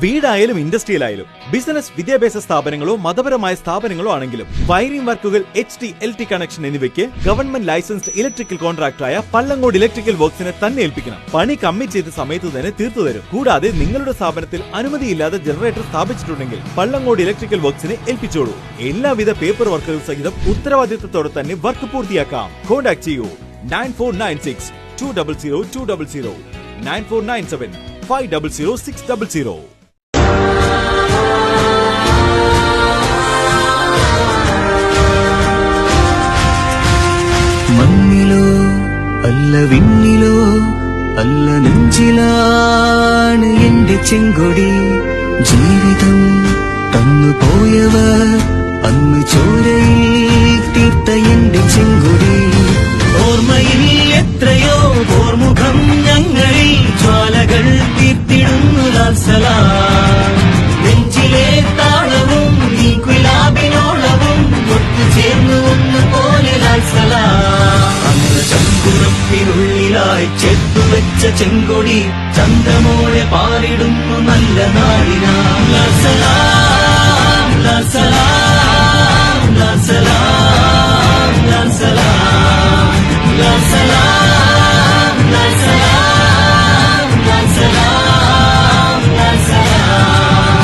വീടായാലും ഇൻഡസ്ട്രിയിലായാലും business വിദ്യാഭ്യാസ സ്ഥാപനങ്ങളോ മതപരമായ സ്ഥാപനങ്ങളോ ആണെങ്കിലും വയറിംഗ് വർക്കുകൾ HT LT കണക്ഷൻ എന്നിവയ്ക്ക് ഗവൺമെന്റ് ലൈസൻസ്ഡ് ഇലക്ട്രിക്കൽ കോൺട്രാക്ടറായ പള്ളങ്ങോട് ഇലക്ട്രിക്കൽ വർക്സിനെ തന്നെ ഏൽപ്പിക്കണം. പണി കമ്മിറ്റ് ചെയ്ത സമയത്ത് തന്നെ തീർത്തു തരും. കൂടാതെ നിങ്ങളുടെ സ്ഥാപനത്തിൽ അനുമതിയില്ലാതെ ജനറേറ്റർ സ്ഥാപിച്ചിട്ടുണ്ടെങ്കിൽ പള്ളങ്ങോട് ഇലക്ട്രിക്കൽ വർക്സിനെ ഏൽപ്പിച്ചോളൂ. എല്ലാവിധ പേപ്പർ വർക്കുകൾ സഹിതം ഉത്തരവാദിത്തത്തോടെ തന്നെ വർക്ക് പൂർത്തിയാക്കാം. കോൺടാക്ട് ചെയ്യൂ 9496 200 200 9497 500 600. മണ്ണിലോ അല്ല വിണ്ണിലോ അല്ല നെഞ്ചിലാണ് എന്റെ ചെങ്കൊടി. ജീവിതം തന്നു പോയവർ അന്ന് ചോരയിൽ തീർത്ത എന്റെ ചെങ്കൊടി. ഓർമ്മയിൽ എത്രയോ ഓർമുഖം ഞങ്ങളിൽ ജ്വാലകൾ തീർത്തിടുന്നു ലാൽസലാം. നെഞ്ചിലെ താളവും ഈ കുലാബിനോളവും ഒത്തുചേർന്നു ഒന്നുപോലെ ലാൽസലാം. അന്ന് ചങ്കുറപ്പിനുള്ളിലായി ചേർത്തുവെച്ച ചെങ്കൊടി ചന്തമോടെ പാറിടുന്നു നല്ല നാടിനാ. ലാൽസലാം ലാൽസലാം ലാൽസലാം ലാൽസലാം ലാൽസലാം ലാൽസലാം ലാൽസലാം ലാൽസലാം.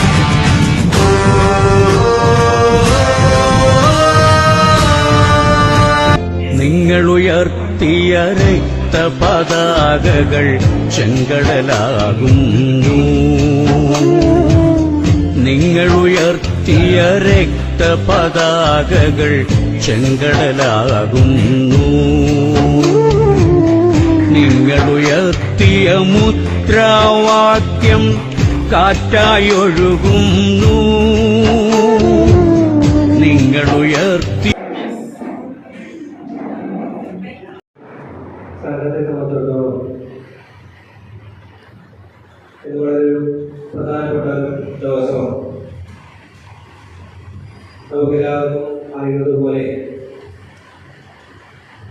നിങ്ങളുയർത്തിയ രക്തപതാകകൾ ചെങ്കടലാകുന്നു. നിങ്ങളുയർത്തിയ രക്തപതാകകൾ ചെങ്കടലാകുന്നു. നിങ്ങളുയർത്തിയ മുദ്രാവാക്യം കാറ്റായൊഴുകുന്നു. നിങ്ങളുയർത്തി സംഘത്തെ സംബന്ധിച്ചിടത്തോളം ഇത് വളരെ പ്രധാനപ്പെട്ട ദിവസമാണ്. നമുക്കെല്ലാവർക്കും അറിയുന്നതുപോലെ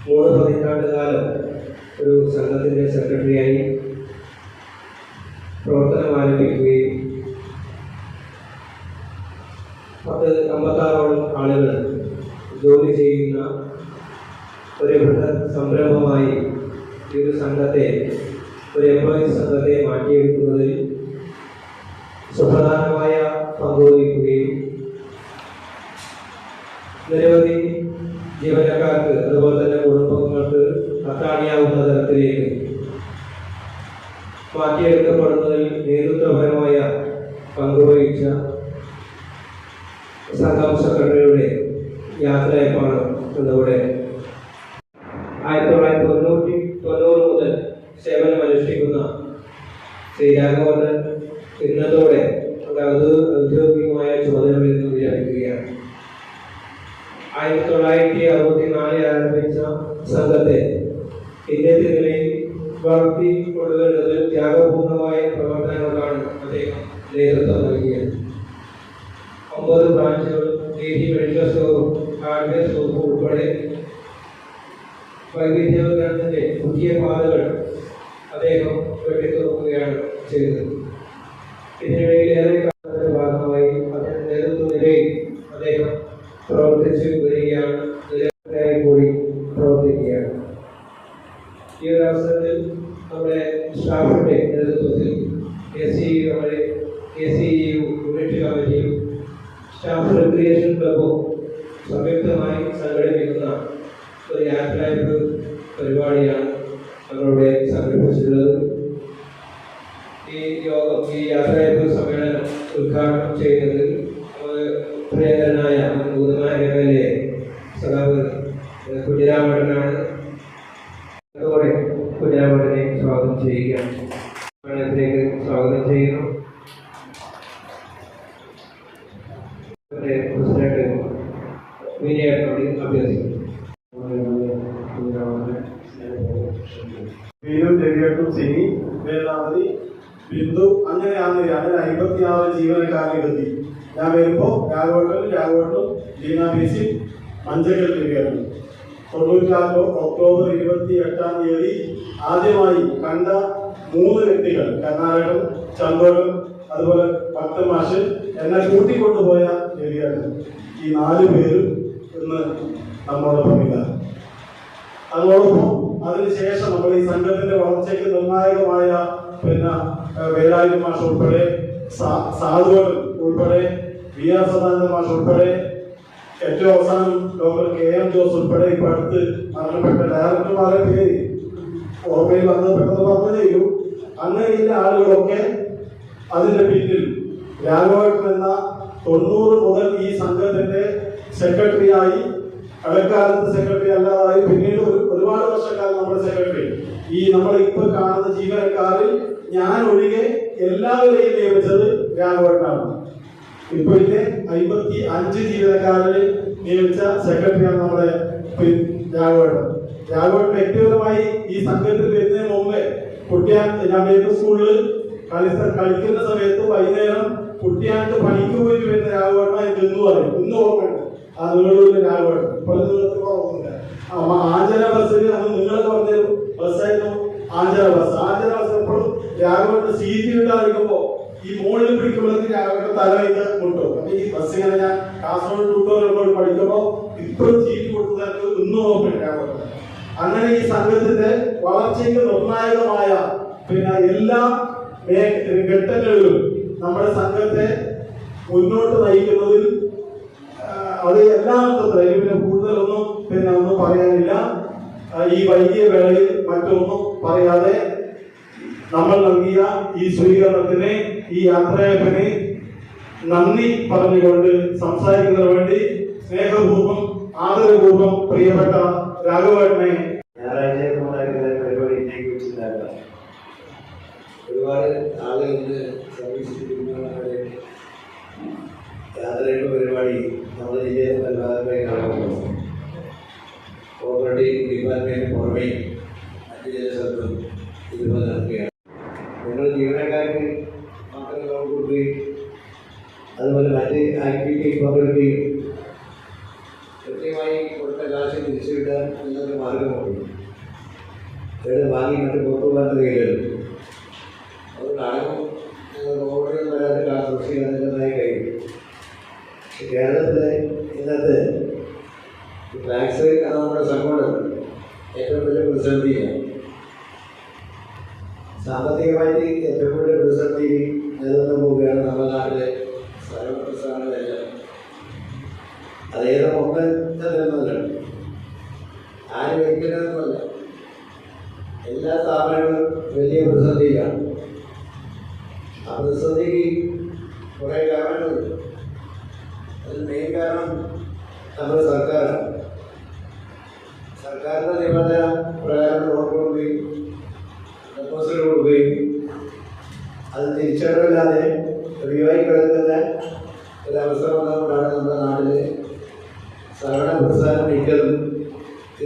3 പതിറ്റാണ്ട് കാലം ഒരു സംഘത്തിൻ്റെ സെക്രട്ടറിയായി പ്രവർത്തനം ആരംഭിക്കുകയും 56 ആളുകൾ ജോലി ചെയ്യുന്ന ഒരു ബൃഹത് സംരംഭമായി ഈ ഒരു സംഘത്തെ, ഒരു എംപ്ലോയീസ് സംഘത്തെ മാറ്റിയെടുക്കുന്നതിൽ സുപ്രധാനമായ പങ്കുവഹിക്കുകയും നിരവധി ജീവനക്കാർക്ക് അതുപോലെ തന്നെ കുടുംബങ്ങൾക്ക് അത്താണിയാവുന്ന തരത്തിലേക്ക് മാറ്റിയെടുക്കപ്പെടുന്നതിൽ നേതൃത്വപരമായ പങ്കുവഹിച്ച സംഘം സെക്രട്ടറിയുടെ യാത്രയപ്പാണ് ഇന്നിവിടെ 1990 മുതൽ സേവനമനുഷ്ഠിക്കുന്ന ശ്രീ രാഘവൻ ഇന്നത്തോടെ ഔദ്യോഗികമായ ചുമതലയിൽ നിന്ന് വിരമിക്കുകയാണ്. 1964 ആരംഭിച്ച സംഘത്തെ ഇന്നത്തെ നിലയിൽ വളർത്തിക്കൊണ്ടുവരുന്നതിൽ ത്യാഗപൂർണമായ പ്രവർത്തനങ്ങൾക്കാണ് അദ്ദേഹം നേതൃത്വം നൽകിയത്. 9 ബ്രാഞ്ചുകളും ഡെയിലി മെഡിക്കൽ സ്റ്റോറും ഹാർഡ്വെയർ സ്റ്റോറും ഉൾപ്പെടെ വൈവിധ്യവൽക്കരണത്തിന്റെ പുതിയ പാതകൾ അദ്ദേഹം വെട്ടിത്തുറക്കുകയാണ് ചെയ്തത്. ഇതിനിടയിൽ ഏറെ കാലത്തിന്റെ ഭാഗമായി അതിന്റെ നേതൃത്വ നിലയിൽ അദ്ദേഹം പ്രവർത്തിച്ചു വരികയാണ്, നിരന്തരമായി കൂടി പ്രവർത്തിക്കുകയാണ്. ഈ ഒരു അവസരത്തിൽ നമ്മുടെ സ്റ്റാഫിന്റെ നേതൃത്വത്തിൽ KCEU യൂണിറ്റ് കമ്മിറ്റിയും സ്റ്റാഫ് റിക്രിയേഷൻ ക്ലബും സംയുക്തമായി സംഘടിപ്പിക്കുന്ന ഒരു യാത്രയപ്പ് പരിപാടിയാണ് നമ്മളിവിടെ സംഘടിപ്പിച്ചിട്ടുള്ളത്. ഈ യാത്രയപ്പ് സമ്മേളനം ഉദ്ഘാടനം ചെയ്യുന്നത് പ്രിയങ്കരനായ നൂതനായ MLA സഖാവ് കുഞ്ഞിരാമേട്ടനാണ്. അതോടെ കുഞ്ഞിരാമേട്ടനെ സ്വാഗതം ചെയ്യുകയാണ്. സമ്മേളനത്തിലേക്ക് സ്വാഗതം ചെയ്യുന്നു. പ്രസിഡന്റ് വിനയേട്ടനോട് അഭ്യർത്ഥിക്കുന്നു. സിനി, വേദാവതി, ബിന്ദു, അങ്ങനെയാണ് 56 ജീവനക്കാരിലെത്തി. ഞാൻ വരുമ്പോൾ രാഘവട്ടനും ലീന PC മഞ്ചക്കൽ വരികയാണ്. 96 ഒക്ടോബർ 28 ആദ്യമായി കണ്ട 3 വ്യക്തികൾ കർണാടകം, ചന്തോളം, അതുപോലെ പത്ത് മാഷ്, എന്നെ കൂട്ടിക്കൊണ്ടുപോയ ശരിയാണ്. ഈ 4 പേരും ഇന്ന് നമ്മോടൊപ്പം ഇല്ല. അതോടൊപ്പം അതിനുശേഷം നമ്മൾ ഈ സംഘത്തിന്റെ വളർച്ചയ്ക്ക് നിർണായകമായ വേലായുധ മാഷ് ഉൾപ്പെടെ, സാധുവൻ ഉൾപ്പെടെ, VR സദാനന്ദ മാഷ് ഉൾപ്പെടെ, ഏറ്റവും അവസാനം ഡോക്ടർ KM ജോസ് ഉൾപ്പെടെ ഇപ്പൊ അടുത്ത് മരണപ്പെട്ട ഡയറക്ടർമാരെ പേര് ഓർമ്മയിൽ വന്നത് പെട്ടെന്ന് പറഞ്ഞു ചെയ്യും. അങ്ങനെയുള്ള ആളുകളൊക്കെ അതിന്റെ പിന്നിൽ രാഘവേട്ടൻ എന്ന 90 മുതൽ ഈ സംഘത്തിന്റെ സെക്രട്ടറിയായി, ഇടക്കാലത്ത് സെക്രട്ടറി അല്ലാതായി, പിന്നീട് ഒരുപാട് വർഷക്കാലം നമ്മുടെ സെക്രട്ടറി. ഈ നമ്മൾ ഇപ്പൊ കാണുന്ന ജീവനക്കാരിൽ ഞാൻ ഒഴികെ എല്ലാവരെയും നിയമിച്ചത് രാഘവേട്ടനാണ്. ഇപ്പൊ ഇതിന്റെ 55 ജീവനക്കാരിൽ നിയമിച്ച സെക്രട്ടറിയാണ് നമ്മുടെ രാഘവേട്ടൻ. രാഘവേട്ടൻ വ്യക്തിപരമായി ഈ സംഘത്തിൽ വരുന്നതിന് മുമ്പേ ഞാൻ വരുന്ന സ്കൂളിൽ കളിക്കുന്ന സമയത്ത് വൈകുന്നേരം കുട്ടിയാണ്ട് പണിക്ക് പോയി വരുന്ന രാഘവേട്ടൻ എനിക്ക് ഇന്ന് പറയും, ഇന്ന് ഓർമ്മയുണ്ട് ആ നിങ്ങളുടെ രാഘവേട്ടൻ. ഇപ്പോൾ നിങ്ങൾക്ക് ഓർമ്മയില്ല. ആഞ്ചന ബസ്സിൽ അന്ന് നിങ്ങളൊക്കെ പറഞ്ഞ ബസ്സായിരുന്നു ആഞ്ചന ബസ്. ആഞ്ചന ബസ് എപ്പോഴും രാഘവേട്ടൻ സീറ്റ് ഇട്ടായിരിക്കുമ്പോ ഈ മുകളിൽ പിടിക്കുമ്പോഴേക്ക് രാഘവേട്ടൻ തലവൈക്ക് മുട്ടും. അപ്പൊ ഈ ബസ് ഇങ്ങനെ ഞാൻ കാസർഗോഡ് ടൂട്ടോറിയൽ പഠിക്കുമ്പോ ഇപ്പോഴും സീറ്റ് കൊടുത്തതായിട്ട് ഇന്നും ഓർമ്മയുണ്ട് രാഘവേട്ടൻ. അങ്ങനെ ഈ സംഘത്തിന്റെ വളർച്ചയ്ക്ക് നിർണായകമായ എല്ലാ ഘട്ടങ്ങളിലും നമ്മുടെ സംഘത്തെ മുന്നോട്ട് നയിക്കുന്നതിൽ അത് എല്ലാവർക്കും കൂടുതലൊന്നും ഒന്നും പറയാനില്ല. ഈ വൈകിയ വേളയിൽ മറ്റൊന്നും പറയാതെ നമ്മൾ നൽകിയ ഈ സ്വീകരണത്തിന്, ഈ യാത്രയപ്പിന് നന്ദി പറഞ്ഞുകൊണ്ട് സംസാരിക്കുന്നതിന് വേണ്ടി സ്നേഹപൂർവ്വം ആദരപൂർവ്വം പ്രിയപ്പെട്ട രാഘവേട്ടനെ ഒരുപാട് ആളുകൾക്ക് സമീപിച്ചിരിക്കുന്ന യാത്രയുടെ പരിപാടി നമ്മുടെ ജില്ലയിൽ നൽകാതെ കാണുന്നു. കോപ്പറേറ്റീവ് ഡിപ്പാർട്ട്മെന്റിന് പുറമെ മറ്റ് ചില സ്ഥലത്തും ഇതുപോലെ നടക്കുകയാണ്. നിങ്ങൾ ജീവനക്കാർക്ക് മാത്രം ലോൺ കൊടുക്കുകയും അതുപോലെ മറ്റ് ആക്ടിവിറ്റിയിൽ പങ്കെടുക്കുകയും കൃത്യമായി കൊടുത്ത കാശ് തിരിച്ചുവിടാൻ നിങ്ങൾക്ക് മാർഗമുണ്ട്. ഇവിടെ വാങ്ങി മറ്റ് പുറത്തുപോകാൻ കഴിയില്ലല്ലോ. അതുകൊണ്ടാണ് റോഡുകൾ വരാതെ കൃഷി അതിൻ്റെതായി കഴിയും. കേരളത്തിലെ ഇന്നത്തെ ടാക്സ് നമ്മുടെ സംഘടന ഏറ്റവും വലിയ പ്രതിസന്ധിയാണ്. സാമ്പത്തികമായിട്ട് ഏറ്റവും വലിയ പ്രതിസന്ധി നിലനിന്ന് പോവുകയാണ് നമ്മുടെ നാട്ടിലെ സ്ഥലപ്രസ്ഥാനങ്ങളെല്ലാം. അതേതും ഒന്ന് നിലനിന്നല്ല, ആരും വയ്ക്കുന്നതെന്നല്ല, എല്ലാ സ്ഥാപനങ്ങളും വലിയ പ്രതിസന്ധിയിലാണ്. ആ പ്രതിസന്ധിക്ക് കുറേ കാരണങ്ങളുണ്ട്. അതിൽ മെയിൻ കാരണം നമ്മുടെ സർക്കാരാണ്. സർക്കാരിൻ്റെ നിബന്ധന പ്രകാരം ലോൺ കൊടുക്കുകയും ഡെപ്പോസിറ്റ് കൊടുക്കുകയും അത് തിരിച്ചടവില്ലാതെ ഒഴിവായി കിടക്കുന്ന ഒരവസ്ഥ വന്നതുകൊണ്ടാണ് നമ്മുടെ നാട്ടിൽ സഹകരണ പ്രസ്ഥാനം മിക്കതും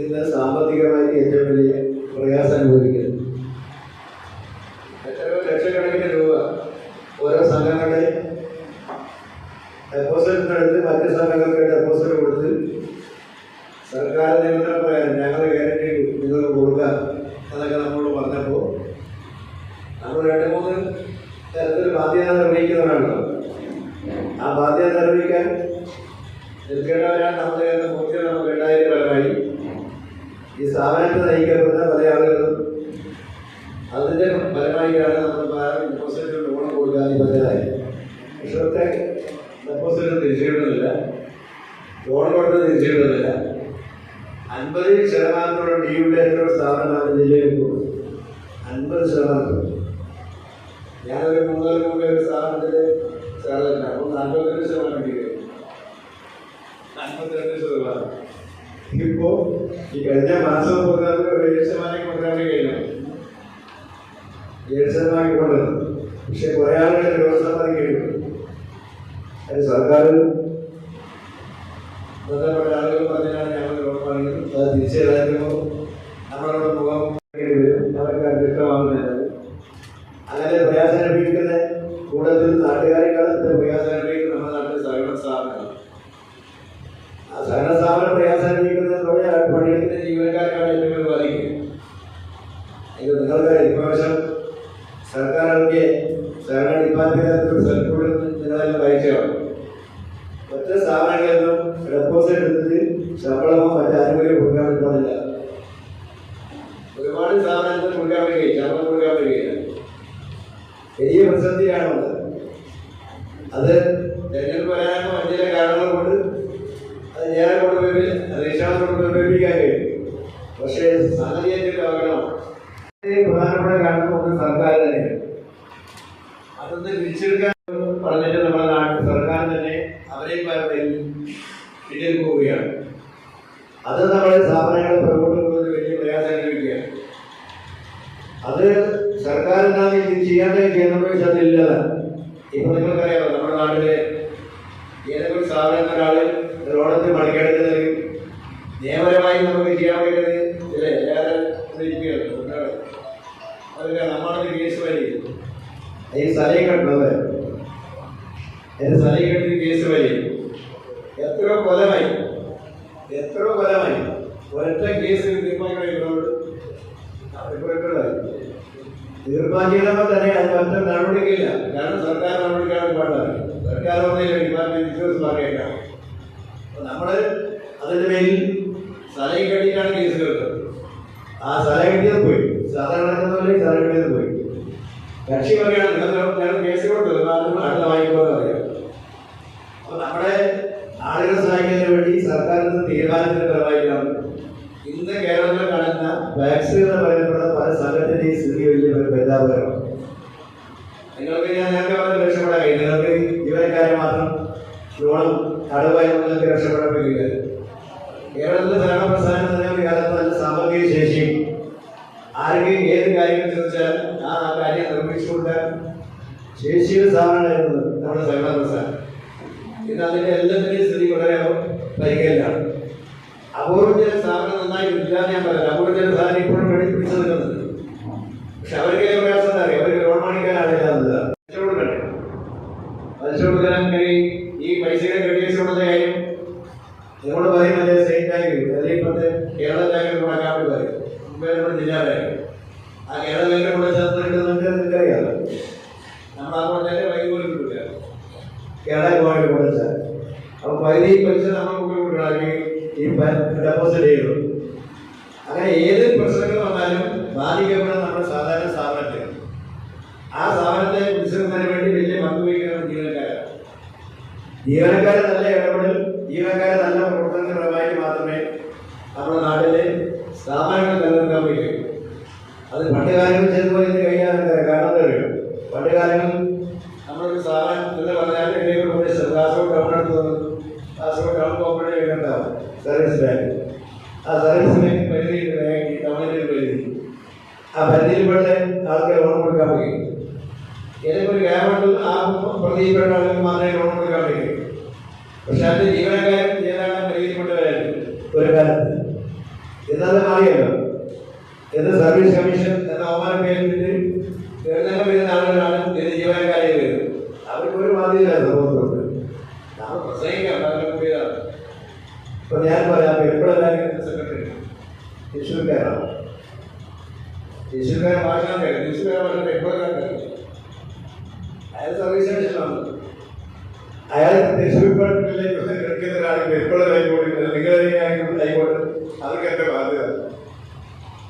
ഇന്ന് സാമ്പത്തികമായി ഏറ്റവും വലിയ പ്രയാസം അനുഭവിക്കുന്നത്. എത്രയോ ലക്ഷക്കണക്കിന് രൂപ ഓരോ സംഘങ്ങളുടെ ഡെപ്പോസിറ്റിനെടുത്ത് മറ്റ് സംഘങ്ങൾക്ക് ഡെപ്പോസിറ്റ് കൊടുത്ത് സർക്കാർ നിയമനം പറയാൻ ഞങ്ങൾ ഗ്യാരണ്ടി നിങ്ങൾക്ക് കൊടുക്കാം എന്നൊക്കെ നമ്മളോട് പറഞ്ഞപ്പോൾ നമ്മൾ 2-3 തരത്തിൽ ബാധ്യത നിർവഹിക്കുന്നവരാണല്ലോ. ആ ബാധ്യത നിർവഹിക്കാൻ നിൽക്കേണ്ടവരാണ് നമ്മുടെ ബോധ്യം നമുക്ക് ഉണ്ടായതിൻ്റെ ഫലമായി ഈ സ്ഥാപനത്തെ നയിക്കപ്പെടുന്ന പല ആളുകളും അതിൻ്റെ ഫലമായിട്ടാണ് നമ്മൾ ഡെപ്പോസിറ്റ് ലോൺ കൊടുക്കാൻ പറ്റാതായി. പക്ഷേ ഡെപ്പോസിറ്റ് തിരിച്ചുകിട്ടുന്നില്ല, ലോൺ കൊടുത്ത് തിരിച്ചുകിട്ടുന്നില്ല. 50% ഡ്യൂടെ എത്ര സ്ഥാപനമാണ് ജില്ലയിൽ പോകുന്നത്? 50%. ഞാനൊരു 3 മുമ്പേ ഒരു സ്ഥാപനത്തിൽ ചേർന്നില്ല. അപ്പോൾ 42% ഡ്യൂ, 52%. ഇപ്പോൾ ഈ കഴിഞ്ഞ മാസം കൊടുക്കാതെ 7% കൊടുക്കാൻ കഴിഞ്ഞു, 7% കൊണ്ടുവന്നു. പക്ഷെ കുറേ ആളുകൾ വ്യവസായം കഴിഞ്ഞു. അത് സർക്കാർ ബന്ധപ്പെട്ട ആളുകൾ പറഞ്ഞാണ് ഞങ്ങൾ ലോൺ വാങ്ങിയത്. അത് തിരിച്ചു തരാനുമ്പോൾ നമ്മളോട് മുഖം വരും, അവർക്ക് ഇഷ്ടമാകുന്നില്ല. അങ്ങനെ പ്രയാസം അനുഭവിക്കുന്ന കൂടുതൽ നാട്ടുകാരെക്കാളും പ്രയാസം അനുഭവിക്കുന്ന നമ്മുടെ നാട്ടിലെ സഹകരണ സ്ഥാപനങ്ങൾ. ആ സഹകരണ സ്ഥാപനം പ്രയാസം അനുഭവിക്കുന്നത് പണിയെടുക്കുന്ന ജീവനക്കാർക്കാണ് ഏറ്റവും ബാധിക്കുന്നത്. ഇത് നിങ്ങൾക്ക് ഇപ്രാവശ്യം സർക്കാർ ഇറക്കിയ സഹകരണ ഡിപ്പാർട്ട്മെന്റ് പ്രപ്പോസൽ എടുത്തിട്ട് ശമ്പളമോ മറ്റാരെങ്കിലും കൊടുക്കാൻ പറ്റുന്നില്ല. ഒരുപാട് സ്ഥാപനത്തിൽ കൊടുക്കാൻ വരികയും ശമ്പളം കൊടുക്കാൻ വരികയില്ല. വലിയ പ്രതിസന്ധിയാണുള്ളത്. അത് തെരഞ്ഞെടുപ്പ് വരാനോ മറ്റേ കാരണങ്ങൾ കൊണ്ട് അത് ഞാൻ കൊണ്ടുപോയി രക്ഷാതെ ഉപയോഗിക്കാൻ കഴിയും. പക്ഷേ സാഹചര്യത്തിൽ ആകണം പ്രധാനപ്പെട്ട കാരണം ഒന്ന് സർക്കാർ തന്നെയാണ്. അതൊന്ന് തിരിച്ചെടുക്കാൻ പറഞ്ഞിട്ട് നമ്മുടെ നാട്ടിൽ സർക്കാർ തന്നെ അവരെയും പിന്നിൽ പോവുകയാണ്. അത് നമ്മുടെ സ്ഥാപനങ്ങളെ പ്രകോപനം വലിയ പ്രയാസം അനുഭവിക്കുകയാണ്. അത് സർക്കാർ എന്താണ് ഇത് ചെയ്യാതെ ചെയ്യുന്നത് വെച്ചാൽ ഇല്ലതാണ്. ഇപ്പൊ നിങ്ങൾക്കറിയാമോ നമ്മുടെ നാട്ടിലെ ഏതൊക്കെ ഒരു സ്ഥാപനത്തിൽ ഒരാള് റോഡത്തിൽ മണിക്കെടുക്കുന്നത് നിയമപരമായി നമുക്ക് ചെയ്യാൻ പറ്റുന്നത് ഇല്ലേ? നമ്മളൊരു കേസ് വരി ഈ സ്ഥലം കെട്ടുന്നത് എന്റെ സ്ഥലം കെട്ടി കേസ് വരി എത്രയോ കൊലമായി ഒരൊറ്റ കേസ് തീർപ്പാക്കിയപ്പോൾ തന്നെ അത് മറ്റു നടപടിക്കില്ല. കാരണം സർക്കാർ നടപടിക്കാൻ പാടില്ല. സർക്കാർ ഡിപ്പാർട്ട്മെന്റ് ഇൻഷുറൻസ് പറയുക നമ്മള് അതിന്റെ പേരിൽ സ്ഥലം കെട്ടിയിട്ടാണ് കേസ് കേട്ടത്. ആ സ്ഥലം കെട്ടിയത് പോയി, സാധാരണ സ്ഥലം കെട്ടിയത് പോയി. കക്ഷി പറയുകയാണ് ഞാൻ കേസ് കൊടുത്തത് അടുത്ത വാങ്ങിക്കുമെന്ന് പറയാം. അപ്പൊ നമ്മുടെ ആളുകളെ സഹായിക്കുന്നതിന് വേണ്ടി സർക്കാരിന്റെ തീരുമാനത്തിന്റെ ഫലമായിട്ടാണ് ഇന്ന് കേരളത്തിൽ കാണുന്ന വാക്സിൻ എന്ന് പറയപ്പെടുന്ന പല സംഘത്തിന്റെയും സ്ഥിതി വലിയ ബന്ധാപകരമാണ്. നിങ്ങൾക്ക് ഞാൻ നേരത്തെ പറഞ്ഞ രക്ഷപ്പെടാൻ കഴിയും. നിങ്ങൾക്ക് ജീവനക്കാരെ മാത്രം ലോണും അടവായി നിങ്ങൾക്ക് രക്ഷപ്പെടാൻ കഴിയില്ല. കേരളത്തിലെ സഹകരണ പ്രസ്ഥാനം തന്നെ ഒരു കാലത്ത് നല്ല സാമ്പത്തിക ശേഷിയും ആരെങ്കിലും ഏത് കാര്യങ്ങൾ ചോദിച്ചാൽ ആ കാര്യം നിർമ്മിച്ചു കൊടുക്കാൻ ശേഷിയുടെ സ്ഥാപനമായിരുന്നു നമ്മുടെ സഹകരണ പ്രസ്ഥാനം. ഇന്ന് അതിന്റെ എല്ലാത്തിന്റെയും സ്ഥിതി വളരെ പരിഹരിലാണ്. അപൂർവ ചില സ്ഥാപനം നന്നായി ഇല്ലാന്ന് ഞാൻ പറയാം. അപൂർവ ചില സ്ഥാപനം ഇപ്പോഴും വേണ്ടി പിടിച്ചു നിൽക്കുന്നുണ്ട്. പക്ഷെ അവർക്ക് പ്രയാസം എന്താ അറിയാം? അവർക്ക് ലോൺ മേടിക്കാനാവില്ല. പലിശ കൊടുക്കാൻ കഴിയും. ഈ പൈസയുടെ ക്രെഡിറ്റേഴ്സിനുള്ള കാര്യം നിങ്ങളോട് പറയും മറ്റേ സ്റ്റേറ്റ് ബാങ്ക് അല്ലെങ്കിൽ മറ്റേ കേരള ബാങ്കിൽ കൊടുക്കാൻ വേണ്ടി പറയും. മുമ്പേ നമ്മുടെ ജില്ലാ ബാങ്ക് ആ കേരള ബാങ്കിൽ കൂടെ ചേർത്ത് കിട്ടുന്നുണ്ട്. നിങ്ങൾക്കറിയാമോ? നമ്മൾ അതുകൊണ്ട് വൈകി പോലും കിട്ടില്ല. കേരള ബാങ്കിൽ കൂടെ ചേർത്ത് അപ്പൊ പകുതി പൈസ നമ്മൾ കൊടുക്കണം. ഈ ഡെപ്പോസിറ്റ് ചെയ്തു. അങ്ങനെ ഏത് പ്രശ്നങ്ങൾ വന്നാലും ബാധിക്കപ്പെടുന്ന നമ്മുടെ സാധാരണ സ്ഥാപനത്തിൽ ആ സ്ഥാപനത്തെ വിശ്രമിക്കുന്നതിന് വേണ്ടി വലിയ പങ്കുവയ്ക്കുന്ന ജീവനക്കാരെ നല്ല ഇടപെടൽ, ജീവനക്കാരെ നല്ല പ്രവർത്തനത്തിന് ഫലമായിട്ട് മാത്രമേ നമ്മുടെ നാട്ടിലെ സ്ഥാപനങ്ങൾ നിലനിർത്താൻ കഴിയൂ. അത് പണ്ട് കാലങ്ങളിൽ ചെയ്തുപോലെ ഇന്ന് കഴിയാറുണ്ട്. കാരണം അറിയാം, പണ്ട് കാലങ്ങളിൽ നമ്മളൊരു സ്ഥാപനം എന്ന് പറഞ്ഞാൽ കാസർഗോഡ് ടൗൺ അടുത്ത് വന്നു. കാസർഗോഡ് ടൗൺ കോർപ്പറേഷൻ ഉണ്ടാവും സർവീസ് ബാങ്ക്. ആ സർവീസ് ബാങ്ക് പരിധി ടൗണിന്റെ പരിധി. ആ പരിധിയിൽപ്പെട്ട ആൾക്ക് ലോൺ കൊടുക്കാൻ കഴിയും. ഏതൊക്കെ ഒരു ഗ്രാമത്തിൽ ആ പ്രതിയിൽപ്പെട്ട ആളുകൾ മാത്രമേ ലോൺ കൊടുക്കാൻ കഴിയൂ. പക്ഷെ അതിന്റെ ജീവനക്കാരൻ ഏതാണ്ട് പരിധിയിൽപ്പെട്ടവരായിരുന്നു ഒരു കാലത്ത്. ഇന്നത് മാറിയല്ലോ. ഇത് സർവീസ് കമ്മീഷൻ എന്ന ഓമാന പേരിട്ട് തിരഞ്ഞെടുപ്പ് വരുന്ന ആളുകളാണ് ഇത് ജീവനക്കാരെ വരുന്നത്. അവർക്ക് ഒരു ബാധ്യതയില്ല സമൂഹത്തോട്. നമ്മൾ പ്രസംഗിക്കാം. ഇപ്പൊ ഞാൻ പറയാം, പെരുമ്പള ബാങ്കിന്റെ സെക്രട്ടറി തൃശ്ശൂർക്കാരാണ്. തൃശ്ശൂർക്കാരെ ഭാഷാൻ കഴിയും. തൃശ്ശൂർക്കാരെ ഭാഷ പെരുമ്പളക്കാർക്ക് അയാൾ സർവീസ് കമ്മീഷനാണ്. അയാൾ തൃശ്ശൂർ എടുക്കുന്ന ഒരാൾ പെരുമ്പള ആയിക്കോട്ടെ നിങ്ങളുടെ ആയിക്കോട്ടെ അവർക്ക് എന്റെ ബാധ്യത.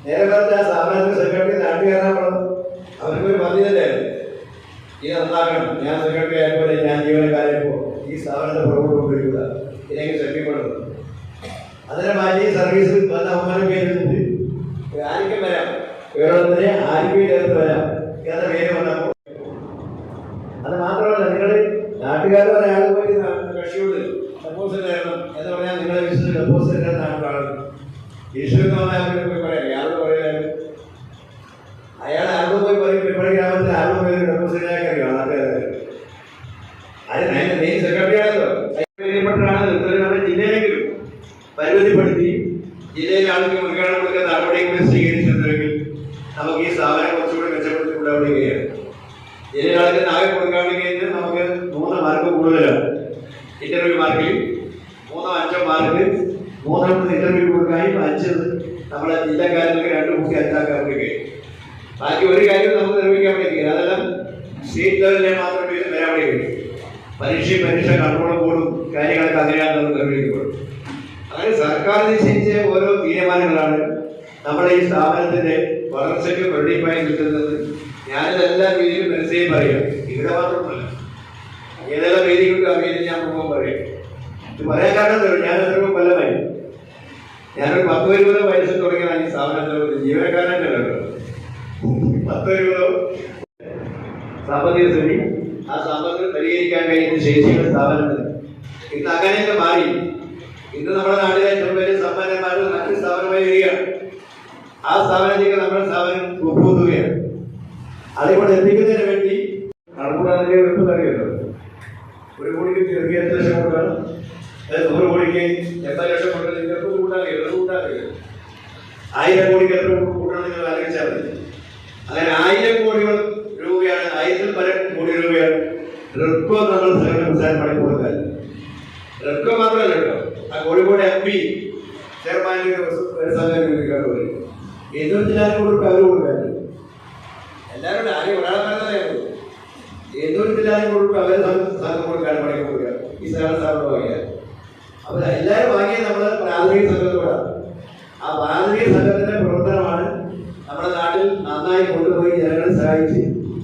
നേരെ പറഞ്ഞ ആ സ്ഥാപനത്തിന്റെ സെക്രട്ടറി നാട്ടുകാരാവണം. അവർക്കൊരു ബാധ്യതയായിരുന്നു. ഇത് നന്നാക്കണം. ഞാൻ സെക്രട്ടറി ആയപ്പോലെ ഞാൻ ജീവനക്കാരെപ്പോ ഈ സ്ഥാപനത്തെ പുറകോട്ട് കൊണ്ടുവരിക, ഇല്ലെങ്കിൽ ശക്തിപ്പെടുന്നു. അതിനെ മാറ്റി സർവീസ് വന്ന അവമാനം പേരിട്ട് ആർക്കും വരാം, കേരളത്തിലെ ആർക്കും ചേർത്ത് വരാം എന്ന പേര് വന്നപ്പോൾ അത് മാത്രമല്ല, നിങ്ങൾ നാട്ടുകാർ പറയാൻ പോയി കക്ഷിയോട് ഡെപ്പോസിറ്റ് തരണം എന്ന് പറഞ്ഞാൽ നിങ്ങളെ വിശ്വസിച്ച് ഡെപ്പോസിറ്റ് തരുന്ന ആളുകൾ ഇഷ്യൂ എന്ന് പറഞ്ഞാൽ അവർക്ക് പോയി പറയാം. ആരോട് പറയാനും അയാൾ ആരോട് പോയി പറയും. പെരുമാടി ഗ്രാമത്തിൽ ആരോട് പോയി ഡെപ്പോസിറ്റ് അറിയാം നാട്ടുകാരെ. അതിന് മെയിൻ സെക്രട്ടറി ആണല്ലോ, ാണ് ജില്ലയിലെങ്കിലും പരിമിതിപ്പെടുത്തി ജില്ലയിലെ ആൾക്ക് മുൻഗണന കൊടുക്കുന്ന നടപടികൾ സ്വീകരിച്ചിരുന്നെങ്കിൽ നമുക്ക് ഈ സ്ഥാപനം കുറച്ചുകൂടി മെച്ചപ്പെടുത്തി കൊണ്ടുപോവുകയാണ്. ജില്ലയിലെ ആൾക്ക് ആകെ കൊടുക്കുകയാണെങ്കിൽ നമുക്ക് 3 മാർക്ക് കൂടുതലാണ്. ഇന്റർവ്യൂ മാർക്കിൽ 3-5 മാർക്ക് 3 ഇന്റർവ്യൂ കൊടുക്കാനും 5 നമ്മളെ ജില്ലക്കാർക്ക് 2 കൂട്ടി 5 കഴിയും. ബാക്കി ഒരു കാര്യം നമുക്ക് നിർമ്മിക്കാൻ പറ്റില്ല. അതെല്ലാം സ്റ്റേറ്റ് ലെവലിലെ മാത്രമേ വരാൻ കഴിയും. പരീക്ഷ കൺട്രോൾ കൂടും കാര്യങ്ങളൊക്കെ അങ്ങനെയാണ് നമ്മൾ നിർവഹിക്കപ്പെടും. അങ്ങനെ സർക്കാർ നിശ്ചയിച്ച ഓരോ തീരുമാനങ്ങളാണ് നമ്മുടെ ഈ സ്ഥാപനത്തിന്റെ വളർച്ചയ്ക്ക് വെള്ളിപ്പായി കിട്ടുന്നത്. ഞാനിതെല്ലാ വേദിയിലും മനസ്സിലായി പറയാം, ഇവിടെ മാത്രമല്ല, ഏതെല്ലാം വേദികൾക്ക് ആ വേദി ഞാൻ മുമ്പ് പറയാം. ഇത് പറയാൻ കാരണം ഞാൻ എത്രയോ കൊല്ലമായി, ഞാനൊരു 10-20 വയസ്സിൽ തുടങ്ങിയതാണ് ഈ സ്ഥാപനത്തിൽ ഒരു ജീവനക്കാരൻ്റെ കേട്ടോ. 10-20 സാമ്പത്തിക സ്ഥിതി, ആ സാമ്പത്തികം പരിഹരിക്കാൻ കഴിയുന്ന ശേഷിയുള്ള സ്ഥാപനത്തിൽ ഇന്ന് അങ്ങനെയൊക്കെ മാറി. ഇന്ന് നമ്മുടെ നാട്ടിലെ ഏറ്റവും വലിയ സമ്പന്നന്മാർ മറ്റു സ്ഥാപനമായി വരികയാണ്. ആ സ്ഥാപനത്തേക്ക് നമ്മുടെ സ്ഥാപനം ഉപ്പൂത്തുകയാണ്. അതുകൊണ്ട് എത്തിക്കുന്നതിന് വേണ്ടി കണക്കൂടാതെ അറിയുമല്ലോ, 1 കോടിക്ക് ചെറിയ 8 ലക്ഷം കൊടുക്കണം, 100 കോടിക്ക് 80 ലക്ഷം കൊടുക്കണം. നിങ്ങൾക്ക് കൂട്ടാറില്ല 1000 കോടിക്ക് എത്ര കൂട്ടണം നിങ്ങൾ ആലോചിച്ചാൽ മതി. അങ്ങനെ 1000 കോടി രൂപയാണ്, 1000-ൽ പരം കോടി രൂപയാണ് റെഡ്കോ നമ്മൾ സഹകരണ പണി കൊടുക്കാൻ. റെഡ്കോ മാത്രമല്ല കേട്ടോ, ആ കോഴിക്കോട് MP ചെയർമാൻ എന്തോരത്തിലാരും കൊടുക്കും, അവർ കൊടുക്കാറുണ്ട്. എല്ലാവരും ആരെയും ഒരാളെ പറഞ്ഞതേ എന്തോരത്തിലാരും കൊടുക്കും, അവരെ സംഘം കൊടുക്കാൻ പണി കൊടുക്കുക. ഈ സഹകരണ സ്ഥാപനം വാങ്ങിയാൽ അപ്പോൾ എല്ലാവരും വാങ്ങിയത് നമ്മൾ പ്രാഥമിക സംഘത്തോടാണ്. ആ പ്രാഥമിക സംഘത്തിന്റെ പ്രവർത്തനമാണ് നമ്മുടെ നാട്ടിൽ നന്നായി കൊണ്ടുപോയി ജനങ്ങളെ സഹായിച്ച്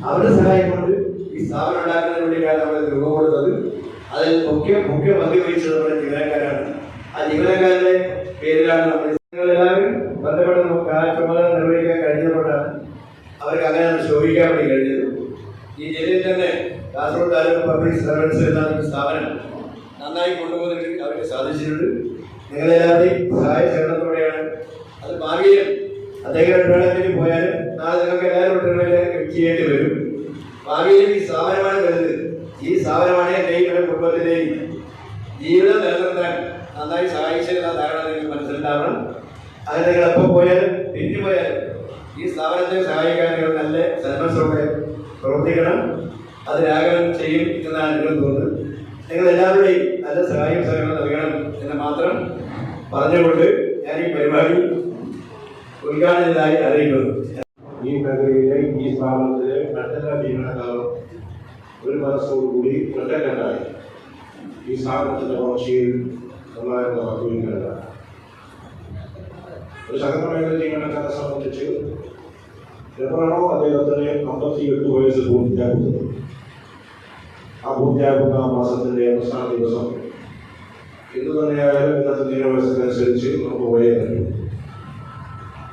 അവരുടെ സഹായം കൊണ്ട് ഈ സ്ഥാപനം ഉണ്ടാക്കുന്നതിന് വേണ്ടിയാണ് നമ്മൾ രൂപം കൊടുത്തത്. അതിൽ മുഖ്യ പങ്ക് വഹിച്ചത് നമ്മുടെ ജീവനക്കാരാണ്. ആ ജീവനക്കാരുടെ പേരിലാണ് നമ്മളെല്ലാവരും ബന്ധപ്പെട്ട ചുമതല നിർവഹിക്കാൻ കഴിഞ്ഞപ്പോഴാണ് അവർക്ക് അങ്ങനെ ശോഭിക്കാൻ വേണ്ടി കഴിഞ്ഞത്. ഈ ജില്ലയിൽ തന്നെ കാസർഗോഡ് താലൂക്ക് പബ്ലിക് സർവീസ് എന്ന സ്ഥാപനം നന്നായി കൊണ്ടുപോകുന്നതിന് അവർക്ക് സാധിച്ചിട്ടുണ്ട്. നിങ്ങളെല്ലാവരുടെയും സഹായ സഹകരണത്തോടെയാണ് അത്. ഭാവിയിലും അദ്ദേഹം റിട്ടയർമെന്റിൽ പോയാൽ നാളെ നിങ്ങൾക്ക് എല്ലാവരും റിട്ടയർമെന്റ് ചെയ്യേണ്ടി വരും. ഭാവിയിലും ഈ സ്ഥാപനമാണ് വലുത്. ഈ സ്ഥാപനമാണ് എൻ്റെയും എൻ്റെ കുടുംബത്തിൻ്റെയും ജീവിതം നിലനിർത്താൻ നന്നായി സഹായിച്ചതെന്ന ധാരണ നിങ്ങൾക്ക് മനസ്സിലുണ്ടാവണം. അത് നിങ്ങൾ എപ്പോൾ പോയാലും പിരിഞ്ഞു പോയാലും ഈ സ്ഥാപനത്തെ സഹായിക്കാൻ നിങ്ങൾ നല്ല സന്മനസ്സോടെ പ്രവർത്തിക്കണം. അതിനാഗ്രഹം ചെയ്യും എന്നാണ് എനിക്ക് തോന്നുന്നത്. നിങ്ങൾ എല്ലാവരുടെയും നല്ല സഹായം സഹകരണം നൽകണം എന്ന് മാത്രം പറഞ്ഞുകൊണ്ട് ഞാൻ ഈ പരിപാടി ഉദ്ഘാടനത്തിനായി അറിയിക്കുന്നു. ഈ മേഖലയിലെ ഈ സ്ഥാപനത്തിലെ മറ്റെല്ലാ ജീവനക്കാരും ഒരു മനസ്സോടുകൂടി ഒറ്റക്കെട്ടായി ഈ സ്ഥാപനത്തിന്റെ വളർച്ചയിൽ നിർണായക പങ്കുവഹിക്കേണ്ടതാണ്. ഒരു സഹകരണ മേഖല ജീവനക്കാരെ സംബന്ധിച്ച് എപ്പോഴാണോ അദ്ദേഹത്തിന് 58 വയസ്സ് പൂർത്തിയാക്കുന്നത്, ആ പൂർത്തിയാക്കുന്ന മാസത്തിന്റെ അവസാന ദിവസം എന്തു തന്നെയായാലും ഇന്നത്തെ നിയമവ്യവസ്ഥക്കനുസരിച്ച് നമുക്ക് പോയേ പറ്റും.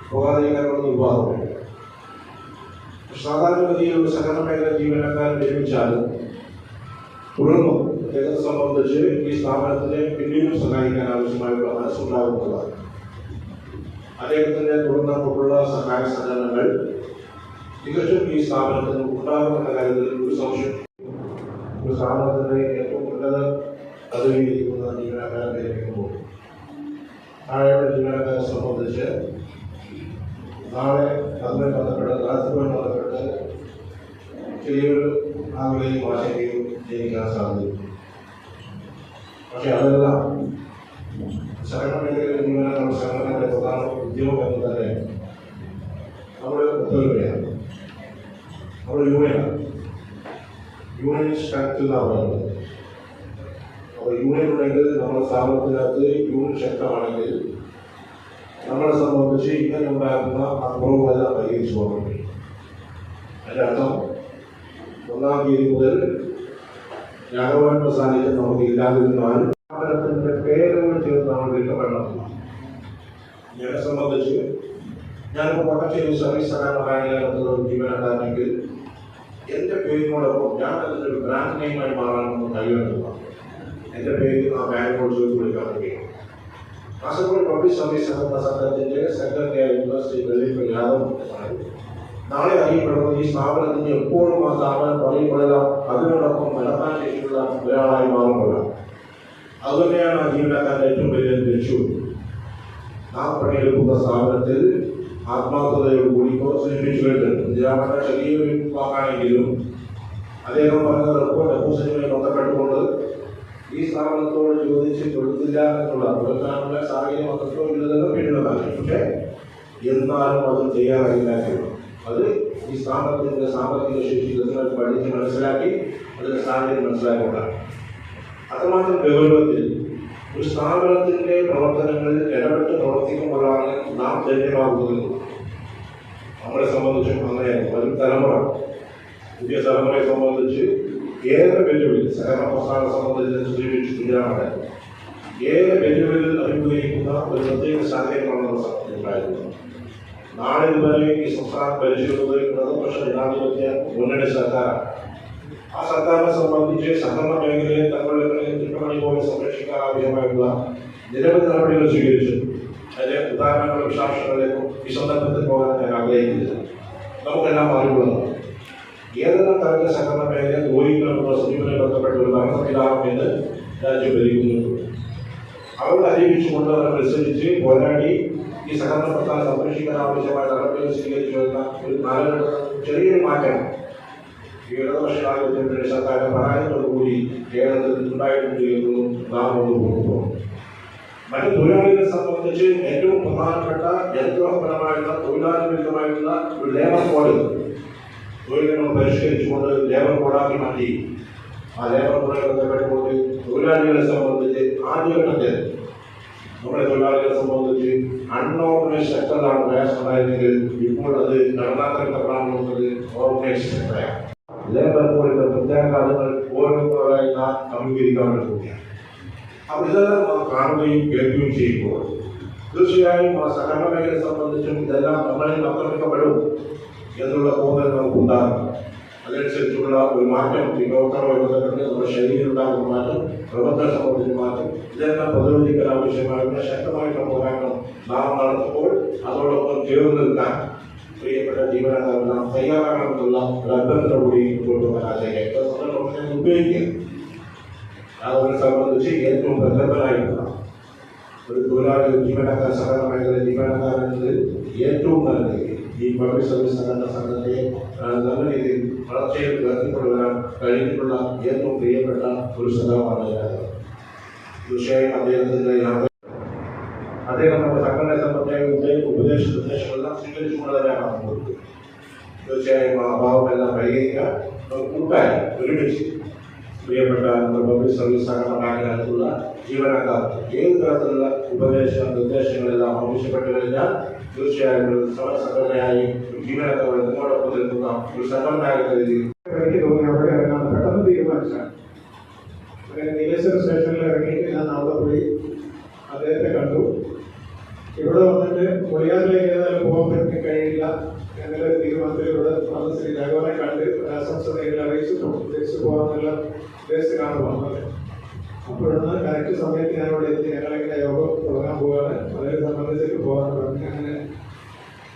പോകാതിരിക്കാനുള്ള നിർവാഹമില്ല. സാധാരണഗതിയിൽ ഒരു സഹകരണ മേഖല ജീവനക്കാരൻ ലഭിച്ചാലും തുടർന്നും അദ്ദേഹത്തെ സംബന്ധിച്ച് ഈ സ്ഥാപനത്തിനെ പിന്നീടും സഹായിക്കാൻ ആവശ്യമായുള്ള മനസ്സുണ്ടാകുന്നതാണ്. അദ്ദേഹത്തിന്റെ തുടർന്നുള്ള സഹായ സഹകരണങ്ങൾ തികച്ചും ഈ സ്ഥാപനത്തിന് ഉണ്ടാകുമെന്ന കാര്യത്തിൽ ഒരു സംശയം. ഒരു സ്ഥാപനത്തിന്റെ ഏറ്റവും ഉന്നത പദവിയിലിരിക്കുന്ന ജീവനക്കാരെ ലഭിക്കുമ്പോൾ താഴെയുള്ള ജീവനക്കാരെ സംബന്ധിച്ച് നാളെ അതുമായി ബന്ധപ്പെട്ട് ചെറിയൊരു ആഗ്രഹയും ആശങ്കയും ജനിക്കാൻ സാധിക്കും. പക്ഷെ അതെല്ലാം സഹകരണ മേഖലയിലെ ജീവനക്കാർ സംഘടനയുടെ പ്രധാന ഉദ്യോഗം എന്ന് തന്നെ നമ്മൾ ഒത്തുവരികയാണ്. നമ്മൾ യൂണിയൻ സ്ട്രെങ്ത് എന്നാണ് പറയുന്നത്. അപ്പോൾ യൂണിയൻ ഉണ്ടെങ്കിൽ നമ്മുടെ സ്ഥാപനത്തിനകത്ത് യൂണിയൻ ശക്തമാണെങ്കിൽ നമ്മളെ സംബന്ധിച്ച് ഇങ്ങനെ ഉണ്ടാകുന്ന അപൂർവത പരിഹരിച്ചു പോകാൻ കഴിയും. അതിൻ്റെ അർത്ഥം 1-ാം തീയതി മുതൽ രാഘവന്റെ സാന്നിധ്യം നമുക്ക് ഇല്ലാതിരുന്നാൽ സ്ഥാപനത്തിന്റെ പേരുകൾ ചേർത്ത് നമ്മൾ വിൽക്കപ്പെടണം. എന്നെ സംബന്ധിച്ച് ഞാനിപ്പോൾ കോട്ടശ്ശേരി സർവീസ് സഹകരണ ജീവനക്കാരനെങ്കിൽ എൻ്റെ പേരിനോടൊപ്പം ഞാൻ അതിൻ്റെ ഒരു ബ്രാൻഡ് നെയിമായി മാറാനൊന്നും കഴിയുന്നതാണ്. എൻ്റെ പേര് ആ ബാങ്കിനോട് ചോദിച്ചു വിളിക്കാൻ കഴിയും. കാസർഗോഡ് പബ്ലിക് സർവീസ് സഹകരണ സംഘത്തിന്റെ സെക്രട്ടറി ആയിട്ടുള്ള ശ്രീ പ്രദീപ് യാദവ് നാളെ അറിയപ്പെടുന്നത് ഈ സ്ഥാപനത്തിന് എപ്പോഴും ആ സ്ഥാപനം പറയുമ്പോഴെല്ലാം അതിനോടൊപ്പം നടത്താൻ ശേഷിയുള്ള ഒരാളായി മാറുമ്പോഴാണ്. അതുതന്നെയാണ് ആ ജീവനക്കാരൻ്റെ ഏറ്റവും വലിയ ലക്ഷ്യം. നാം പണിയെടുക്കുന്ന സ്ഥാപനത്തിൽ ആത്മാർത്ഥതയോടുകൂടി സൂചിപ്പിച്ചു കഴിഞ്ഞിട്ടുണ്ട്. ഇതിനാവട്ടെ ചെറിയൊരു വാക്കാണെങ്കിലും അദ്ദേഹം പറഞ്ഞ ഡെപ്പോസിറ്റുമായി ബന്ധപ്പെട്ടുകൊണ്ട് ഈ സ്ഥാപനത്തോട് ചോദിച്ച് കൊടുത്തില്ല എന്നുള്ള കൊടുക്കാനുള്ള സാഹചര്യം അത്രയോ ഇല്ലതെന്ന് പിന്നീടാണ്. പക്ഷേ എന്നാലും അത് തയ്യാറായില്ല. അത് ഈ സ്ഥാപനത്തിന്റെ സാമ്പത്തിക ശേഷി പഠിച്ച് മനസ്സിലാക്കി അതിന്റെ സാഹചര്യം മനസ്സിലാക്കിക്കൊണ്ടാണ്. അത്രമാത്രം ഗൗരവത്തിൽ ഒരു സ്ഥാപനത്തിന്റെ പ്രവർത്തനം പ്രവർത്തിക്കുമ്പോഴാണ് നാം ധന്യമാകുന്നത്. നമ്മളെ സംബന്ധിച്ചും അങ്ങനെയാണ്. വരും തലമുറ, പുതിയ തലമുറയെ സംബന്ധിച്ച് ഏറെ വെല്ലുവിളി, സഹകരണ പ്രസ്ഥാനം സംബന്ധിച്ച് സൂചിപ്പിച്ചിട്ടുള്ളതാണ്. ഏറെ വെല്ലുവിളി അഭിമുഖീകരിക്കുന്ന ഒരു പ്രത്യേക സാഹചര്യമാണ് നമ്മുടെ സംബന്ധിച്ചുണ്ടായിരുന്നത്. നാളിതുവരെ ഈ സംസ്ഥാനം ഭരിച്ചിരുന്നത് ഇടതുപക്ഷ ജനാധിപത്യ മുന്നണി സർക്കാരാണ്. ആ സർക്കാരിനെ സംബന്ധിച്ച് സഹകരണ മേഖലയെ തങ്ങളുടെ ചുറ്റുമണി പോലെ സംരക്ഷിക്കാൻ ആവശ്യമായിട്ടുള്ള നിരവധി നടപടികൾ സ്വീകരിച്ചു. അതിലെ ഉദാഹരണങ്ങൾ വിശദാംശങ്ങളിലേക്കും ഈ സന്ദർഭത്തിൽ പോകാൻ ഞാൻ ആഗ്രഹിക്കുന്നില്ല. നമുക്കെല്ലാം അറിവുള്ളതാണ്. ഏതെല്ലാം തരത്തിലെ സഹകരണ മേഖല ദ്രോഹിക്കണമെന്നുള്ള സമീപനവുമായി ബന്ധപ്പെട്ട ഒരു ഭരണ സംവിധാനം എന്ന് രാജ്യം ഭരിക്കുന്നുണ്ട്. അവരുടെ അറിയിച്ചുകൊണ്ട് അവരെ മത്സരിച്ച് പോരാടി ഈ സഹകരണ പ്രസ്ഥാനം സംരക്ഷിക്കാൻ ആവശ്യമായ നടപടികൾ സ്വീകരിച്ചു വരുന്ന ഒരു കാലഘട്ടം ചെറിയൊരു മാറ്റം ഈ ഇടതുപക്ഷ ജനാധിപത്യ സർക്കാരിന്റെ പരാജയത്തോടുകൂടി കേരളത്തിൽ ഉണ്ടായിട്ടുണ്ട് എന്നും നാം കൊണ്ടുപോകുന്നു. മറ്റു തൊഴിലാളികളെ സംബന്ധിച്ച് ഏറ്റവും പ്രധാനപ്പെട്ട ജനദ്രോഹപരമായിട്ടുള്ള തൊഴിലാളി വിരുദ്ധമായിട്ടുള്ള ഒരു ലേബർ കോഡ് തൊഴിൽ നമ്മൾ പരിഷ്കരിച്ചുകൊണ്ട് ലേബർ കോഡാക്കി മാറ്റി. ആ ലേബർ കോഡെ ബന്ധപ്പെട്ടുകൊണ്ട് തൊഴിലാളികളെ സംബന്ധിച്ച് ആദ്യഘട്ടത്തിൽ നമ്മുടെ തൊഴിലാളികളെ സംബന്ധിച്ച് അൺഓർഗനൈസ്ഡ് സെക്ടറിലാണ് പ്രയാസം ഉണ്ടായിരുന്നെങ്കിൽ ഇപ്പോൾ അത് നടന്നാക്കപ്പെടാമെന്നുള്ളത് ഓർഗനൈസ്ഡ് സെക്ടറാണ്. ലേബർ കോഡിന്റെ പ്രത്യാഘാതങ്ങൾ ഓരോരുത്തരായി നാം അഭിമുഖീകരിക്കാൻ വേണ്ടിയാണ്. അപ്പോൾ ഇതെല്ലാം നാം കാണുകയും കേൾക്കുകയും ചെയ്യുമ്പോൾ തീർച്ചയായും ആ സഹകരണ മേഖലയെ സംബന്ധിച്ചും ഇതെല്ലാം നമ്മളിൽ ആക്രമിക്കപ്പെടും എന്നുള്ള തോന്നൽ നമുക്കുണ്ടാകും. അതനുസരിച്ചുള്ള ഒരു മാറ്റം ഈ പ്രവർത്തനവുമായി ബന്ധപ്പെട്ട് നമ്മുടെ ശരീരത്തിലുണ്ടാകുന്ന മാറ്റം, പ്രവർത്തന സംബന്ധിച്ച മാറ്റം, ഇതെല്ലാം പ്രതിരോധിക്കാൻ ആവശ്യമായുള്ള ശക്തമായിട്ടുള്ള പോരാട്ടം നാം നടത്തുമ്പോൾ അതോടൊപ്പം ചേർന്ന് നിൽക്കാൻ പ്രിയപ്പെട്ട ജീവനക്കാരെല്ലാം തയ്യാറാകണമെന്നുള്ള ഒരു അഭ്യർത്ഥന കൂടി കൊണ്ടുപോകാൻ ആശയം ഉപയോഗിക്കുക. അവരെ സംബന്ധിച്ച് ഏറ്റവും പ്രഗത്ഭനായിട്ടുള്ള ഒരു തൊഴിലാളി ജീവനക്കാർ സഹകരണ മേഖല ജീവനക്കാരെന്നത് ഏറ്റവും നല്ല രീതിയിൽ ഈ പബ്ലിക് സർവീസ് സഹകരണ സംഘത്തെ നല്ല രീതിയിൽ വളർച്ചയിൽ ഉയർത്തിക്കൊണ്ടുവരാൻ കഴിഞ്ഞിട്ടുള്ള ഏറ്റവും പ്രിയപ്പെട്ട ഒരു സഖാവാണ് ഞാൻ. തീർച്ചയായും അദ്ദേഹം നമ്മുടെ സംഘടനയെ സംബന്ധിച്ച ഉപദേശ നിർദ്ദേശങ്ങളെല്ലാം സ്വീകരിച്ചുകൊണ്ട് തന്നെയാണ് നമുക്ക്. തീർച്ചയായും ആ ഭാവമെല്ലാം പരിഹരിക്കാൻ കൂട്ടായി ഒരുമിച്ച് പ്രിയപ്പെട്ട പബ്ലിക് സർവീസ് സഹകരണ മേഖലയിലുള്ള ജീവനക്കാർ ഏത് തരത്തിലുള്ള ഉപദേശ നിർദ്ദേശങ്ങളെല്ലാം ആവശ്യപ്പെട്ടു കഴിഞ്ഞാൽ തീർച്ചയായും സംഘടനയായി ജീവനക്കാരുടെ നിങ്ങളോടൊപ്പം നിൽക്കുന്ന ഒരു സംഘടനയായ രീതിയിൽ എനിക്ക് തോന്നി അവിടെ ഇറങ്ങാൻ പെട്ടെന്ന് തീരുമാനിച്ചാണ്. നീലേശ്വരം സ്റ്റേഷനിൽ ഇറങ്ങിയിട്ട് ഞാൻ അവിടെ പോയി അദ്ദേഹത്തെ കണ്ടു. ഇവിടെ വന്നിട്ട് മുളിയാറിലേക്ക് ഏതായാലും പോകാൻ പറ്റി കഴിയില്ല എന്നുള്ള തീരുമാനത്തിൽ ഇവിടെ വന്ന് ശ്രീ രാഘവനെ കണ്ട് ആശംസകൾ അറിയിച്ചു തിരിച്ചു പോകാമെന്നുള്ള ഉദ്ദേശത്തിലാണ് വന്നത്. അപ്പോഴൊന്ന് കറക്റ്റ് സമയത്ത് ഞാൻ ഇവിടെ എത്തി. ഞങ്ങളിങ്ങനെ യോഗം തുടങ്ങാൻ പോവുകയാണ്, അതിനെ സംബന്ധിച്ചിട്ട് പോകാൻ പറഞ്ഞു. അങ്ങനെ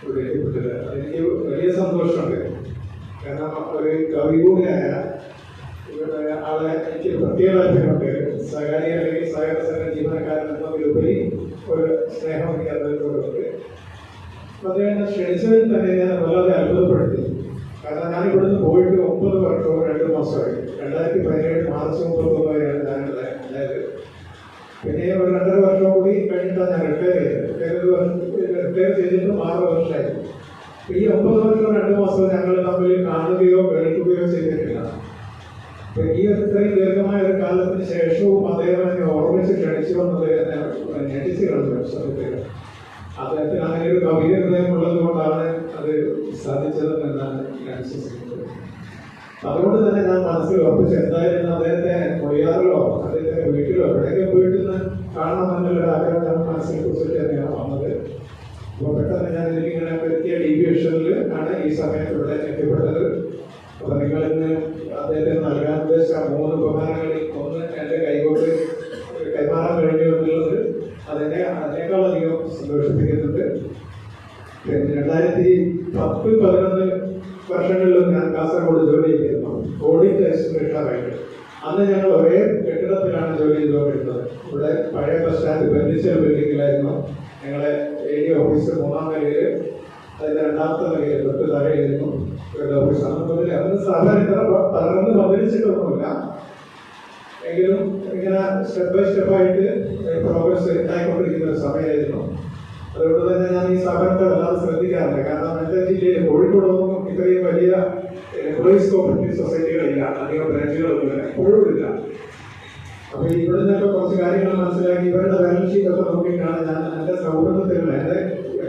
ഇവിടെ എത്തിപ്പെട്ടത് എനിക്ക് വലിയ സന്തോഷമുണ്ട്. കാരണം ഒരു കവി കൂടിയായ ആളെ എനിക്ക് പ്രത്യേക താല്പര്യമുണ്ട്. സ്വകാര്യ അല്ലെങ്കിൽ സഹകരണ സംഘ ജീവനക്കാരൻ എന്നതിലുപരി ഒരു സ്നേഹം എനിക്ക് അദ്ദേഹത്തോടുണ്ട്. അദ്ദേഹം ക്ഷണിച്ചതിൽ തന്നെ ഞാൻ വല്ലാതെ അത്ഭുതപ്പെടുത്തി. കാരണം ഞാൻ ഇവിടുന്ന് പോയിട്ട് 9 വർഷവും 2 മാസമായി. 2017 മാർച്ച് 31 ഞാനിവിടെ ഉണ്ടായത്. പിന്നെ ഒരു 2.5 വർഷം കൂടി കഴിഞ്ഞിട്ടാണ് ഞാൻ റിട്ടയർ ചെയ്തത്. റിട്ടയർ ചെയ്തിട്ട് 6 വർഷമായി. ഈ 9 വർഷവും 2 മാസവും ഞങ്ങൾ തമ്മിൽ കാണുകയോ കേൾക്കുകയോ ചെയ്തിട്ടില്ല. അപ്പൊ ഈ ഇത്രയും ദീർഘമായ ഒരു കാലത്തിന് ശേഷവും അദ്ദേഹം എന്നെ ഓർമ്മിച്ച് ക്ഷണിച്ചു വന്നത് എന്നെ ഞെട്ടിച്ച് കളഞ്ഞു. അദ്ദേഹത്തിന് അങ്ങനെ ഒരു കവിത ഹൃദയം ഉള്ളത് കൊണ്ടാണ് അത് സാധിച്ചതെന്നാണ് ഞാൻ വിശ്വസിക്കുന്നത്. അതുകൊണ്ട് തന്നെ ഞാൻ മനസ്സിൽ ഉറപ്പിച്ചു എന്തായാലും അദ്ദേഹത്തെ മൊഴിയാറിലോ അദ്ദേഹത്തിന്റെ വീട്ടിലോ എവിടെയൊക്കെ വീട്ടിൽ നിന്ന് കാണണമെന്നുള്ള ആഗ്രഹം ഞാൻ മനസ്സിൽ കുറിച്ചിട്ട് തന്നെയാണ് വന്നത്. അപ്പോൾ പെട്ടെന്ന് ഞാൻ ഇതിലിങ്ങനെ പറ്റിയ ഡീവിയേഷനിൽ ആണ് ഈ സമയത്ത് ഇവിടെ എത്തിപ്പെട്ടത്. അപ്പൊ നിങ്ങളിന്ന് അദ്ദേഹത്തിന് നൽകാൻ ഉദ്ദേശിച്ച 3 ഉപഹാരങ്ങളിൽ ഒന്ന് എൻ്റെ കൈകൊണ്ട് കൈമാറാൻ കഴിഞ്ഞു എന്നുള്ളത് അതിനേക്കാളധികം സന്തോഷിപ്പിക്കുന്നുണ്ട്. പിന്നെ 2010-11 വർഷങ്ങളിലും ഞാൻ കാസർഗോഡ് ജോലി ചെയ്തിരുന്നു. ഓഡിറ്റ് എക്സ്പെർട്ടായിട്ട്. അന്ന് ഞങ്ങൾ ഒരേ കെട്ടിടത്തിലാണ് ജോലി ചെയ്തുകൊണ്ടിരുന്നത്. ഇവിടെ പഴയ ബസ് സ്റ്റാൻഡ് ഫർണിച്ചർ ബിൽഡിങ്ങിലായിരുന്നു ഞങ്ങളെ ഏരിയ ഓഫീസ് 3ാം നിലയിൽ, അതിന്റെ 2ാമത്തെ നിലയിൽ തൊട്ട് താഴെയായിരുന്നു ഓഫീസ്. അന്ന് സ്ഥാപനം ഇത്ര തകർന്ന് പതിരിച്ചിട്ടൊന്നുമില്ല. എങ്കിലും ഇങ്ങനെ സ്റ്റെപ്പ് ബൈ സ്റ്റെപ്പായിട്ട് പ്രോഗ്രസ് ഉണ്ടായിക്കൊണ്ടിരിക്കുന്ന ഒരു സമയമായിരുന്നു. അതുകൊണ്ട് തന്നെ ഞാൻ ഈ സ്ഥാപനത്തെ വല്ലാതെ ശ്രദ്ധിക്കാറില്ല. കാരണം എൻ്റെ ജില്ലയിൽ കോഴിക്കോടൊന്നും ഇത്രയും വലിയ എംപ്ലോയീസ് കോപ്പറേറ്റീവ് സൊസൈറ്റികളില്ല, അധികം ബ്രാഞ്ചുകളൊന്നുമില്ല, ഇപ്പോഴും ഇല്ല. അപ്പൊ ഇവിടെ നിന്നൊക്കെ കുറച്ച് കാര്യങ്ങൾ മനസ്സിലാക്കി ഇവരുടെ ബാലൻസ് ഷീറ്റ് ഒക്കെ നോക്കിയിട്ടാണ് ഞാൻ എൻ്റെ സൗഹൃദത്തിലുള്ള എൻ്റെ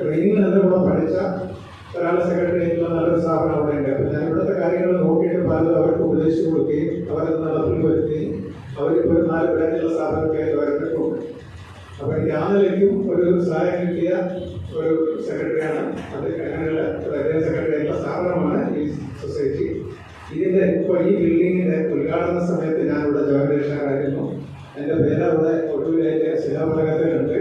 ട്രെയിനിങ് എൻ്റെ കൂടെ പഠിച്ച ഒരാൾ സെക്രട്ടറി ആയിട്ടുള്ള നല്ലൊരു സ്ഥാപനം അവിടെ ഉണ്ട്. അപ്പൊ ഞാൻ ഇവിടുത്തെ കാര്യങ്ങൾ നോക്കിയിട്ട് പലതും അവർക്ക് ഉപദേശിച്ചു കൊടുക്കുകയും അവരത് നടപ്പിൽ വരുത്തുകയും അവരിപ്പോൾ 4 ബ്രാഞ്ചുള്ള സ്ഥാപനമൊക്കെ വരുന്നിട്ടുണ്ട്. അപ്പൊ എനിക്ക് ആ നിലയ്ക്കും ഒരു സഹായം കിട്ടിയ ഒരു സെക്രട്ടറിയാണ്. അത് അങ്ങനെയുള്ള സെക്രട്ടറി ആയിട്ടുള്ള സ്ഥാപനമാണ് ഈ സൊസൈറ്റി. ഇതിന്റെ ഇപ്പോൾ ഈ ബിൽഡിങ്ങിന്റെ ഉദ്ഘാടന സമയത്ത് ഞാൻ ഇവിടെ ജോയിന്റ് രക്ഷകരായിരുന്നു. എൻ്റെ പേര് അവിടെ ഒടുവിലേക്ക് ശിലാഫലകത്തിലുണ്ട്.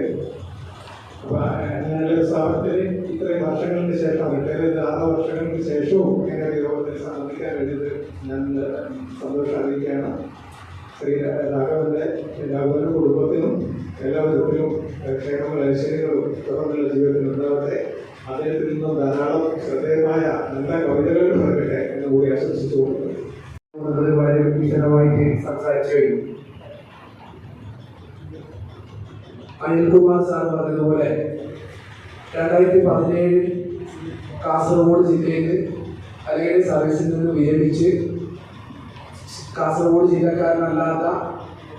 അപ്പൊ അങ്ങനെയുള്ള സ്ഥാപനത്തിൽ ഇത്രയും വർഷങ്ങൾക്ക് ശേഷം റിട്ടയർ 6 വർഷങ്ങൾക്ക് ശേഷവും ഇങ്ങനെ ഒരു യോഗത്തിൽ സംബന്ധിക്കാൻ വേണ്ടിയിട്ട് ഞാൻ സന്തോഷം അറിയിക്കുകയാണ്. ശ്രീ രാഘവന്റെ കുടുംബത്തിനും എല്ലാ വിധത്തിലും ക്ഷേമങ്ങളും ഐശ്വര്യങ്ങളും തുടർന്നുള്ള ജീവിതത്തിൽ ഉണ്ടാവട്ടെ. അദ്ദേഹത്തിൽ നിന്നും ധാരാളം ശ്രദ്ധേയമായ നല്ല കവിതകൾ പറയട്ടെ എന്ന് കൂടി ആശംസിച്ചുകൊണ്ട് വളരെ വിശദമായിട്ട് സംസാരിച്ചു കഴിഞ്ഞു. അനിൽകുമാർ സാർ പറഞ്ഞതുപോലെ 2017 കാസർഗോഡ് ജില്ലയിൽ അല്ലെങ്കിൽ സർവീസിൽ നിന്ന് വിരമിച്ച് കാസർഗോഡ് ജില്ലക്കാരനല്ലാത്ത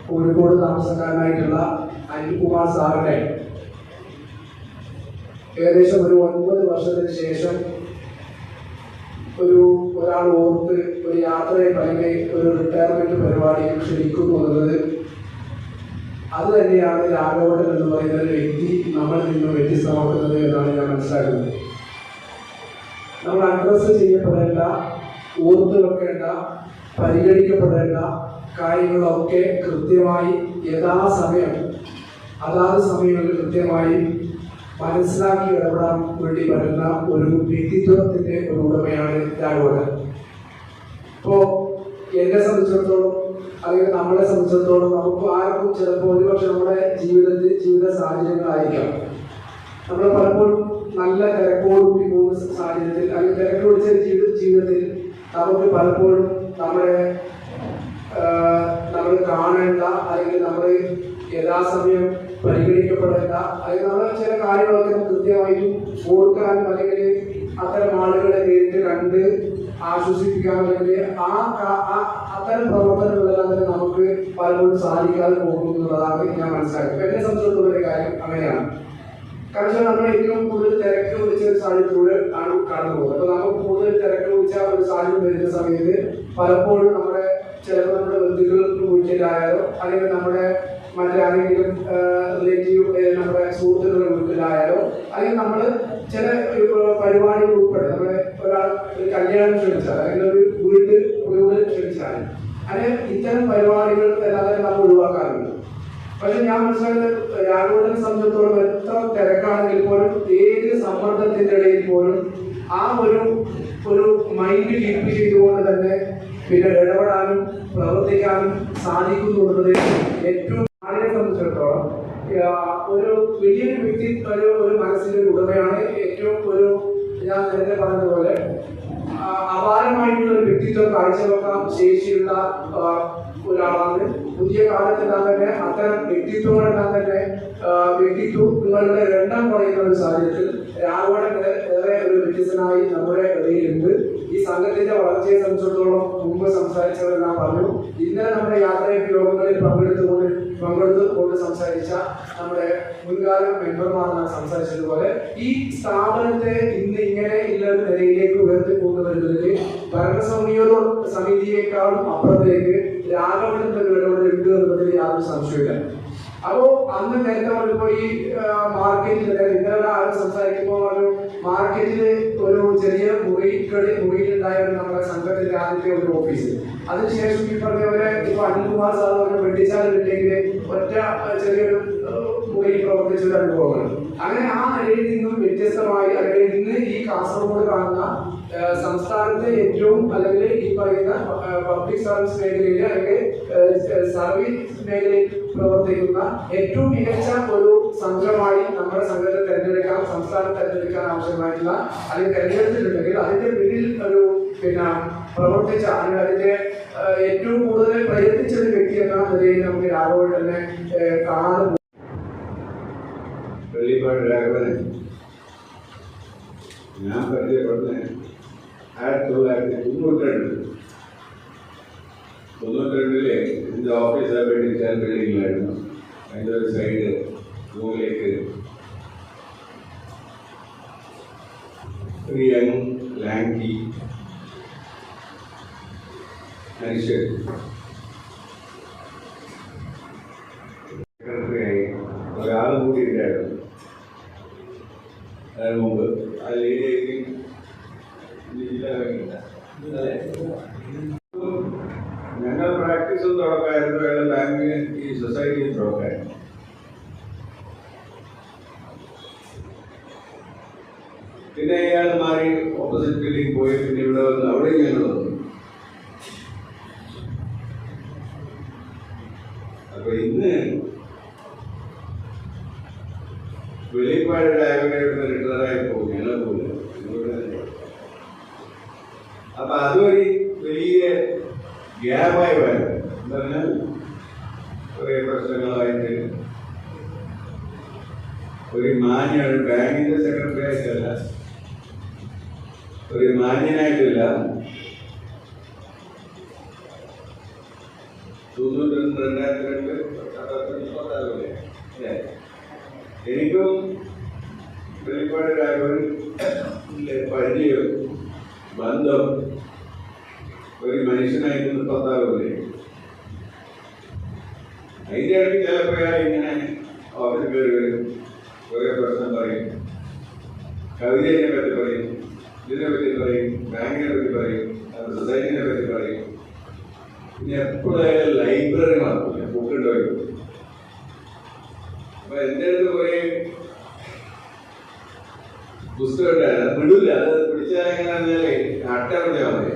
കോഴിക്കോട് താമസക്കാരനായിട്ടുള്ള അനിൽകുമാർ സാറിനെ ഏകദേശം ഒരു 9 വർഷത്തിന് ശേഷം ഒരാൾ ഓർത്ത് ഒരു യാത്രയെ അല്ലെങ്കിൽ ഒരു റിട്ടയർമെന്റ് പരിപാടിയിൽ ക്ഷണിക്കുന്നു എന്നുള്ളത് അത് തന്നെയാണ് രാഘവൻ എന്ന് പറയുന്ന ഒരു വ്യക്തി നമ്മളിൽ നിന്നും വ്യത്യസ്തമാക്കുന്നത് എന്നാണ് ഞാൻ മനസ്സിലാക്കുന്നത്. നമ്മൾ അഡ്രസ് ചെയ്യപ്പെടേണ്ട, ഓർത്ത് വെക്കേണ്ട, പരിഗണിക്കപ്പെടേണ്ട കാര്യങ്ങളൊക്കെ കൃത്യമായി യഥാസമയം അതാത് സമയങ്ങളിൽ കൃത്യമായി മനസ്സിലാക്കി ഇടപെടാൻ വേണ്ടി വരുന്ന ഒരു വ്യക്തിത്വത്തിന്റെ ഒരു ഉടമയാണ് രാഘവൻ. ഇപ്പോൾ എന്നെ സംബന്ധിച്ചിടത്തോളം അല്ലെങ്കിൽ നമ്മളെ സംബന്ധിച്ചിടത്തോളം നമുക്ക് ആർക്കും ചിലപ്പോൾ ഒരുപക്ഷെ നമ്മുടെ ജീവിത സാഹചര്യങ്ങളായിരിക്കാം നമ്മൾ പലപ്പോഴും നല്ല തിരക്കോടുകൂടി പോകുന്ന സാഹചര്യത്തിൽ അല്ലെങ്കിൽ തിരക്ക് പിടിച്ച ജീവിതത്തിൽ നമുക്ക് പലപ്പോഴും നമ്മൾ കാണേണ്ട അല്ലെങ്കിൽ നമ്മൾ യഥാസമയം പരിഗണിക്കപ്പെടേണ്ട അല്ലെങ്കിൽ നമ്മൾ ചില കാര്യങ്ങളൊക്കെ കൃത്യമായിട്ടും ഓർക്കാനും അല്ലെങ്കിൽ അത്തരം ആളുകളെ നേരിട്ട് കണ്ട് ആശ്വസിപ്പിക്കാൻ അല്ലെങ്കിൽ അത്തരം പ്രവർത്തനങ്ങളെല്ലാം തന്നെ നമുക്ക് പലപ്പോഴും സാധിക്കാതെ പോകുന്നതാണ് ഞാൻ മനസ്സിലാക്കുന്നത്. എന്നെ സംബന്ധിച്ചിടത്തോളം ഒരു കാര്യം അങ്ങനെയാണ്. കാരണം നമ്മൾ ഏറ്റവും കൂടുതൽ തിരക്ക് പിടിച്ച ഒരു സാഹചര്യത്തിലൂടെ ആണ് കടന്നു പോകുന്നത്. അപ്പൊ നമുക്ക് കൂടുതൽ തിരക്ക് പിടിച്ച ഒരു സാഹചര്യം വരുന്ന സമയത്ത് പലപ്പോഴും ചിലപ്പോൾ നമ്മുടെ ബന്ധുക്കൾക്ക് വീട്ടിലായാലോ അല്ലെങ്കിൽ നമ്മുടെ മറ്റാരെങ്കിലും റിലേറ്റീവ് നമ്മുടെ സുഹൃത്തുക്കളുടെ വീട്ടിലായാലോ അല്ലെങ്കിൽ നമ്മൾ ചില പരിപാടികൾ ഉൾപ്പെടെ നമ്മളെ ഒരു കല്യാണം ക്ഷണിച്ചാൽ അല്ലെങ്കിൽ ഒരു വീട് ക്ഷണിച്ചാൽ അങ്ങനെ ഇത്തരം പരിപാടികൾ എല്ലാവരും നമ്മൾ ഒഴിവാക്കാറുണ്ട്. പക്ഷെ ഞാൻ മനസ്സിലാക്കുന്നത് രാഘവനെ സംബന്ധിച്ചിടത്തോളം എത്ര തിരക്കാണെങ്കിൽ പോലും ഏത് സമ്മർദ്ദത്തിന്റെ ഇടയിൽ പോലും ആ ഒരു മൈൻഡ് കീപ്പ് ചെയ്തുകൊണ്ട് തന്നെ പിന്നെ ഇടപെടാനും പ്രവർത്തിക്കാനും സാധിക്കുന്നുള്ളത് ഏറ്റവും ആളിനെ സംബന്ധിച്ചിടത്തോളം ഒരു വലിയൊരു വ്യക്തി ഒരു മനസ്സിന്റെ ഉടമയാണ്. ഏറ്റവും ഞാൻ നേരത്തെ പറഞ്ഞതുപോലെ അപാരമായിട്ടുള്ള ഒരു വ്യക്തിത്വം കാഴ്ചവെക്കാൻ ശേഷിയുള്ള ഒരാളാണ്. പുതിയ കാലത്തെല്ലാം തന്നെ അത്തരം വ്യക്തിത്വങ്ങളെല്ലാം തന്നെ വ്യക്തിത്വങ്ങളുടെ എണ്ണം കുറയുന്ന ഒരു സാഹചര്യത്തിൽ രാഘവൻ ഏറെ ഒരു വ്യത്യസ്തനായി നമ്മുടെ ഇടയിലുണ്ട്. ഈ സംഘത്തിന്റെ വളർച്ചയെ സംബന്ധിച്ചിടത്തോളം മുമ്പ് സംസാരിച്ചവരെല്ലാം പറഞ്ഞു. ഇന്നലെ നമ്മുടെ യാത്രയുടെ യോഗങ്ങളിൽ പങ്കെടുത്തുകൊണ്ട് സംസാരിച്ച നമ്മുടെ മുൻകാല മെമ്പർമാർ സംസാരിച്ചതുപോലെ ഈ സ്ഥാപനത്തെ ഇന്ന് ഇങ്ങനെ ഉള്ള നിലയിലേക്ക് ഉയർത്തിക്കൊണ്ടുവരുന്നതിന് ഭരണസമിതിയേക്കാളും അപ്പുറത്തേക്ക് രാഘവന്റെ ഇടപെടലുണ്ട് എന്നതിൽ യാതൊരു സംശയമില്ല. അപ്പോ അന്ന് നേരത്തെ പറഞ്ഞപ്പോ ഈ മാർക്കറ്റിൽ ഇന്നലെ ആരും സംസാരിക്കുമ്പോൾ മാർക്കറ്റിൽ ഒരു ചെറിയ മുറിയിലുണ്ടായ നമ്മുടെ സംഘത്തിന്റെ ആദ്യത്തെ ഒരു ഓഫീസ്. അതിനുശേഷം ഈ പറഞ്ഞവരെ ഇപ്പൊ അനിൽകുമാർ സാർ വെട്ടിച്ചാലില്ലെങ്കിൽ ഒറ്റ ചെറിയൊരു മുറിയിൽ പ്രവർത്തിച്ച ഒരു അനുഭവമാണ്. അങ്ങനെ ആ നിലയിൽ നിന്നും വ്യത്യസ്തമായി അല്ലെങ്കിൽ ഇന്ന് ഈ കാസർഗോഡ് കാണുന്ന സംസ്ഥാനത്തെ ഏറ്റവും അല്ലെങ്കിൽ ഈ പറയുന്ന പബ്ലിക് സർവീസ് മേഖലയിൽ അല്ലെങ്കിൽ സർവീസ് മേഖലയിൽ പ്രവർത്തിക്കുന്ന ഏറ്റവും മികച്ച ഒരു സംഘമായി നമ്മുടെ സംഘത്തെ തെരഞ്ഞെടുക്കാൻ, സംസ്ഥാനം തെരഞ്ഞെടുക്കാൻ ആവശ്യമായിട്ടുള്ള അല്ലെങ്കിൽ തെരഞ്ഞെടുത്തിട്ടുണ്ടെങ്കിൽ അതിന്റെ പിന്നിൽ ഒരു പ്രവർത്തിച്ച അല്ലെങ്കിൽ അതിന്റെ ഏറ്റവും കൂടുതൽ പ്രയത്നിച്ച ഒരു വ്യക്തി എന്ന നിലയിൽ നമുക്ക് രാഘവൻ തന്നെ കാണാതെ രാഘവനെ ഞാൻ പരിചയപ്പെടുന്നത് 1992 92-ലെ ഇതിൻ്റെ ഓഫീസായി വെട്ടിച്ചാൽ ബിൽഡിങ്ങിലായിരുന്നു. അതിൻ്റെ ഒരു സൈഡ് റൂമിലേക്ക് ഒരു യങ് ലാങ്കി മനുഷ്യൻ സെക്രട്ടറിയായി ഒരാൾ കൂടി ഉണ്ടായിരുന്നു. അതിന് മുമ്പ് ആ ലേഡിയായിരിക്കും ഞങ്ങൾ പ്രാക്ടീസും തുടക്കമായിരുന്നു. അയാൾ ബാങ്കിന് ഈ സൊസൈറ്റിയിൽ തുടക്കമായിരുന്നു. പിന്നെ അയാൾ മാറി ഓപ്പോസിറ്റ് ബിൽഡിംഗ് പോയി. പിന്നെ ഇവിടെ വന്ന് അവിടെ ഞങ്ങൾ വന്നു. അപ്പൊ ഇന്ന് വെളിപ്പാട് ഡ്രൈവറായിട്ട് റിട്ടയറായി പോകും. ഞങ്ങൾ പോകില്ല. അപ്പൊ അതൊരു വലിയ ഗ്യാപ്പായി വരും. എന്ന് പറഞ്ഞാൽ കുറെ പ്രശ്നങ്ങളായിട്ട് ഒരു മാന്യാണ് ബാങ്കിന്റെ സെക്രട്ടറി ആയിട്ടല്ല, ഒരു മാന്യനായിട്ടില്ല. 2002 എനിക്കും വെളിപ്പാട് ഡ്രൈവറിന്റെ പരിചയം ബന്ധം ഒരു മനുഷ്യനായിട്ട് 36 അതിൻ്റെ ഇടയ്ക്ക് ചിലപ്പോൾ ഇങ്ങനെ ഓഫീസിൽ കയറി വരും, കുറേ പ്രശ്നം പറയും, കവിതയെ പറ്റി പറയും, ഇതിനെ പറ്റി പറയും, ബാങ്കിനെ പറ്റി പറയും, സൊസൈറ്റിനെ പറ്റി പറയും. പിന്നെ എപ്പോഴും ലൈബ്രറി മാത്രമില്ല, ബുക്കുണ്ട് വരും. അപ്പൊ എൻ്റെ അടുത്ത് കുറേ പുസ്തകം ഉണ്ടായിരുന്നു. അത് വിടില്ല. അത് പിടിച്ചാൽ എങ്ങനെയാണെന്ന് പറഞ്ഞാൽ അട്ട പിടിച്ചാൽ മതി.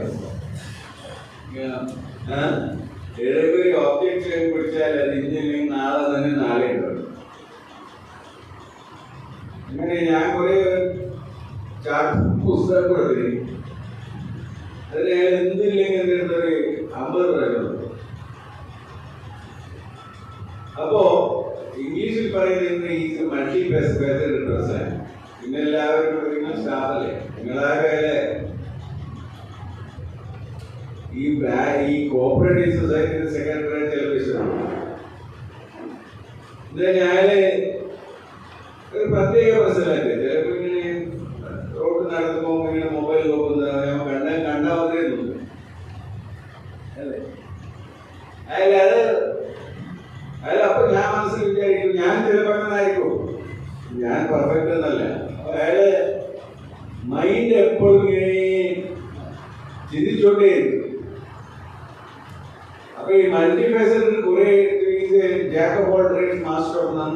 ഏതൊക്കെ ഒബ്ജക്റ്റ് പിടിച്ചാൽ അത് ഇന്നില്ലെങ്കിൽ നാളെ തന്നെ നാളെ ഉണ്ടാവും. അങ്ങനെ ഞാൻ കുറെ പുസ്തകം കൊടുത്തിരുന്നു. അതിന് എന്തില്ലെങ്കിൽ എന്തൊരു 50 രൂപ. അപ്പോ ഇംഗ്ലീഷിൽ പറയുന്നത് ഈ മൾട്ടി ഫെസിലിറ്റി ഡ്രസ്സാണ്. പിന്നെ എല്ലാവരും നിങ്ങൾ സ്റ്റാഫല്ലേ, നിങ്ങളാകെ ഈ കോപ്പറേറ്റീവ് സൊസൈറ്റിയുടെ സെക്രട്ടറി ടെലിവിഷൻ ഞാന് ഒരു പ്രത്യേക പ്രശ്നമായിട്ട് ചിലപ്പോ ഇങ്ങനെ റോഡ് നടത്തുമ്പോ ഇങ്ങനെ മൊബൈൽ നോക്കുന്നത് കണ്ടാവതേ അല്ലേ. അപ്പൊ ഞാൻ മനസ്സിൽ വിചാരിക്കും ഞാൻ ചിലപ്പോ അങ്ങനായിരിക്കും, ഞാൻ പെർഫെക്റ്റ് എന്നല്ല. അയാള് മൈൻഡ് എപ്പോഴും ഇങ്ങനെ ചിന്തിച്ചോണ്ടേയിരിക്കും. അപ്പൊ ഈ മൾട്ടിഫേസിൽ കുറെ jack of all trades master of none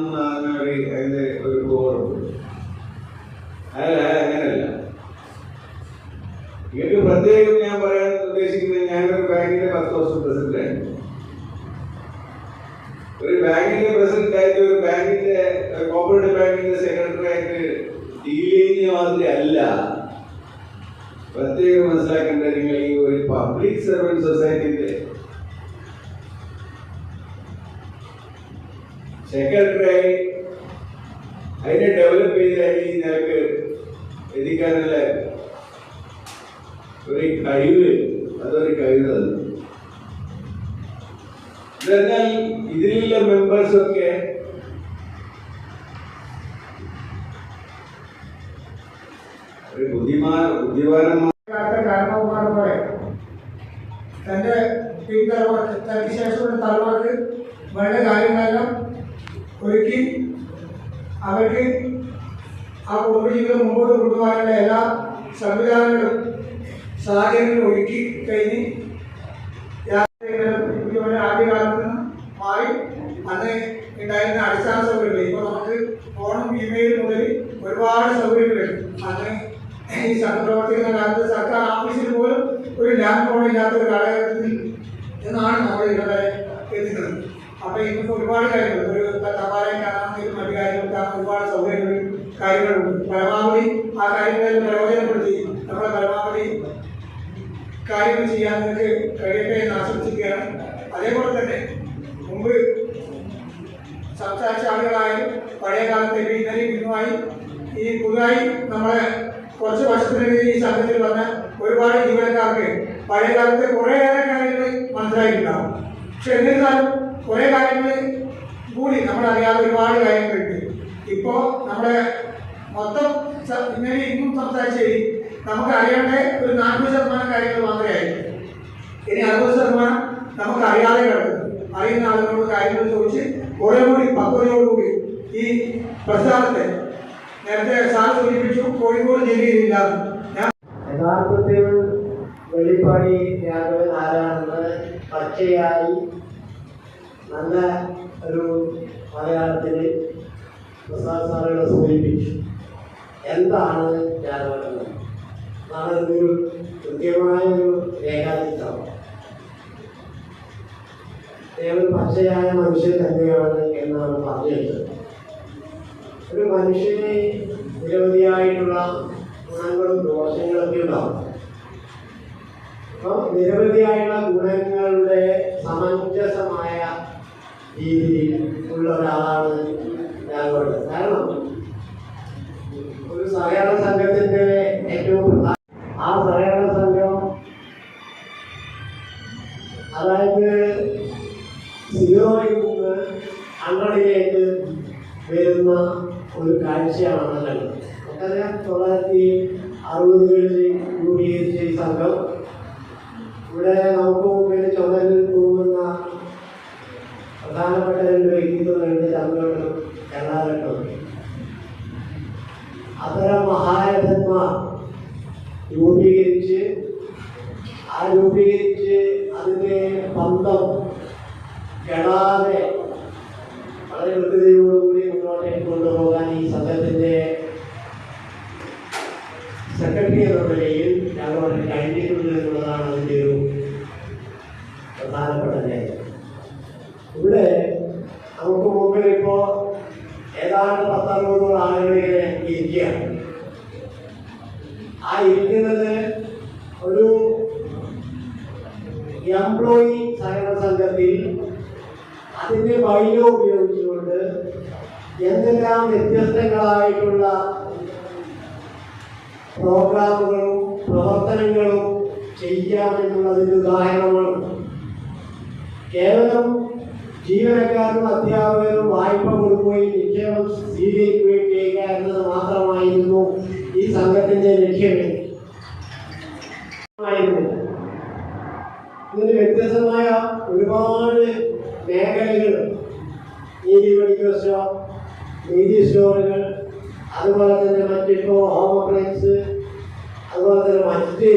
അതിന്റെ ഒരു ഓർമ്മ. അങ്ങനെയല്ല. എനിക്ക് പ്രത്യേകം ഞാൻ പറയാൻ ഉദ്ദേശിക്കുന്നത്, ഞാനൊരു ബാങ്കിന്റെ 10 വർഷം പ്രസിഡന്റ് ആയിരുന്നു. ഒരു ബാങ്കിന്റെ പ്രസിഡന്റ് ആയിട്ട് ഒരു ബാങ്കിന്റെ കോപ്പറേറ്റീവ് ബാങ്കിന്റെ സെക്രട്ടറി ആയിട്ട് ഡീൽ ചെയ്യുന്ന മാതിരി അല്ല. പ്രത്യേകം മനസ്സിലാക്കേണ്ടത്, നിങ്ങൾ ഈ ഒരു പബ്ലിക് സർവീസ് സൊസൈറ്റിന്റെ സെക്രട്ടറി അതിനെ ഡെവലപ്പ് ചെയ്താൽ ഈ നിലക്ക് എത്തിക്കാനുള്ള ഒരു കഴിവ്, അതൊരു കഴിവ് തന്നെ. എന്നാൽ ഇതിലുള്ള മെമ്പേഴ്സൊക്കെ ഒരു ബുദ്ധിമാനന്മാർ പോലെ തന്റെ തനിക്ക് ശേഷമുള്ള തലമുറക്ക് വേണ്ട കാര്യങ്ങളെല്ലാം ഒരുക്കി അവർക്ക് ആ കുടുംബജീവിതം മുമ്പോട്ട് കൊണ്ടുപോകാനുള്ള എല്ലാ സംവിധാനങ്ങളും സാഹചര്യങ്ങളും ഒരുക്കി കഴിഞ്ഞ് ആദ്യകാലത്ത് മാറി അന്ന് ഉണ്ടായിരുന്ന അടിസ്ഥാന സൗകര്യങ്ങൾ ഇപ്പോൾ നമുക്ക് ഫോണും ഇമെയിലും മുതൽ ഒരുപാട് സൗകര്യങ്ങൾ അന്ന് ഈ പ്രവർത്തിക്കുന്ന കാലത്ത് സർക്കാർ ഓഫീസിൽ പോലും ഒരു ലാൻഡ് ഫോൺ ഇല്ലാത്ത ഒരു കാലഘട്ടത്തിൽ എന്നാണ് നമ്മൾ ഇവിടെ എത്തുന്നത്. അപ്പൊ ഇന്നിപ്പോൾ ഒരുപാട് കാര്യങ്ങൾ, ഒരു തപാലയം കാണാമെങ്കിലും മറ്റു കാര്യങ്ങൾ കാണാൻ ഒരുപാട് കാര്യങ്ങളുണ്ട്. പരമാവധി ആ കാര്യങ്ങളിൽ പ്രയോജനപ്പെടുത്തി നമ്മളെ പരമാവധി കാര്യങ്ങൾ ചെയ്യാൻ നിങ്ങൾക്ക് കഴിയട്ടെ എന്ന് ആശംസിക്കുകയാണ്. അതേപോലെ തന്നെ മുമ്പ് സംസാരിച്ച ആളുകളായാലും പഴയ കാലത്തേക്ക് ഇന്നലെയും ഇന്നുമായി ഈ പുതുതായി നമ്മളെ കുറച്ച് വർഷത്തിനുള്ളിൽ ഈ സംഘത്തിൽ വന്ന ഒരുപാട് ജീവനക്കാർക്ക് പഴയ കാലത്ത് കുറേയേറെ കാര്യങ്ങൾ മനസ്സിലായിട്ടുണ്ടാവും. പക്ഷെ എന്നിരുന്നാലും കുറേ കാര്യങ്ങൾ കൂടി നമ്മളറിയാതെ ഒരുപാട് കാര്യങ്ങളുണ്ട്. ഇപ്പോൾ നമ്മുടെ മൊത്തം ഇങ്ങനെ ഇന്നും സംസാരിച്ച് നമുക്ക് അറിയേണ്ട ഒരു 40% കാര്യങ്ങൾ മാത്രമേ ആയിരുന്നു. ഇനി 60% നമുക്ക് അറിയാതെ കിടക്കും. അറിയുന്ന ആളുകളോട് കാര്യങ്ങൾ ചോദിച്ച് കുറേ കൂടി പക്വതയോടുകൂടി ഈ പ്രസ്ഥാനത്തെ നേരത്തെ സാർ സൂചിപ്പിച്ചു കോഴിക്കോട് ജില്ലയിലില്ല. യഥാർത്ഥത്തിൽ വെളിപ്പാടി രാഘവൻ ആരാണെന്ന് പച്ചയായി നല്ല ഒരു മലയാളത്തിൽ പ്രസാദ് സാറുകളെ സൂചിപ്പിച്ചു. എന്താണ് രാഘവൻ എന്നാണ് ഒരു കൃത്യമായൊരു രേഖാചിത്രം. ഒരു പച്ചയായ മനുഷ്യൻ തന്നെയാണ് എന്നാണ് പറഞ്ഞത്. ഒരു മനുഷ്യന് നിരവധിയായിട്ടുള്ള ഗുണങ്ങളും ദോഷങ്ങളൊക്കെ ഉണ്ടാവും. അപ്പോൾ നിരവധിയായിട്ടുള്ള ഗുണങ്ങളുടെ സമഞ്ജസമായ രീതിയിൽ ഉള്ള ഒരാളാണ് രാഘവൻ. കാരണം ഒരു സഹകരണ സംഘത്തിന്റെ ഏറ്റവും പ്രധാന ആ സഹകരണ സംഘം അതായത് 0യിൽ നിന്ന് 100ലേക്ക് വരുന്ന ഒരു കാഴ്ചയാണ് കണ്ടത്. നമുക്കറിയാം 1960കളിൽ രൂപീകരിച്ച ഈ സംഘം ഇവിടെ നമുക്ക് മുമ്പിൽ ചുമരിൽ പോകുന്ന പ്രധാനപ്പെട്ട 2 വ്യക്തിത്വങ്ങളുണ്ട്, ചന്ദ്രനും കരുണാകരനും. അത്തരം മഹാരഥന്മാർ രൂപീകരിച്ച് അതിൻ്റെ ബന്ധം കെടാതെ വളരെ കൃത്യതയോടുകൂടി മുന്നോട്ടേക്ക് കൊണ്ടുപോകാൻ ഈ സംഘത്തിൻ്റെ സെക്രട്ടറി എന്ന നിലയിൽ ഞങ്ങളോട് കഴിഞ്ഞിട്ടുണ്ട് എന്നുള്ളതാണ് അതിൻ്റെ ഒരു പ്രധാനപ്പെട്ട കാര്യം. ഇവിടെ നമുക്ക് മുമ്പിൽ ഇപ്പോൾ ഏതാണ്ട് 10-60 ആളുകളിങ്ങനെ ഇരിക്കുകയാണ്. ആ ഇരിക്കുന്നത് ഒരു എംപ്ലോയി സഹകരണ സംഘത്തിൽ അതിൻ്റെ വൈലോ ഉപയോഗിച്ചുകൊണ്ട് എന്തെല്ലാം വ്യത്യസ്തങ്ങളായിട്ടുള്ള പ്രോഗ്രാമുകളും പ്രവർത്തനങ്ങളും ചെയ്യാമെന്നുള്ളതിൻ്റെ ഉദാഹരണമാണ്. കേവലം ജീവനക്കാരും അധ്യാപകരും വായ്പ കൊടുക്കുകയും നിക്ഷേപം സ്വീകരിക്കുകയും ചെയ്യുക എന്നത് മാത്രമായിരുന്നു ഈ സംഘത്തിൻ്റെ ലക്ഷ്യമേ. ഇതിന് വ്യത്യസ്തമായ ഒരുപാട് മേഖലകൾ, നീതി മെഡിക്കൽ സ്റ്റോർ, നീതി സ്റ്റോറുകൾ, അതുപോലെ തന്നെ മറ്റിപ്പോൾ ഹോം അപ്ലയൻസ്, അതുപോലെ തന്നെ മറ്റ്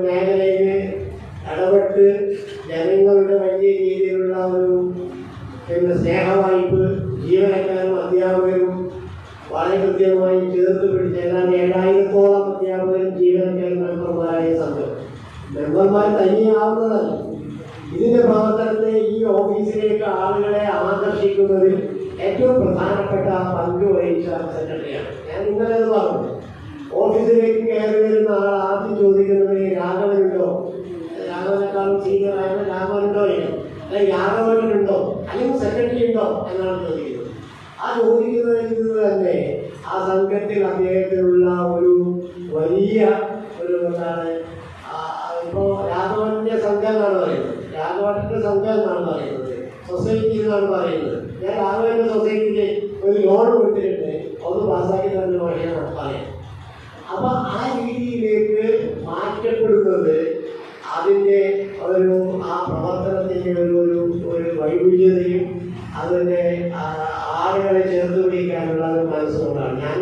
മേഖലയിൽ ഇടപെട്ട് ജനങ്ങളുടെ വലിയ രീതിയിലുള്ള ഒരു സ്നേഹവായ്പ് ജീവനക്കാരും അധ്യാപകരും വളരെ കൃത്യമായി ചേർത്ത് പിടിച്ച് ഏതാണ്ട് 7000-ഓളം അധ്യാപകരും ജീവനക്കാരും മെമ്പർമാരായ സംഘം. മെമ്പർമാർ തനിയാവുന്നതല്ല, ഇതിൻ്റെ പ്രവർത്തനത്തെ ഈ ഓഫീസിലേക്ക് ആളുകളെ ആകർഷിക്കുന്നതിൽ ഏറ്റവും പ്രധാനപ്പെട്ട പങ്ക് വഹിച്ച സെക്രട്ടറിയാണ്. ഞാൻ ഇന്നലെ അത് പറഞ്ഞു. ഓഫീസിലേക്ക് കയറി വരുന്ന ആൾ ആദ്യം ചോദിക്കുന്നത് രാഘവനുണ്ടോ, രാഘവനേക്കാളും സീനിയറായ രാഘവനുണ്ടോ ഇല്ല, അല്ലെങ്കിൽ രാഘവനുണ്ടോ അല്ലെങ്കിൽ സെക്രട്ടറി ഉണ്ടോ എന്നാണ് ചോദിക്കുന്നത്. ആ ചോദിക്കുന്നതിൽ നിന്ന് തന്നെ ആ സംഘത്തിൽ അദ്ദേഹത്തിനുള്ള ഒരു വലിയ ഒരു എന്താണ്, ഇപ്പോൾ രാഘവന്റെ സംഘം എന്നാണ് പറയുന്നത്, രാഘവന്റെ സംഘം എന്നാണ് പറയുന്നത്, സൊസൈറ്റി എന്നാണ് പറയുന്നത്. ഞാൻ രാഘവന്റെ സൊസൈറ്റിക്ക് ഒരു ലോൺ കൊടുത്തിട്ടുണ്ട്, ഒന്ന് പാസ്സാക്കി തന്നെ വേണം പറയാം. അപ്പം ആ രീതിയിലേക്ക് മാറ്റപ്പെടുന്നത് അതിൻ്റെ ഒരു ആ പ്രവർത്തനത്തിൻ്റെ ഒരു വൈവിധ്യതയും അതിൻ്റെ ആളുകളെ ചേർത്ത് പിടിക്കാനുള്ള ഒരു മനസ്സുകൊണ്ടാണ്. ഞാൻ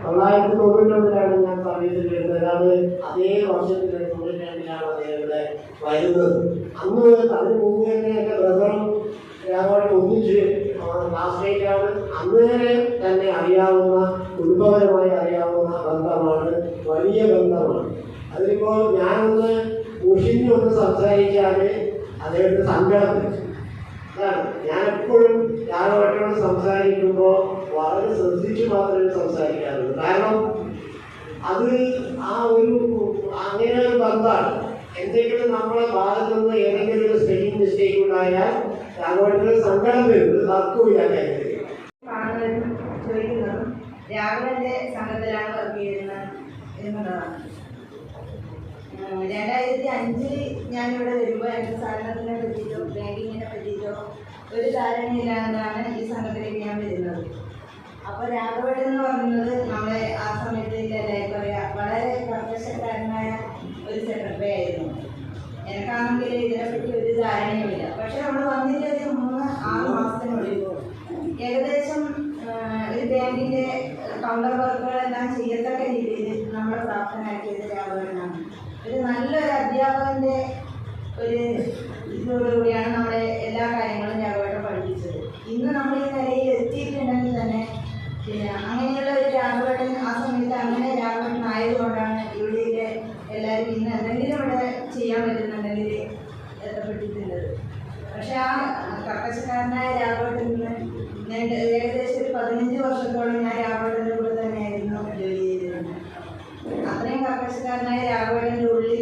1991 ഞാൻ സർവീസിൽ വരുന്നത്. അത് അതേ വർഷത്തിൽ 92 അദ്ദേഹം ഇവിടെ വരുന്നത്. അന്ന് അതിന് മുമ്പ് തന്നെയൊക്കെ ബ്രദറും രാഘവനും ഒന്നിച്ച് ക്ലാസ്മേറ്റാണ്. അന്നേരം തന്നെ അറിയാവുന്ന, കുടുംബപരമായി അറിയാവുന്ന ബന്ധമാണ്, വലിയ ബന്ധമാണ്. അതിലിപ്പോൾ ഞാനൊന്ന് മുഷിഞ്ഞൊന്ന് സംസാരിച്ചാൽ അദ്ദേഹത്തിന് സങ്കടം വരും. അതാണ് ഞാനെപ്പോഴും രാഘവനോട് സംസാരിക്കുമ്പോൾ വളരെ ശ്രദ്ധിച്ച് മാത്രമേ സംസാരിക്കാറുള്ളൂ. കാരണം അത് ആ ഒരു അങ്ങനെ ഒരു ബന്ധമാണ്. എന്തെങ്കിലും നമ്മളെ ഭാഗത്തു നിന്ന് ഏതെങ്കിലും ഒരു സ്പെല്ലിംഗ് മിസ്റ്റേക്ക് ഉണ്ടായാൽ രാഘവന് സങ്കടം വരുന്നത് തർക്കമില്ല കാര്യത്തിൽ. ചോദിക്കുന്നത് രാഘവന്റെ സംഘത്തിലാണ് വർക്ക് ചെയ്യുന്നത് എന്നുള്ളതാണ്. 2005 ഞാനിവിടെ വരുമ്പോൾ എൻ്റെ സഹകരണത്തിനെ പറ്റിയിട്ടോ ബാങ്കിങ്ങിനെ പറ്റിയിട്ടോ ഒരു ധാരണയില്ലാതാണ് ഈ സംഘത്തിലേക്ക് ഞാൻ വരുന്നത്. അപ്പോൾ രാഘവേട്ടൻ എന്ന് പറയുന്നത് നമ്മളെ ആ സമയത്ത് എല്ലാവരും പറയാം വളരെ കർക്കശക്കാരനായ ഒരു സെക്രട്ടറി ആയിരുന്നു. എനിക്കാണെങ്കിൽ ഇതിനെപ്പറ്റി ഒരു ധാരണയുമില്ല. പക്ഷെ നമ്മൾ വന്നിട്ട് ഒരു 3-6 മാസത്തിനുള്ളിൽ ഏകദേശം ഒരു ബാങ്കിൻ്റെ കൗണ്ടർ വർക്കുകളെല്ലാം ചെയ്യത്തക്ക രീതിയിൽ നമ്മളെ പ്രാപ്തനാക്കിയത് രാഘവേട്ടനാണ്. ഒരു നല്ലൊരു അധ്യാപകൻ്റെ ഒരു ഇതിനോടുകൂടിയാണ് നമ്മുടെ എല്ലാ കാര്യങ്ങളും രാഘവേട്ടൻ പഠിപ്പിച്ചത്. ഇന്ന് നമ്മൾ ഈ നിലയിൽ എത്തിയിട്ടുണ്ടെങ്കിൽ തന്നെ പിന്നെ അങ്ങനെയുള്ള ഒരു രാഘവേട്ടൻ ആ സമയത്ത് അങ്ങനെ രാഘവേട്ടൻ ആയതുകൊണ്ടാണ് ഇവിടെയൊക്കെ എല്ലാവരും ഇന്ന് എന്തെങ്കിലും ഇവിടെ ചെയ്യാൻ പറ്റുന്നുണ്ടെങ്കിൽ എത്തപ്പെട്ടിട്ടുള്ളത്. പക്ഷെ ആ കർക്കശക്കാരനായ രാഘവേട്ടൻ ഏകദേശം ഒരു 15 വർഷത്തോളം ഞാൻ രാഘവേട്ടൻ്റെ കൂടെ തന്നെയായിരുന്നു ജോലി ചെയ്തിരുന്നത്. അത്രയും കർക്കശക്കാരനായ രാഘവേട്ടൻ്റെ ഉള്ളിൽ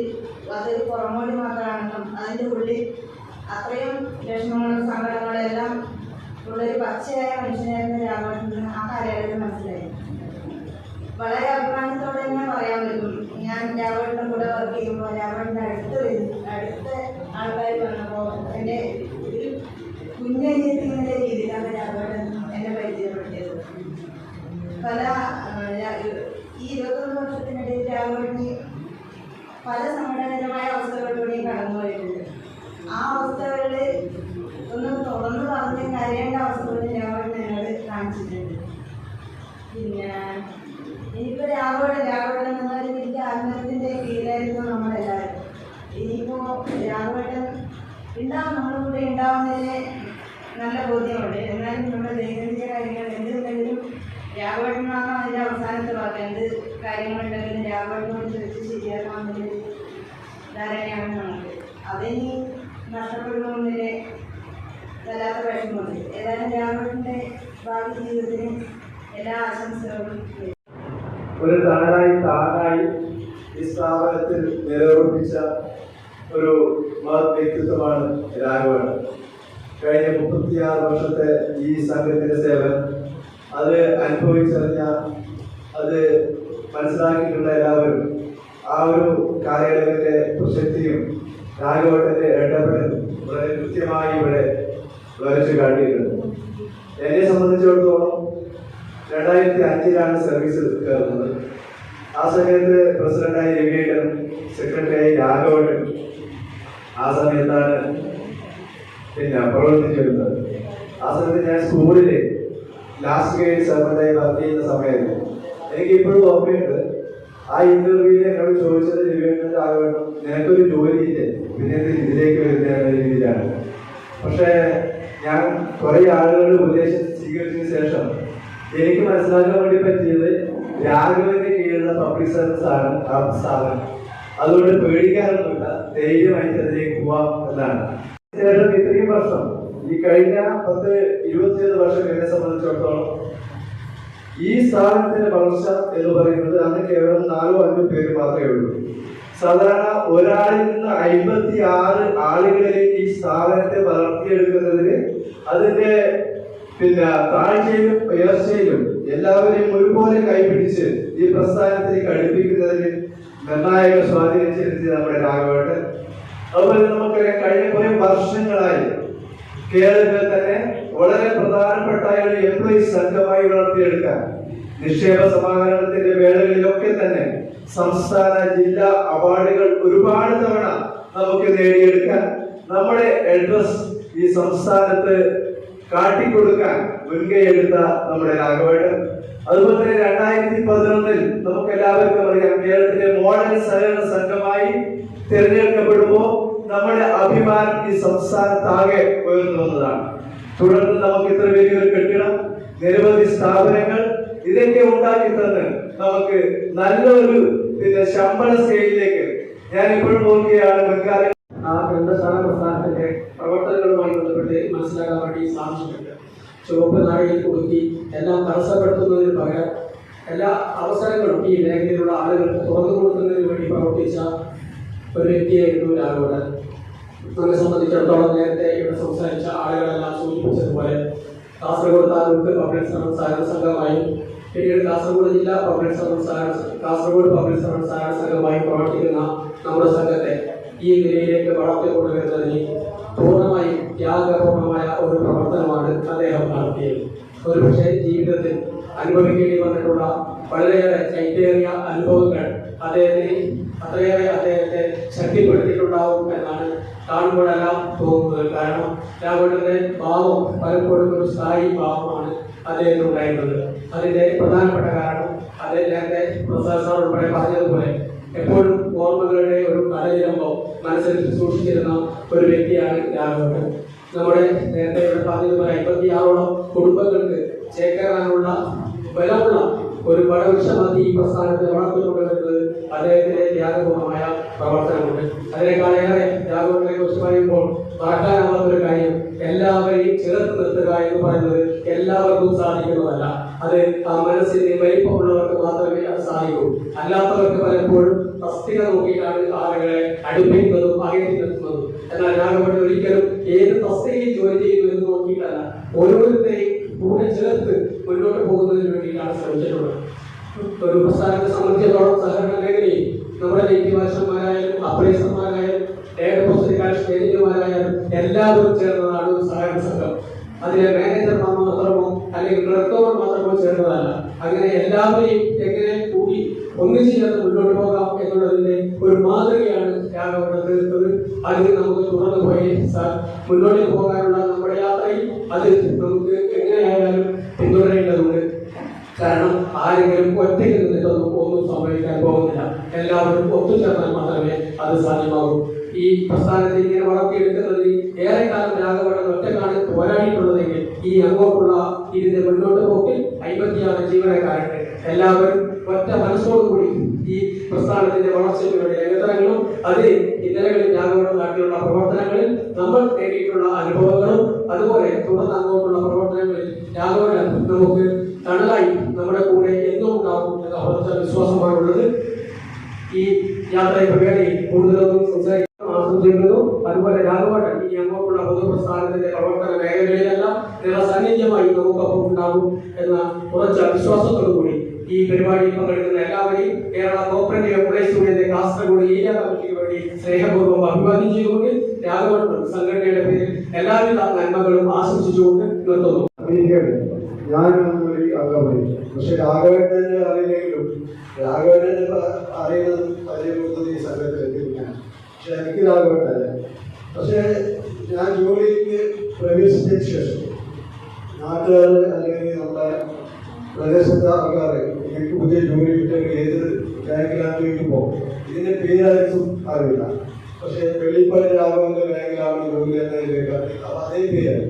അതൊരു പുറമോടി മാത്രമാണെന്നും അതിൻ്റെ ഉള്ളിൽ അത്രയും വിഷമങ്ങളും സങ്കടങ്ങളും എല്ലാം ഉള്ളൊരു പച്ചയായ മനുഷ്യനായിരുന്ന രാഘവേട്ടന് ആ കാലയളവിൽ മനസ്സിലായി. വളരെ അഭിമാനത്തോടെ തന്നെ പറയാൻ പറ്റും. ഞാൻ രാഘവേട്ടൻ്റെ കൂടെ വർക്ക് ചെയ്യുമ്പോൾ രാഘവേട്ടൻ്റെ അടുത്ത ആൾക്കാർ വന്നപ്പോൾ എൻ്റെ ഒരു കുഞ്ഞനിയത്തിൻ്റെ രീതിയിലാണ് രാഘവേട്ടൻ എന്നെ പരിചയപ്പെടുത്തിയത്. ഈ 21 വർഷത്തിനിടയിൽ രാഘവേട്ടന് പല സങ്കടകരമായ അവസ്ഥകളിലൂടെയും കടന്നുപോയിട്ടുണ്ട്. ആ അവസ്ഥകളിൽ ഒന്ന് തുറന്നു പറഞ്ഞ് കരയേണ്ട അവസ്ഥകളിൽ രാഘവേട്ടൻ എന്നോട് കാണിച്ചിട്ടുണ്ട്. പിന്നെ ഇനിയിപ്പോൾ രാഘവേട്ടൻ എന്നൊരു വലിയ ആത്മഹത്യൻ്റെ കീഴിലായിരുന്നു നമ്മളെല്ലാവരും. ഇനിയിപ്പോൾ രാഘവേട്ടൻ ഉണ്ടാവും, നമ്മുടെ കൂടെ ഉണ്ടാവുന്നതിന് നല്ല ബോധ്യമുണ്ട്. എന്നാലും നമ്മുടെ ദൈനംദിന കാര്യങ്ങൾ എന്തുണ്ടെങ്കിലും രാഘവേട്ടനാണ് അതിൻ്റെ അവസാനത്തെ വാക്ക്. എന്ത് കാര്യങ്ങളുണ്ടെങ്കിലും രാഘവേട്ടനോട് ചോദിച്ച് ശരിയാക്കാമെന്നൊരു ധാരണയാണ് നമുക്ക്. അതിനി നഷ്ടപ്പെടുന്നതിന് വല്ലാത്ത വിഷമമുണ്ട്. ഏതായാലും രാഘവേട്ടൻ്റെ ഭാവി ജീവിതത്തിന് എല്ലാ ആശംസകളും. ഒരു തണലായി താങ്ങായി ഈ സ്ഥാപനത്തിൽ നിലയുറപ്പിച്ച ഒരു മഹത് വ്യക്തിത്വമാണ് രാഘവേട്ടൻ. കഴിഞ്ഞ 36 വർഷത്തെ ഈ സംഘത്തിന്റെ സേവനം അത് അനുഭവിച്ചറിഞ്ഞ അത് മനസ്സിലാക്കിയിട്ടുള്ള എല്ലാവരും ആ ഒരു കാലയളവിലെ പ്രസക്തിയും രാഘവേട്ടന്റെ ഇടപെടൽ വളരെ കൃത്യമായി ഇവിടെ വരച്ചു കാട്ടിയിട്ടുണ്ട്. എന്നെ സംബന്ധിച്ചിടത്തോളം 2005 സർവീസിൽ കയറുന്നത്. ആ സമയത്ത് പ്രസിഡന്റായി രവിയേട്ടൻ, സെക്രട്ടറിയായി രാഘവേട്ടൻ ആ സമയത്താണ് പ്രവർത്തിച്ചിരുന്നത്. ആ സമയത്ത് ഞാൻ സ്കൂളിൽ ലാസ്റ്റ് ഗ്രേഡ് സെർവന്റായി വർക്ക് ചെയ്യുന്ന സമയത്ത് എനിക്ക് ഇപ്പോഴും ഓർമ്മയുണ്ട്. ആ ഇന്റർവ്യൂവിൽ എന്നോട് ചോദിച്ചത് രവിയേട്ടൻ രാഘവേട്ടൻ നിനക്കൊരു ജോലിയില്ലേ, പിന്നെ ഇതിലേക്ക് വരുന്ന രീതിയിലാണ്. പക്ഷേ ഞാൻ കുറെ ആളുകളുടെ ഉപദേശം സ്വീകരിച്ചതിന് ശേഷം എനിക്ക് മനസ്സിലാക്കാൻ വേണ്ടി പറ്റിയത് രാഘവന്റെ കീഴിലുള്ള പബ്ലിക് സർവീസ് ആണ് ആ സ്ഥാപനം. അതുകൊണ്ട് പേടിക്കാനൊന്നുമില്ല, ധൈര്യമായിട്ട് അതിലേക്ക് പോവാം എന്നാണ്. ശേഷം ഇത്രയും വർഷം, ഈ കഴിഞ്ഞ 10-21 വർഷം എന്നെ സംബന്ധിച്ചിടത്തോളം ഈ സ്ഥാപനത്തിന്റെ വളർച്ച എന്ന് പറയുന്നത് അന്ന് കേവലം 4-5 പേര് മാത്രമേ ഉള്ളൂ. സാധാരണ ഒരാളിൽ നിന്ന് 56 ആളുകളിലേക്ക് ഈ സ്ഥാപനത്തെ വളർത്തിയെടുക്കുന്നതിന് അതിന്റെ താഴ്ചയിലും ഉയർച്ചയിലും എല്ലാവരെയും ഒരുപോലെ കൈപിടിച്ച് ഈ പ്രസ്ഥാനത്തിലേക്ക് അടുപ്പിക്കുന്നതിന് നിർണായക സ്വാധീനം ചെലുത്തിയ നമ്മുടെ രാഘവേട്ടൻ. അതുപോലെ നമുക്കറിയാം, കഴിഞ്ഞ കുറെ വർഷങ്ങളായി കേരളത്തിൽ തന്നെ വളരെ പ്രധാനപ്പെട്ട ഒരു എംപ്ലോയീസ് സംഘമായി വളർത്തിയെടുക്കാൻ നിക്ഷേപ സമാഹരണത്തിന്റെ വേളകളിലൊക്കെ തന്നെ സംസ്ഥാന ജില്ലാ അവാർഡുകൾ ഒരുപാട് തവണ നമുക്ക് നേടിയെടുക്കാൻ നമ്മുടെ അഡ്രസ് ഈ സംസ്ഥാനത്ത് കാട്ടിക്കൊടുക്കാൻ മുൻകൈയെടുത്ത നമ്മുടെ രാഘവേട്ടൻ. അതുപോലെ തന്നെ 2011 നമുക്ക് എല്ലാവർക്കും അറിയാം, കേരളത്തിലെ മോഡൽ സഹകരണ സംഘമായി തിരഞ്ഞെടുക്കപ്പെടുമ്പോൾ നമ്മുടെ അഭിമാനം ഈ സംസ്ഥാനത്താകെ ഉയർന്നു വന്നതാണ്. തുടർന്ന് നമുക്ക് ഇത്ര വലിയൊരു കെട്ടിടം, നിരവധി സ്ഥാപനങ്ങൾ ഇതൊക്കെ ഉണ്ടാക്കി തന്ന് നമുക്ക് നല്ലൊരു ശമ്പള സ്കെയിലിലേക്ക് ഞാൻ ഇപ്പോഴും നോക്കിയാണ് മുൻകാലം ആ ഗ്രന്ഥശാല പ്രസ്ഥാനത്തിന്റെ പ്രവർത്തനങ്ങളുമായി ബന്ധപ്പെട്ട് മനസ്സിലാക്കാൻ വേണ്ടി സാധിച്ചിട്ടുണ്ട്. ചുവപ്പ് നാഴികയിൽ കൊടുക്കി എല്ലാം തടസ്സപ്പെടുത്തുന്നതിന് പകരം എല്ലാ അവസരങ്ങളും ഈ മേഖലയിലുള്ള ആളുകൾക്ക് തുറന്നു കൊടുക്കുന്നതിന് വേണ്ടി പ്രവർത്തിച്ച ഒരു വ്യക്തിയായിരുന്നു രാഘവേട്ടൻ. നമ്മെ സംബന്ധിച്ചിടത്തോളം നേരത്തെ ഇവിടെ സംസാരിച്ച ആളുകളെല്ലാം സൂചിപ്പിച്ചതുപോലെ കാസർഗോഡ് താലൂക്ക് പബ്ലിക് സർവീസ് സഹകരണ സംഘമായും പിന്നീട് കാസർഗോഡ് ജില്ലാ public service Kasaragod public service സഹകരണ സംഘമായി പ്രവർത്തിക്കുന്ന നമ്മുടെ സംഘത്തെ ഈ നിലയിലേക്ക് വളർത്തിക്കൊണ്ടുവരുന്നതിന് പൂർണ്ണമായും ത്യാഗപൂർണമായ ഒരു പ്രവർത്തനമാണ് അദ്ദേഹം നടത്തിയത്. ഒരുപക്ഷെ ജീവിതത്തിൽ അനുഭവിക്കേണ്ടി വന്നിട്ടുള്ള വളരെയേറെ ശൈത്യേറിയ അനുഭവങ്ങൾ അദ്ദേഹത്തെ ശക്തിപ്പെടുത്തിയിട്ടുണ്ടാവും എന്നാണ് കാണുമ്പോഴെല്ലാം തോന്നുന്നത്. കാരണം രാഘവേട്ടന്റെ ഭാവം പലപ്പോഴും ഒരു സ്ഥായി ഭാവമാണ് അദ്ദേഹത്തിന് ഉണ്ടായിരുന്നത്. അതിന്റെ പ്രധാനപ്പെട്ട കാരണം അദ്ദേഹം നേരത്തെ പ്രസാദ് സാർ ഉൾപ്പെടെ പറഞ്ഞതുപോലെ എപ്പോഴും ഓർമ്മകളുടെ ഒരു കടലിരമ്പം മനസ്സിൽ സൂക്ഷിച്ചിരുന്ന ഒരു വ്യക്തിയാണ് രാഘവേട്ടൻ. നമ്മുടെ നേരത്തെ ഇവിടെ പറഞ്ഞതുപോലെ 56ഓളം കുടുംബങ്ങൾക്ക് ചേക്കേറാനുള്ള ബലമുള്ള ഒരു പടവൃക്ഷമാക്കി ഈ പ്രസ്ഥാനത്തെ വളർത്തിക്കൊണ്ടുവരുന്നത് അദ്ദേഹത്തിന്റെ ത്യാഗപൂർണമായ പ്രവർത്തനമുണ്ട്. അതിനേക്കാളേറെ രാഘവേട്ടനെ കുറിച്ച് പറയുമ്പോൾ മറക്കാനാവാത്ത ഒരു കാര്യം, എല്ലാവരെയും ചേർത്ത് നിർത്തുക എന്ന് പറയുന്നത് എല്ലാവർക്കും സാധിക്കുന്നതല്ല. അത് ആ മനസ്സിന് വലിപ്പമുള്ളവർക്ക് മാത്രമേ അത് സാധിക്കൂ. അല്ലാത്തവർക്ക് പലപ്പോഴും തസ്തിക നോക്കിയിട്ടാണ് ആളുകളെ അടുപ്പിക്കുന്നതും അകറ്റി നിർത്തുന്നതും. എന്നാൽ രാഘവേട്ടൻ ഒരിക്കലും ഏത് തസ്തികയിൽ ജോലി ചെയ്യുന്നു എന്ന് നോക്കിയിട്ടല്ല, ഓരോരുത്തരെയും കൂടെ ചേർത്ത് മുന്നോട്ട് പോകുന്നതിന് വേണ്ടിയിട്ടാണ് ശ്രമിച്ചിട്ടുള്ളത്. ഒരു പ്രസ്ഥാനത്തെ സംബന്ധിച്ചിടത്തോളം സഹകരണ മേഖലയിൽ നമ്മുടെ ലൈക്യവാശന്മാരായാലും അപ്രേസന്മാരായാലും ഏജന്റുമാരായാലും എല്ലാവരും ചേർന്നതാണ് ഒരു സഹകരണ സംഘം. അതിലെ മാനേജർമാർ മാത്രമോ അല്ലെങ്കിൽ ഡയറക്ടർമാർ മാത്രമോ ചേർന്നതല്ല. അങ്ങനെ എല്ലാവരെയും എങ്ങനെ കൂടി ഒന്നിച്ചു ചേർന്ന് മുന്നോട്ട് പോകാം എന്നുള്ളതിന്റെ ഒരു മാതൃകയാണ് രാഘവേട്ടൻ തീർത്തത്. അതിന് നമുക്ക് തുടർന്ന് പോയി മുന്നോട്ട് പോകാനുള്ള നമ്മുടെ യാത്രയിൽ അത് നമുക്ക് എങ്ങനെയായാലും പിന്തുടരേണ്ടതുണ്ട്. കാരണം ആരെങ്കിലും ഒറ്റയ്ക്ക് നിന്നിട്ടൊന്നും ഒന്നും സംഭവിക്കാൻ പോകുന്നില്ല. എല്ലാവരും ഒത്തുചേർന്നാൽ മാത്രമേ അത് സാധ്യമാകൂ. ഈ പ്രസ്ഥാനത്തെ ഇങ്ങനെ വളർത്തിയെടുക്കുന്നതിൽ ഏറെക്കാലം രാഘവേട്ടൻ ഒറ്റക്കാണ് പോരാടിയിട്ടുള്ളതെങ്കിൽ ഈ അങ്ങോട്ടുള്ള ഇതിന്റെ മുന്നോട്ട് പോക്കിൽ 56 ജീവനക്കാരുണ്ട്. എല്ലാവരും ഒറ്റ മനസ്സോടുകൂടി ഈ പ്രസ്ഥാനത്തിന്റെ വളർച്ചയ്ക്ക് വേണ്ടി രംഗത്തിറങ്ങണം. അത് ഇന്നലകളിൽ രാഘവേട്ടൻ നാട്ടിലുള്ള പ്രവർത്തനങ്ങളിൽ നമ്മൾ നേടിയിട്ടുള്ള അനുഭവങ്ങളും അതുപോലെ തുടർന്ന് അങ്ങോട്ടുള്ള പ്രവർത്തനങ്ങളിൽ രാഘവേട്ടൻ നമുക്ക് തണലായി നമ്മുടെ കൂടെ എന്നും ഉണ്ടാകും എന്ന ഉറച്ച വിശ്വാസമാണുള്ളത്. ഈ യാത്രയുടെ വേളയിൽ കൂടുതലൊന്നും സംസാരിക്കാൻ ആസ്വദിക്കുന്നു. അതുപോലെ രാഘവേട്ടൻ ഇനി അങ്ങോട്ടുള്ള പൊതുപ്രസ്ഥാനത്തിന്റെ പ്രവർത്തന മേഖലയിലെല്ലാം നിറസാന്നിധ്യമായി നമുക്കൊപ്പം ഉണ്ടാകും എന്ന ഉറച്ച വിശ്വാസത്തോടുകൂടി ഈ പരിപാടിയിൽ പങ്കെടുക്കുന്ന എല്ലാവരെയും കേരള കോപ്പറേറ്റീവ് എംപ്ലോയീസ് യൂണിയന്റെ കാസർഗോഡ് ഏരിയ കമ്മിറ്റിക്ക് വേണ്ടി സ്നേഹപൂർവ്വം അഭിവാദ്യം ചെയ്തുകൊണ്ട് രാഘവേട്ടൻ സംഘടനയുടെ പേരിൽ എല്ലാവിധ നന്മകളും ആശംസിച്ചുകൊണ്ട് നിർത്തുന്നു. ഞാനൊരു അംഗമായി, പക്ഷെ രാഘവേട്ടനെ അറിയില്ലെങ്കിലും രാഘവേട്ടനെ അറിയുന്നത് പരിചയപ്പെടുന്നത് ഈ സംഘത്തിലെത്തിയിരിക്കുകയാണ്. പക്ഷെ എനിക്ക് രാഘവേട്ടല്ല. പക്ഷെ ഞാൻ ജോലിക്ക് പ്രവേശിച്ചതിന് ശേഷം നാട്ടുകാർ അല്ലെങ്കിൽ നമ്മുടെ പ്രദേശത്തെ ആൾക്കാർ എനിക്ക് പുതിയ ജോലി കിട്ടിയ ഏത് ബാങ്കിലാണ് ചോദിക്കുമ്പോൾ ഇതിന്റെ പേരായിരിക്കും അറിയില്ല. പക്ഷെ വെളിപ്പള്ളി രാഘവന്റെ ബാങ്കിലാണ് ജോലി എന്നതിലേക്ക് അപ്പോൾ അതേ പേരാണ്.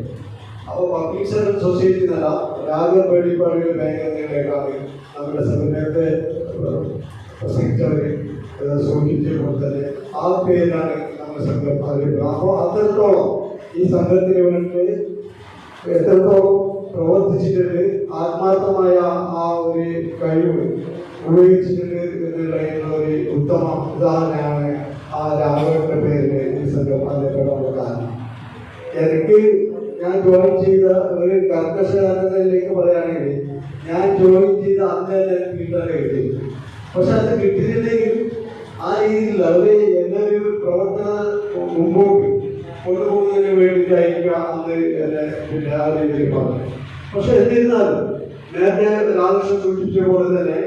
അപ്പോൾ പബ്ലിക് സർവീസ് സൊസൈറ്റി എന്നല്ല, രാഘവൻ വെളിപ്പള്ളിയുടെ ബാങ്ക് എന്നതിലേക്കാണ് നമ്മുടെ സംഘടനത്തെ സെക്രട്ടറി സൂചിപ്പിച്ചപ്പോൾ തന്നെ ആ പേരിലാണ് നമ്മുടെ സംഘം അറിയപ്പെടുന്നത്. അപ്പോൾ അത്രത്തോളം ഈ സംഘത്തിന് വേണ്ടി എത്രത്തോളം പ്രവർത്തിച്ചിട്ടുണ്ട്, ആത്മാർത്ഥമായ ആ ഒരു കഴിവ് ഉപയോഗിച്ചിട്ടുണ്ട് എന്നുള്ള ഒരു ഉത്തമ ഉദാഹരണമാണ് ആ രാഘവന്റെ പേരിൽ ഈ സംഘം അറിയപ്പെടാനുള്ള കാരണം. എനിക്ക് ഞാൻ ജോയിൻ ചെയ്ത ഒരു കർക്കശകാരനിലേക്ക് പറയുകയാണെങ്കിൽ ഞാൻ ജോയിൻ ചെയ്ത അന്ന് തന്നെ വീട്ടിലൊക്കെ കിട്ടി. പക്ഷെ അത് കിട്ടിയില്ലെങ്കിൽ ആ രീതിയിൽ അവര് എന്നെ ഒരു പ്രവർത്തന മുമ്പോട്ട് കൊണ്ടുപോകുന്നതിന് വേണ്ടിയിട്ടായിരിക്കും അന്ന് എന്നെ പിന്നെ ആ രീതിയിൽ പറഞ്ഞു. പക്ഷെ എന്നിരുന്നാലും നേരത്തെ രാധാകൃഷ്ണൻ സൂചിപ്പിച്ച പോലെ തന്നെ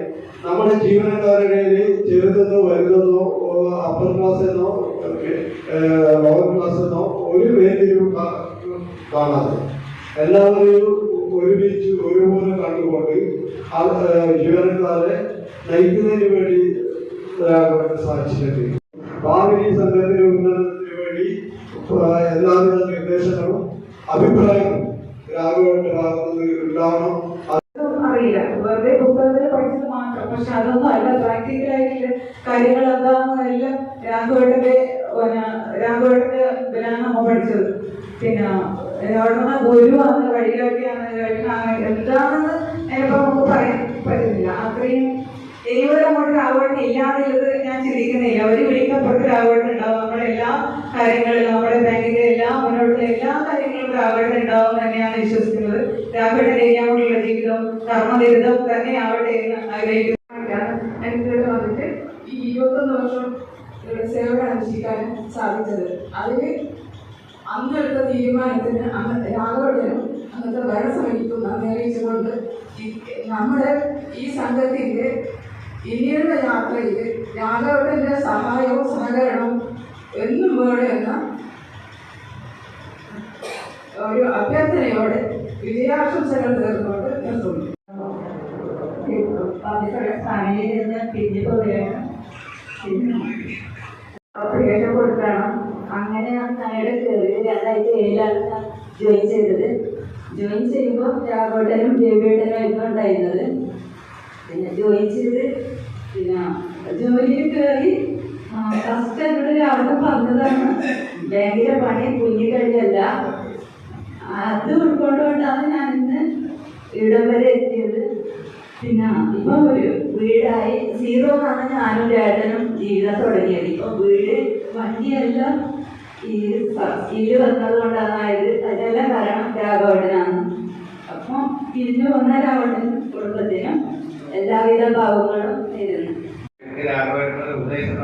നമ്മുടെ ജീവനക്കാരുടെ ചെറുതെന്നോ വലുതെന്നോ അപ്പർ ക്ലാസ് എന്നോ ലോവർ ക്ലാസ് എന്നോ ഒരു വേദിയിലും കാണാതെ എല്ലാവരെയും ഒരുമിച്ച് ഒരുപോലെ കണ്ടുകൊണ്ട് ജീവനക്കാരെ നയിക്കുന്നതിന് വേണ്ടി സാധിച്ചിട്ടുണ്ട്. ഭാവി സംഘത്തിന്റെ ഉന്നതത്തിന് വേണ്ടി എല്ലാവിധ നിർദ്ദേശങ്ങളും അഭിപ്രായങ്ങളും രാഘവന്റെ ഭാഗത്ത് ഉണ്ടാവണം. അറിയില്ല, വെറുതെ പുസ്തകത്തിൽ പഠിച്ചത് മാത്രം. പക്ഷെ അതൊന്നും അല്ല, പ്രാക്ടിക്കലായിട്ടുള്ള കാര്യങ്ങൾ എന്താണെന്നെല്ലാം രാഘവേട്ടന്റെ നമ്മ പഠിച്ചത്. പിന്നെ അവിടെ ഗുരുവാണ്, വഴികാട്ടിയാണ്, എന്താണെന്ന് ചിലപ്പോൾ നമുക്ക് പറയാൻ പറ്റുന്നില്ല. അത്രയും ഇനിയൊരു അങ്ങോട്ട് രാഘവേട്ടൻ ഇല്ലാന്നുള്ളത് ഞാൻ ചിന്തിക്കുന്നില്ല. ഒരു വിളിക്കപ്പെട്ട് രാഘവേട്ടൻ ഉണ്ടാവും. നമ്മുടെ എല്ലാ കാര്യങ്ങളിലും, നമ്മുടെ ബാങ്കിലെ എല്ലാ മുന്നോട്ടുള്ള എല്ലാ കാര്യങ്ങളും രാഘവേട്ടൻ ഉണ്ടാവും തന്നെയാണ് വിശ്വസിക്കുന്നത്. രാഘവേട്ടനിലേക്കുള്ള ജീവിതം കർമ്മനിരതം തന്നെ ആവട്ടെ എന്ന് ആഗ്രഹിക്കുന്നു. എനിക്കിവിടെ വന്നിട്ട് ഈ 21 വർഷം സേവനം അനുഷ്ഠിക്കാൻ സാധിച്ചത് അതിന് അന്നെടുത്ത തീരുമാനത്തിന് രാഘവേട്ടനും അന്നത്തെ ഭരണസമിതിക്കും നന്ദി അറിയിച്ചുകൊണ്ട് നമ്മുടെ ഈ സംഘത്തിന്റെ ഇനിയുള്ള യാത്രയിൽ രാഘവേട്ടന്റെ സഹായവും സഹകരണവും എന്നും വേണമെന്ന ഒരു അഭ്യർത്ഥനയോടെ വിജയാശംസകൾ നേർന്നുകൊണ്ട് നിർത്തുന്നു. ഫാമിലിയിൽ നിന്ന് പിരിഞ്ഞു പോവുകയാണ്. അപ്ലിക്കേഷൻ കൊടുക്കണം. അങ്ങനെ ഞങ്ങളുടെ കയറിയത് 2007 ഞാൻ ജോയിൻ ചെയ്തത്. ജോയിൻ ചെയ്യുമ്പോൾ രാഘവേട്ടനും ബേബിയേട്ടനും ആയിരുന്നു ഉണ്ടായിരുന്നത്. പിന്നെ ജോയിൻ ചെയ്ത് പിന്നെ ജോലിയിൽ കയറി ഫസ്റ്റ് എന്നോട് രാവിലെ പറഞ്ഞതാണ് ബാങ്കിലെ പണി കുഞ്ഞു കഴിയല്ല. അത് ഉൾക്കൊണ്ടുകൊണ്ടാണ് ഞാനിന്ന് ഇവിടം വരെ എത്തിയത്. പിന്നെ ഇപ്പൊ ഒരു വീടായി 0 എന്നാണ് ഞാനും ചേട്ടനും ജീവിതം തുടങ്ങിയത്. ഇപ്പൊ വീട് വണ്ടിയെല്ലാം ഈ സ്കീല് വന്നത് കൊണ്ടാണ് അതെല്ലാം കാരണം രാഘവേട്ടനാണ്. അപ്പം തിരിഞ്ഞു വന്ന രാഘവേട്ടൻ കുടുംബത്തിനും എല്ലാവിധ ഭാവങ്ങളും നേരുന്നു. രാഘവേട്ടൻ്റെ ഉപദേശം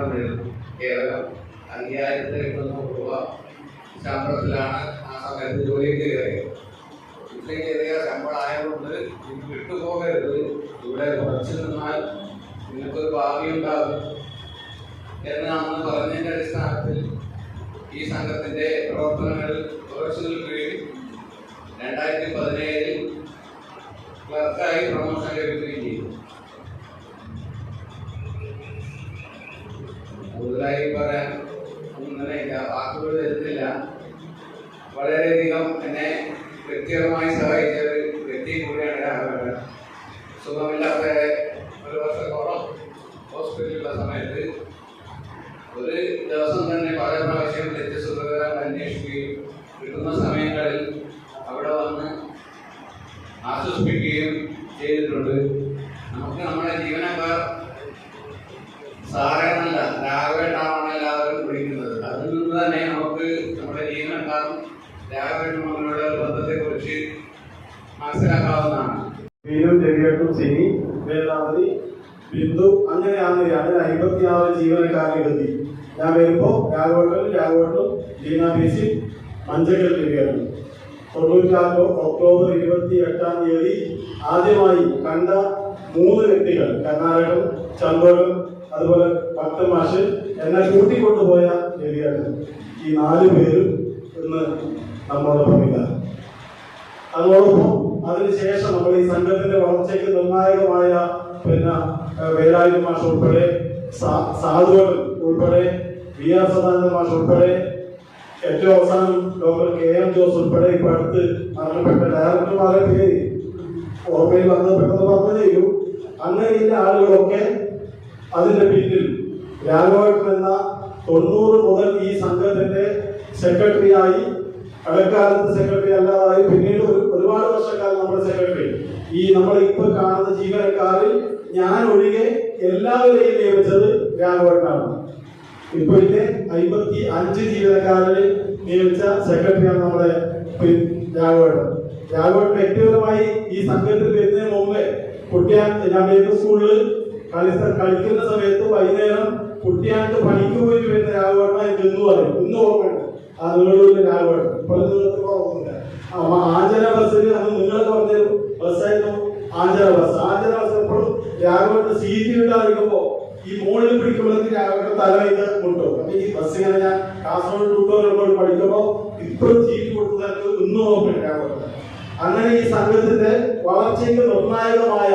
കേവലം 5800 രൂപ ശമ്പളത്തിലാണ് ആ സമയത്ത് ജോലിക്ക് കയറിയത്. ഇത്രയും ചെറിയ ശമ്പളമായതുകൊണ്ട് വിട്ടുപോകരുത്, ഇവിടെ ഉറച്ചു നിന്നാൽ നിങ്ങൾക്കൊരു ഭാവി ഉണ്ടാകും എന്ന് അന്ന് പറഞ്ഞതിൻ്റെ അടിസ്ഥാനത്തിൽ ഈ സംഘത്തിൻ്റെ പ്രവർത്തനങ്ങളിൽ ഉറച്ചു നിൽക്കുകയും 2017 ക്ലർക്കായി പ്രമോഷൻ ലഭിക്കുകയും ചെയ്തു. കൂടുതലായി പറയാൻ ഒന്നും തന്നെ ഇല്ല, വാക്കുകൾ വരുന്നില്ല. വളരെയധികം എന്നെ വ്യക്തിപരമായി സഹായിച്ച ഒരു വ്യക്തി കൂടിയാണ് രാഘവേട്ടൻ. സുഖമില്ലാത്ത 1 വർഷത്തോളം ഹോസ്പിറ്റലിലുള്ള സമയത്ത് ഒരു ദിവസം തന്നെ പല പ്രാവശ്യം വ്യത്യസ്തതരം അന്വേഷിക്കുകയും കിട്ടുന്ന സമയങ്ങളിൽ അവിടെ വന്ന് ആശ്വസിപ്പിക്കുകയും ചെയ്തിട്ടുണ്ട്. നമുക്ക് നമ്മുടെ ജീവനക്കാർ സാറേന്നല്ല രാഘവേട്ടനാണ് എല്ലാവരും വിളിക്കുന്നത്. അതിൽ നിന്ന് തന്നെ നമുക്ക് നമ്മുടെ ജീവനക്കാരും രാഘവേട്ടനുമായുള്ള ബന്ധത്തെക്കുറിച്ച് മനസ്സിലാക്കാവുന്നതാണ്. വീരും രവിയേട്ടും സിനി വേദാവതി ബിന്ദു അങ്ങനെയാണ് 56 ജീവനക്കാരിലെത്തി. ഞാൻ വരുമ്പോൾ രാഘവേട്ടനും ലീന ബിസി മഞ്ചക്കൽ രവിയേട്ടും. 96 ഒക്ടോബർ 28 ആദ്യമായി കണ്ട 3 വ്യക്തികൾ കർണാടകം ചന്തോളം അതുപോലെ പട്ടമാഷ് എന്നെ കൂട്ടിക്കൊണ്ടുപോയ രവിയേട്ടൻ. ഈ 4 പേരും ഇന്ന് നമ്മോടൊപ്പം ഇല്ല. അതോടൊപ്പം അതിനുശേഷം നമ്മൾ ഈ സംഘത്തിന്റെ വളർച്ചയ്ക്ക് നിർണായകമായ പിന്നെ വേലായുധ മാഷ് ഉൾപ്പെടെ സാധുവൻ ഉൾപ്പെടെ VR സദാനന്ദ മാഷ് ഉൾപ്പെടെ ഏറ്റവും അവസാനം ഡോക്ടർ KM ജോസ് ഉൾപ്പെടെ ഇപ്പൊ അടുത്ത് മരണപ്പെട്ട ഡയറക്ടർമാരെ പേര് ഓർമ്മയിൽ ബന്ധപ്പെട്ടത് പറഞ്ഞു ചെയ്യും. അങ്ങനെയുള്ള ആളുകളൊക്കെ അതിന്റെ പിന്നിൽ രാഘവേട്ടൻ എന്ന 90 മുതൽ ഈ സംഘത്തിന്റെ സെക്രട്ടറിയായി ഇടക്കാലത്ത് സെക്രട്ടറി അല്ലാതായി പിന്നീട് ഒരുപാട് വർഷക്കാലം നമ്മുടെ സെക്രട്ടറി. ഈ നമ്മൾ ഇപ്പൊ കാണുന്ന ജീവനക്കാരിൽ ഞാൻ ഒഴികെ എല്ലാവരെയും നിയമിച്ചത് രാഘവേട്ടനാണ്. ഇപ്പോഴത്തെ 55 ജീവനക്കാരിൽ നിയമിച്ച സെക്രട്ടറിയാണ് നമ്മുടെ രാഘവേട്ടൻ. രാഘവേട്ടൻ വ്യക്തിപരമായി ഈ സംഘത്തിൽ വരുന്നതിന് മുമ്പേ ഞാൻ വരുന്ന സ്കൂളിൽ കളിക്കുന്ന സമയത്ത് വൈകുന്നേരം കുട്ടിയാണ്ട് പണിക്ക് പോയി വരുന്ന രാഘവേട്ടൻ എന്ന് പറയും. ഇന്ന് ഓർമ്മയുണ്ട് ആ നിങ്ങളുടെ രാഘവേട്ടൻ. ഇപ്പോൾ നിങ്ങൾക്ക് ഓർമ്മയില്ല. ആഞ്ചന ബസ്സിൽ അന്ന് നിങ്ങളൊക്കെ പറഞ്ഞ ബസ്സായിരുന്നു ആഞ്ചന ബസ് എപ്പോഴും രാഘവേട്ടൻ സീറ്റ് കിട്ടാതിരിക്കുമ്പോ ഈ മോളിൽ പിടിക്കുമ്പോഴേക്ക് രാഘവേട്ടൻ തല ഇത് മുട്ടും. അപ്പൊ ഈ ബസ് ഇങ്ങനെ ഞാൻ കാസർഗോഡ് ടൂട്ടോറിയൽ പഠിക്കുമ്പോ ഇപ്പോഴും സീറ്റ് കൊടുത്തതായിട്ട് ഇന്നും ഓർമ്മയില്ല രാഘവേട്ടൻ. അങ്ങനെ ഈ സംഘത്തിന്റെ വളർച്ചയ്ക്ക് നിർണായകമായ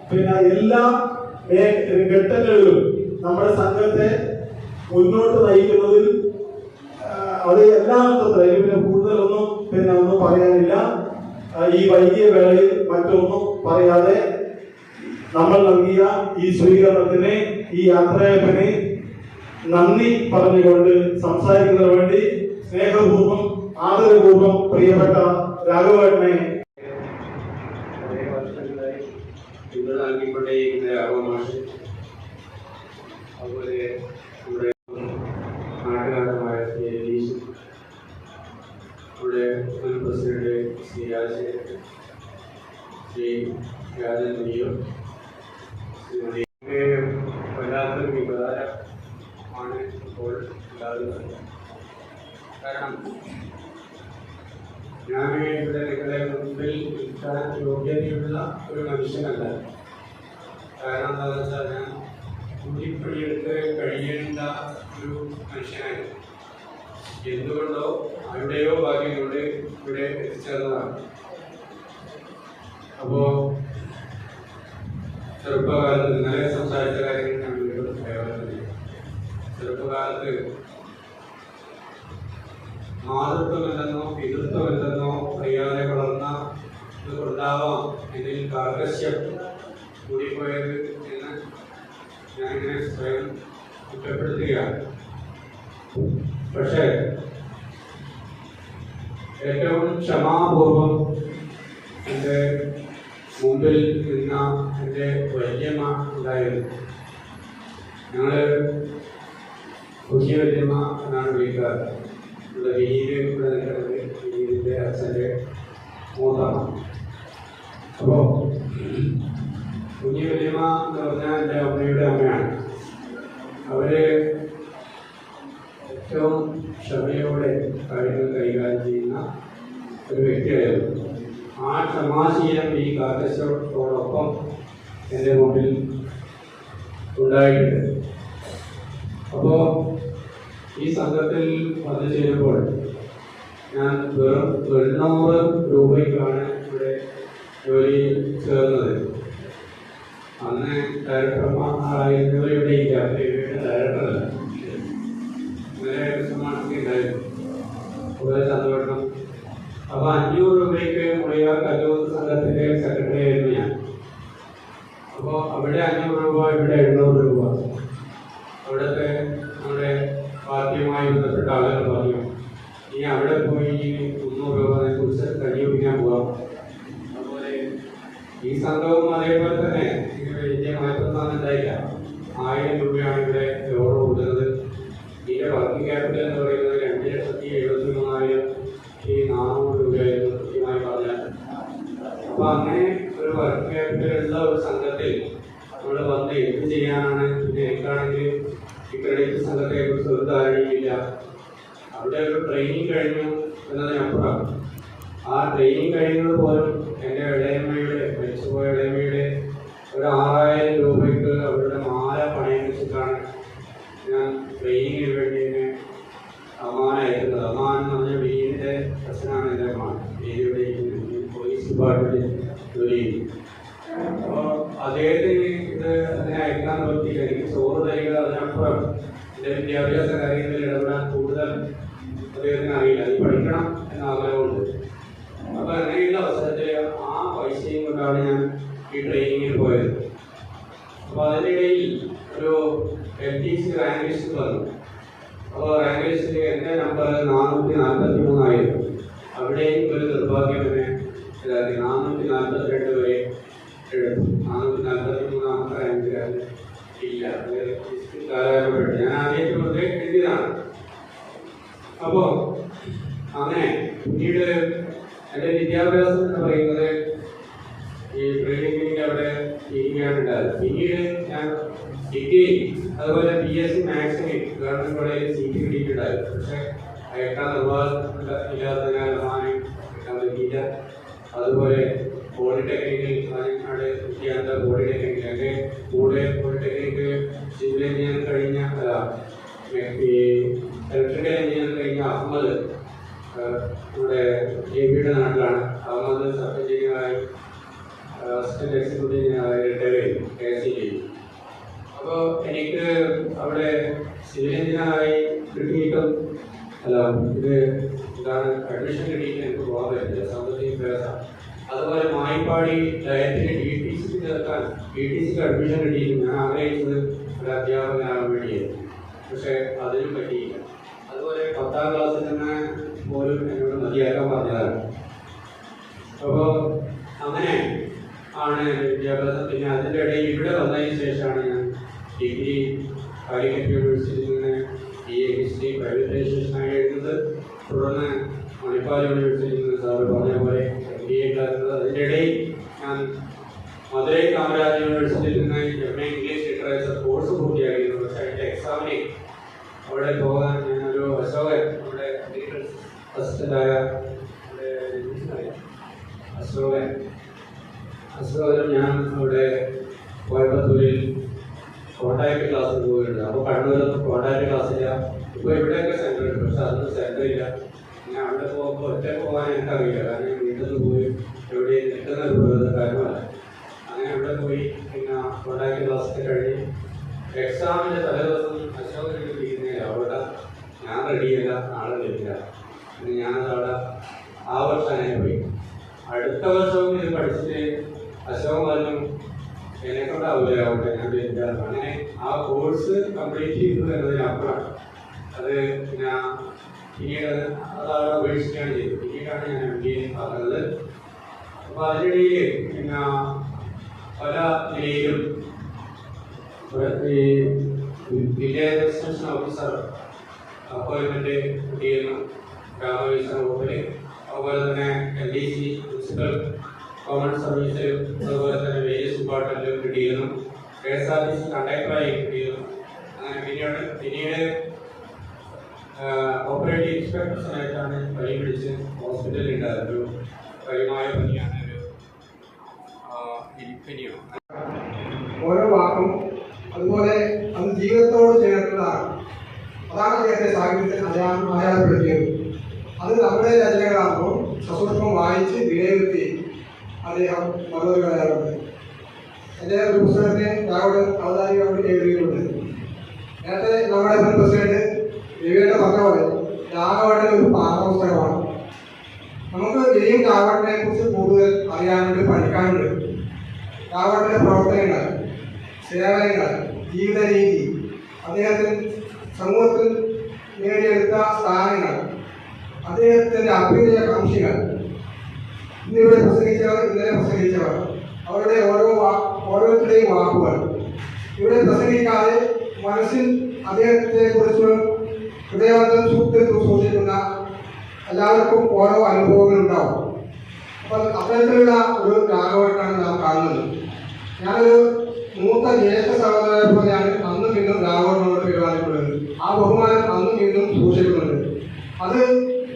പിന്നെ എല്ലാ ഘട്ടങ്ങളിലും നമ്മുടെ സംഘത്തെ മുന്നോട്ട് നയിക്കുന്നതിൽ അത് എല്ലാവർക്കും പിന്നെ കൂടുതലൊന്നും പിന്നെ ഒന്നും പറയാനില്ല. ഈ വൈകിയ വേളയിൽ മറ്റൊന്നും പറയാതെ നമ്മൾ നൽകിയ ഈ സ്വീകരണത്തിന് ഈ യാത്രയപ്പിന് നന്ദി പറഞ്ഞുകൊണ്ട് സംസാരിക്കുന്നതിന് വേണ്ടി സ്നേഹപൂർവ്വം ആദരപൂർവ്വം പ്രിയപ്പെട്ട രാഘവേട്ടനെ നൽകിക്കൊണ്ടേയിരിക്കുന്ന രാഘവമാഷ്, അതുപോലെ ഇവിടെ നാട്ടുകാരമായ ശ്രീ രതീഷ്, ഇവിടെ മുൻ പ്രസിഡന്റ് ശ്രീ രാജശേഖരൻ, വ്യാജനദിയോ വല്ലാത്തൊരു വികാരമാണ് ഇപ്പോൾ ഉണ്ടാകുന്നത്. കാരണം ഞാൻ ഇവിടെ നിങ്ങളെ മുമ്പിൽ നിൽക്കാൻ യോഗ്യതയുള്ള ഒരു മനുഷ്യനല്ല. കാരണം എന്താണെന്ന് വെച്ചാൽ ഞാൻ കൂലിപ്പണിയെടുത്ത് കഴിയേണ്ട ഒരു മനുഷ്യനാണ്. എന്തുകൊണ്ടോ അവിടെയോ ഭാഗ്യം കൊണ്ട് ഇവിടെ എത്തിച്ചേർന്നതാണ്. അപ്പോൾ ചെറുപ്പകാലത്ത് ഇന്നലെ സംസാരിച്ച കാര്യങ്ങൾ ഞാൻ വീണ്ടും പ്രയോജനമില്ല. ചെറുപ്പകാലത്ത് മാതൃത്വമെന്തെന്നോ പിതൃത്വമെന്തെന്നോ അറിയാതെ വളർന്ന കൊണ്ടാവാം ഇതിൽ കാർക്കശ്യം കൂടിപ്പോയത് എന്ന് ഞാനിങ്ങനെ സ്വയം കുറ്റപ്പെടുത്തുകയാണ്. പക്ഷേ ഏറ്റവും ക്ഷമാപൂർവം എൻ്റെ മുമ്പിൽ നിന്ന എൻ്റെ വല്യമ്മ ഉണ്ടായിരുന്നു. ഞങ്ങൾ കുഞ്ഞു വല്യമ്മ എന്നാണ് വിളിക്കാറ്. ഇവിടെ വിനീത് ഇവിടെ നിൽക്കുന്നത് വിനീതിൻ്റെ അച്ഛൻ്റെ മൂത്താണ്. അപ്പോൾ കുഞ്ഞു വല്യമ്മ എന്ന് പറഞ്ഞാൽ എൻ്റെ അമ്മയുടെ അമ്മയാണ്. അവർ ഏറ്റവും ക്ഷമയോടെ കാര്യങ്ങൾ കൈകാര്യം ചെയ്യുന്ന ഒരു വ്യക്തിയായിരുന്നു. ആ ക്ഷമാശീലം ഈ കാർക്കശ്യത്തോടൊപ്പം എൻ്റെ മുമ്പിൽ ഉണ്ടായിട്ടുണ്ട്. അപ്പോൾ ഈ സംഘത്തിൽ വന്നു ചേരുമ്പോൾ ഞാൻ വെറും 800 രൂപയ്ക്കാണ് ഇവിടെ ജോലി ചേർന്നത്. അന്ന് ഡയറക്ടർമാരായിരുന്നവർ ഇവിടെ ഇല്ല. ഇവരുടെ ഡയറക്ടറല്ല. ഇന്നലെ ഉണ്ടായിരുന്നു കൂടുതൽ സന്തോഷം. അപ്പോൾ 500 രൂപയ്ക്ക് മുളിയാർ കല്ലൂർ സംഘത്തിൻ്റെ സെക്രട്ടറി ആയിരുന്നു ഞാൻ. അപ്പോൾ അവിടെ 500 രൂപ, ഇവിടെ 800 രൂപ. അവിടുത്തെ നമ്മുടെ പാർട്ടിയുമായി ബന്ധപ്പെട്ട ആളുകൾ പറഞ്ഞു, ഇനി അവിടെ പോയി 300 രൂപ കുറിച്ച് കടിയൊപ്പിക്കാൻ പോകാം. അതുപോലെ ഈ സംഘവും അതേപോലെ തന്നെ വലിയ മാറ്റമൊന്നും ഉണ്ടായില്ല. 1000 രൂപയാണ് ഇവിടെ ലോൺ കൊടുക്കുന്നത്. ഇതിൻ്റെ വർക്കിംഗ് ക്യാപിറ്റൽ എന്ന് പറയുന്നത് 2,73,400 രൂപയായിരുന്നു കൃത്യമായി പറഞ്ഞാൽ. അപ്പോൾ അങ്ങനെ ഒരു വർക്കിംഗ് ക്യാപിറ്റൽ ഉള്ള ഒരു സംഘത്തിൽ നമ്മൾ വന്ന് എന്ത് ചെയ്യാനാണ്? പിന്നെ എനിക്കാണെങ്കിൽ ഈ ക്രെഡിറ്റ് സംഘത്തെ കുറിച്ച് ഒരു ധാരണയില്ല. അവിടെ ഒരു ട്രെയിനിങ് കഴിഞ്ഞു എന്നതിനപ്പുറം ആ ട്രെയിനിങ് കഴിയുന്നത് പോലും എൻ്റെ ഇളയമ്മയുടെ മരിച്ചുപോയ ഇളയമ്മയുടെ ഒരു 6000 രൂപയ്ക്ക് അവരുടെ മാല പണയം വെച്ചിട്ടാണ് ഞാൻ ട്രെയിനിങ്ങിന് വേണ്ടി എന്നെ അമ്മാനായിരുന്നത്. അമ്മാൻ എന്ന് പറഞ്ഞ വീടിൻ്റെ പ്രശ്നമാണ് എൻ്റെ അമ്മാൻ. വീടിയുടെ പോലീസ് ഡിപ്പാർട്ട്മെൻറ്റിൽ ജോലി ചെയ്യും. അപ്പോൾ അദ്ദേഹത്തിന് അതിനെ അയക്കാൻ പറ്റിയില്ല. എനിക്ക് ചോറ് തരിക, അതിനപ്പുറം എൻ്റെ വിദ്യാഭ്യാസ കാര്യങ്ങളിൽ ഇടപെടാൻ കൂടുതൽ അദ്ദേഹത്തിന് അറിയില്ല. അത് പഠിക്കണം എന്ന ആഗ്രഹമുണ്ട്. അപ്പോൾ അങ്ങനെയുള്ള അവസരത്തിൽ ആ പൈസയും കൊണ്ടാണ് ഞാൻ ഈ ട്രെയിനിങ്ങിൽ പോയത്. അപ്പോൾ അതിനിടയിൽ ഒരു LTC റാങ്ക് ലിസ്റ്റ് വന്നു. അപ്പോൾ റാങ്ക് ലിസ്റ്റിൽ എൻ്റെ നമ്പർ 443 ആയിരുന്നു. അവിടെയും ഒരു നിർഭാഗ്യം തന്നെ 442 വരെ എടുത്തു. 443 റാങ്ക് ഇല്ല. കാലഘട്ടപ്പെട്ടു. ഞാൻ ആദ്യമായിട്ട് വെറുതെ എഴുതിയതാണ്. അപ്പോൾ അങ്ങനെ പിന്നീട് എൻ്റെ വിദ്യാഭ്യാസം എന്ന് പറയുന്നത് ഈ ട്രെയിനിങ്ങിൻ്റെ അവിടെ ഇരിക്കുകയാണ് ഉണ്ടായത്. പിന്നീട് ഞാൻ ഡിഗ്രി അതുപോലെ BSc മാത്സിന് ഗവൺമെൻറ് കോളേജിൽ സീറ്റ് കിട്ടിയിട്ടുണ്ടായിരുന്നു. പക്ഷേ അയക്കാൻ നിർവാഹം ഇല്ലാത്തതിനാൽ കിട്ടാൻ പറ്റിയില്ല. അതുപോലെ പോളിടെക്നിക്കിൽ പാലക്കാട് വിദ്യാർത്ഥ പോളിടെക്നിക്കിൽ എൻ്റെ കൂടെ പോളിടെക്നിക്ക് സിവിൽ എഞ്ചിനീയറിംഗ് കഴിഞ്ഞ ഈ ഇലക്ട്രിക്കൽ എഞ്ചിനീയറിംഗ് കഴിഞ്ഞ അഹമ്മദ് നമ്മുടെ JPയുടെ നാട്ടിലാണ്. അഹമ്മദ് സബ് എഞ്ചിനീയറായി അസിസ്റ്റന്റ് എക്സിക്യൂട്ടീവ് എഞ്ചിനീയറായി റിട്ടയർ ചെയ്തു KSCB. അപ്പോൾ എനിക്ക് അവിടെ സിവിൽ എഞ്ചിനീയറായി കിട്ടിയിട്ടും ഇത് എന്താണ് അഡ്മിഷൻ കിട്ടിയിട്ട് എനിക്ക് പോകാൻ പറ്റില്ല. സാമ്പത്തിക പ്രയാസം. അതുപോലെ മായിപ്പാടി ഡയറ്റിന് DTCക്ക് ചേർക്കാൻ DTCക്ക് അഡ്മിഷൻ കിട്ടിയിട്ടും ഞാൻ ആഗ്രഹിച്ചത് ഒരു അധ്യാപകനാകാൻ വേണ്ടിയായിരുന്നു. പക്ഷേ അതിനും പറ്റിയില്ല. അതുപോലെ 10ാം ക്ലാസ്സിൽ തന്നെ പോലും എന്നോട് മതിയാക്കാൻ പറഞ്ഞതാണ്. അപ്പോൾ അങ്ങനെ ആണ് വിദ്യാഭ്യാസം. പിന്നെ അതിൻ്റെ ഇടയിൽ ഇവിടെ വന്നതിന് ശേഷമാണ് ഞാൻ ഡിഗ്രി കാലിക്കറ്റ് യൂണിവേഴ്സിറ്റിയിൽ നിന്ന് BA ഹിസ്റ്ററി പ്രൈവറ്റ് രജിസ്ട്രേഷനായി എഴുതുന്നത്. തുടർന്ന് മണിപ്പാൽ യൂണിവേഴ്സിറ്റിയിൽ നിന്ന് സാറ് പറഞ്ഞ പോലെ MBA ഉണ്ടായിരുന്നത്. അതിൻ്റെ ഇടയിൽ ഞാൻ മധുരൈ കാമരാജ് യൂണിവേഴ്സിറ്റിയിൽ നിന്ന് MA ഇംഗ്ലീഷ് ലിറ്ററേച്ചർ കോഴ്സ് പൂർത്തിയാക്കിയിരുന്നു. പക്ഷേ അതിൻ്റെ എക്സാമിന് അവിടെ പോകാൻ ഞാനൊരു അശോകൻ നമ്മുടെ അസിസ്റ്റൻ്റായ അശോകനും ഞാൻ അവിടെ കോയമ്പത്തൂരിൽ കോൺടാക്ട് ക്ലാസ്സിൽ പോയിട്ടുണ്ട്. അപ്പോൾ കണ്ണൂരൊന്നും കോൺടാക്ട് ക്ലാസ്സില്ല. ഇപ്പോൾ ഇവിടെയൊക്കെ സെൻ്റർ ഉണ്ട്, പക്ഷെ അതൊന്നും സെൻ്റർ ഇല്ല. ഞാൻ അവിടെ പോകുമ്പോൾ ഒറ്റ പോകാൻ എനിക്കറിയില്ല, കാരണം വീട്ടിൽ നിന്ന് പോയി എവിടെയും നിൽക്കുന്ന ഒരു കാര്യമല്ല. അങ്ങനെ അവിടെ പോയി പിന്നെ കോൺടാക്ട് ക്ലാസ്സൊക്കെ കഴിഞ്ഞ് എക്സാമിൻ്റെ തലേദിവസം അശോകനൊക്കെ വിളിക്കുന്നില്ല. അവിടെ ഞാൻ റെഡിയല്ല, നാളെ വരില്ല. പിന്നെ ഞാനതവിടെ ആ വർഷം പോയി. അടുത്ത വർഷവും ഇത് പഠിച്ചിട്ട് അശോകൻ പറഞ്ഞു എന്നെക്കൊണ്ടാവില്ല, അവിടെ ഞാൻ വരില്ല. അങ്ങനെ ആ കോഴ്സ് കംപ്ലീറ്റ് ചെയ്തു എന്നതിനപ്പുറം അത് പിന്നെ പിന്നീട് അതവിടെ ഉപേക്ഷിക്കുകയാണ് ചെയ്തത്. പിന്നീടാണ് ഞാൻ MBA പറഞ്ഞത്. അപ്പോൾ അതിനിടയിൽ പിന്നെ പല നിലയിലും ഈ വില്ലേജ് എക്സ്റ്റൻഷൻ ഓഫീസർ അപ്പോയിൻമെൻറ്റ് കിട്ടിയിരുന്നു ഗ്രാമവികസന വകുപ്പിൽ. അതുപോലെ തന്നെ LDC മുനിസിപ്പൽ കോമൺ സർവീസിലും അതുപോലെ തന്നെ വേരിയസ് ഡിപ്പാർട്ട്മെൻറ്റിലും കിട്ടിയിരുന്നു. KSRTC കണ്ടക്ടറായി കിട്ടിയിരുന്നു. അങ്ങനെ പിന്നീട് ഓപ്പറേറ്റീവ് ഇൻസ്പെക്ടർസിനായിട്ടാണ് പനി പിടിച്ച് ഹോസ്പിറ്റലിൽ ഉണ്ടായത്. ഒരു കഴിമായ പനിയാണ്, ഒരു പനിയാണ്. ഓരോ വാക്കും അതുപോലെ അത് ജീവിതത്തോട് ചേർന്നതാണ്. അതാണ് അദ്ദേഹത്തെ സാഹിത്യത്തിൽ അടയാളപ്പെടുത്തിയത്. അത് നമ്മുടെ രചനകളാകുമ്പോൾ സസൂക്ഷ്മം വായിച്ച് വിലയിരുത്തി അദ്ദേഹം മറുപടി പറയാറുണ്ട്. എൻ്റെ ഒരു പുസ്തകത്തെ രാഘവൻ ഔദാരികമായിട്ട് എഴുതിയിട്ടുണ്ട്. നേരത്തെ നമ്മുടെ മുൻ പ്രസിഡന്റ് രവിയുടെ പറഞ്ഞ പോലെ രാഘവന്റെ ഒരു പാഠപുസ്തകമാണ്. നമുക്ക് ഇനിയും രാഘവനെ കുറിച്ച് കൂടുതൽ അറിയാനുണ്ട്, പഠിക്കാനുണ്ട്. രാഘവന്റെ പ്രവർത്തനങ്ങൾ, സേവനങ്ങൾ, ജീവിത രീതി, അദ്ദേഹത്തിന് സമൂഹത്തിൽ നേടിയെടുത്ത സ്ഥാനങ്ങൾ, അദ്ദേഹത്തിൻ്റെ അഭ്യുദയ കാംക്ഷികൾ, ഇന്നിവിടെ പ്രസംഗിച്ചവർ, ഇന്നലെ പ്രസംഗിച്ചവർ, അവരുടെ ഓരോരുത്തരുടെയും വാക്കുകൾ ഇവിടെ പ്രസംഗിക്കാതെ മനസ്സിൽ അദ്ദേഹത്തെ കുറിച്ച് ഹൃദയബന്ധം സൂക്ഷിക്കുന്ന എല്ലാവർക്കും ഓരോ അനുഭവങ്ങളുണ്ടാവും. അപ്പം അത്തരത്തിലുള്ള ഒരു രാഘവനാണ് നാം കാണുന്നത്. ഞാനൊരു മൂത്ത ജ്യേഷ്ഠ സഹോദരനെ പോലെയാണ് അന്നും ഇന്നും രാഘവനോട് പെരുമാറിയിട്ടുള്ളത്. ആ ബഹുമാനം അന്നും ഇന്നും സൂക്ഷിക്കുന്നുണ്ട്. അത്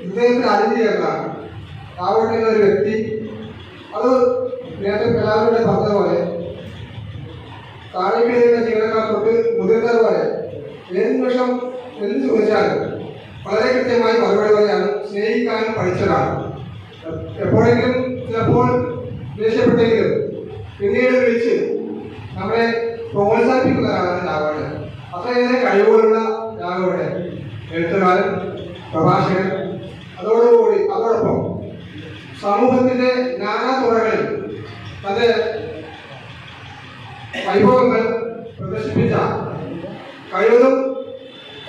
ഹൃദയത്തിൽ അലിഞ്ഞേക്കാണ്. രാഘവൻ എന്നൊരു വ്യക്തി, അത് നേരത്തെ എല്ലാവരുടെ പറഞ്ഞതുപോലെ താഴേക്കിടയിലെ ജീവനക്കാർ തൊട്ട് മുതിർന്നത് പോലെ ഏത് നിമിഷം എന്ത് ചോദിച്ചാലും വളരെ കൃത്യമായി മറുപടി പറയാനും സ്നേഹിക്കാനും പഠിച്ചതാണ്. എപ്പോഴെങ്കിലും ചിലപ്പോൾ ദേഷ്യപ്പെട്ടെങ്കിലും പിന്നീട് വിളിച്ച് നമ്മളെ പ്രോത്സാഹിപ്പിക്കുന്നതാണ് രാഘവൻ. അത്രയേറെ കഴിവുകളുള്ള രാഘവൻ എഴുത്തുകാരൻ, പ്രഭാഷകൻ, അതോടൊപ്പം സമൂഹത്തിന്റെ നാനാ തുറകളിൽ തന്റെ വൈഭവങ്ങൾ പ്രദർശിപ്പിച്ച കഴിവതും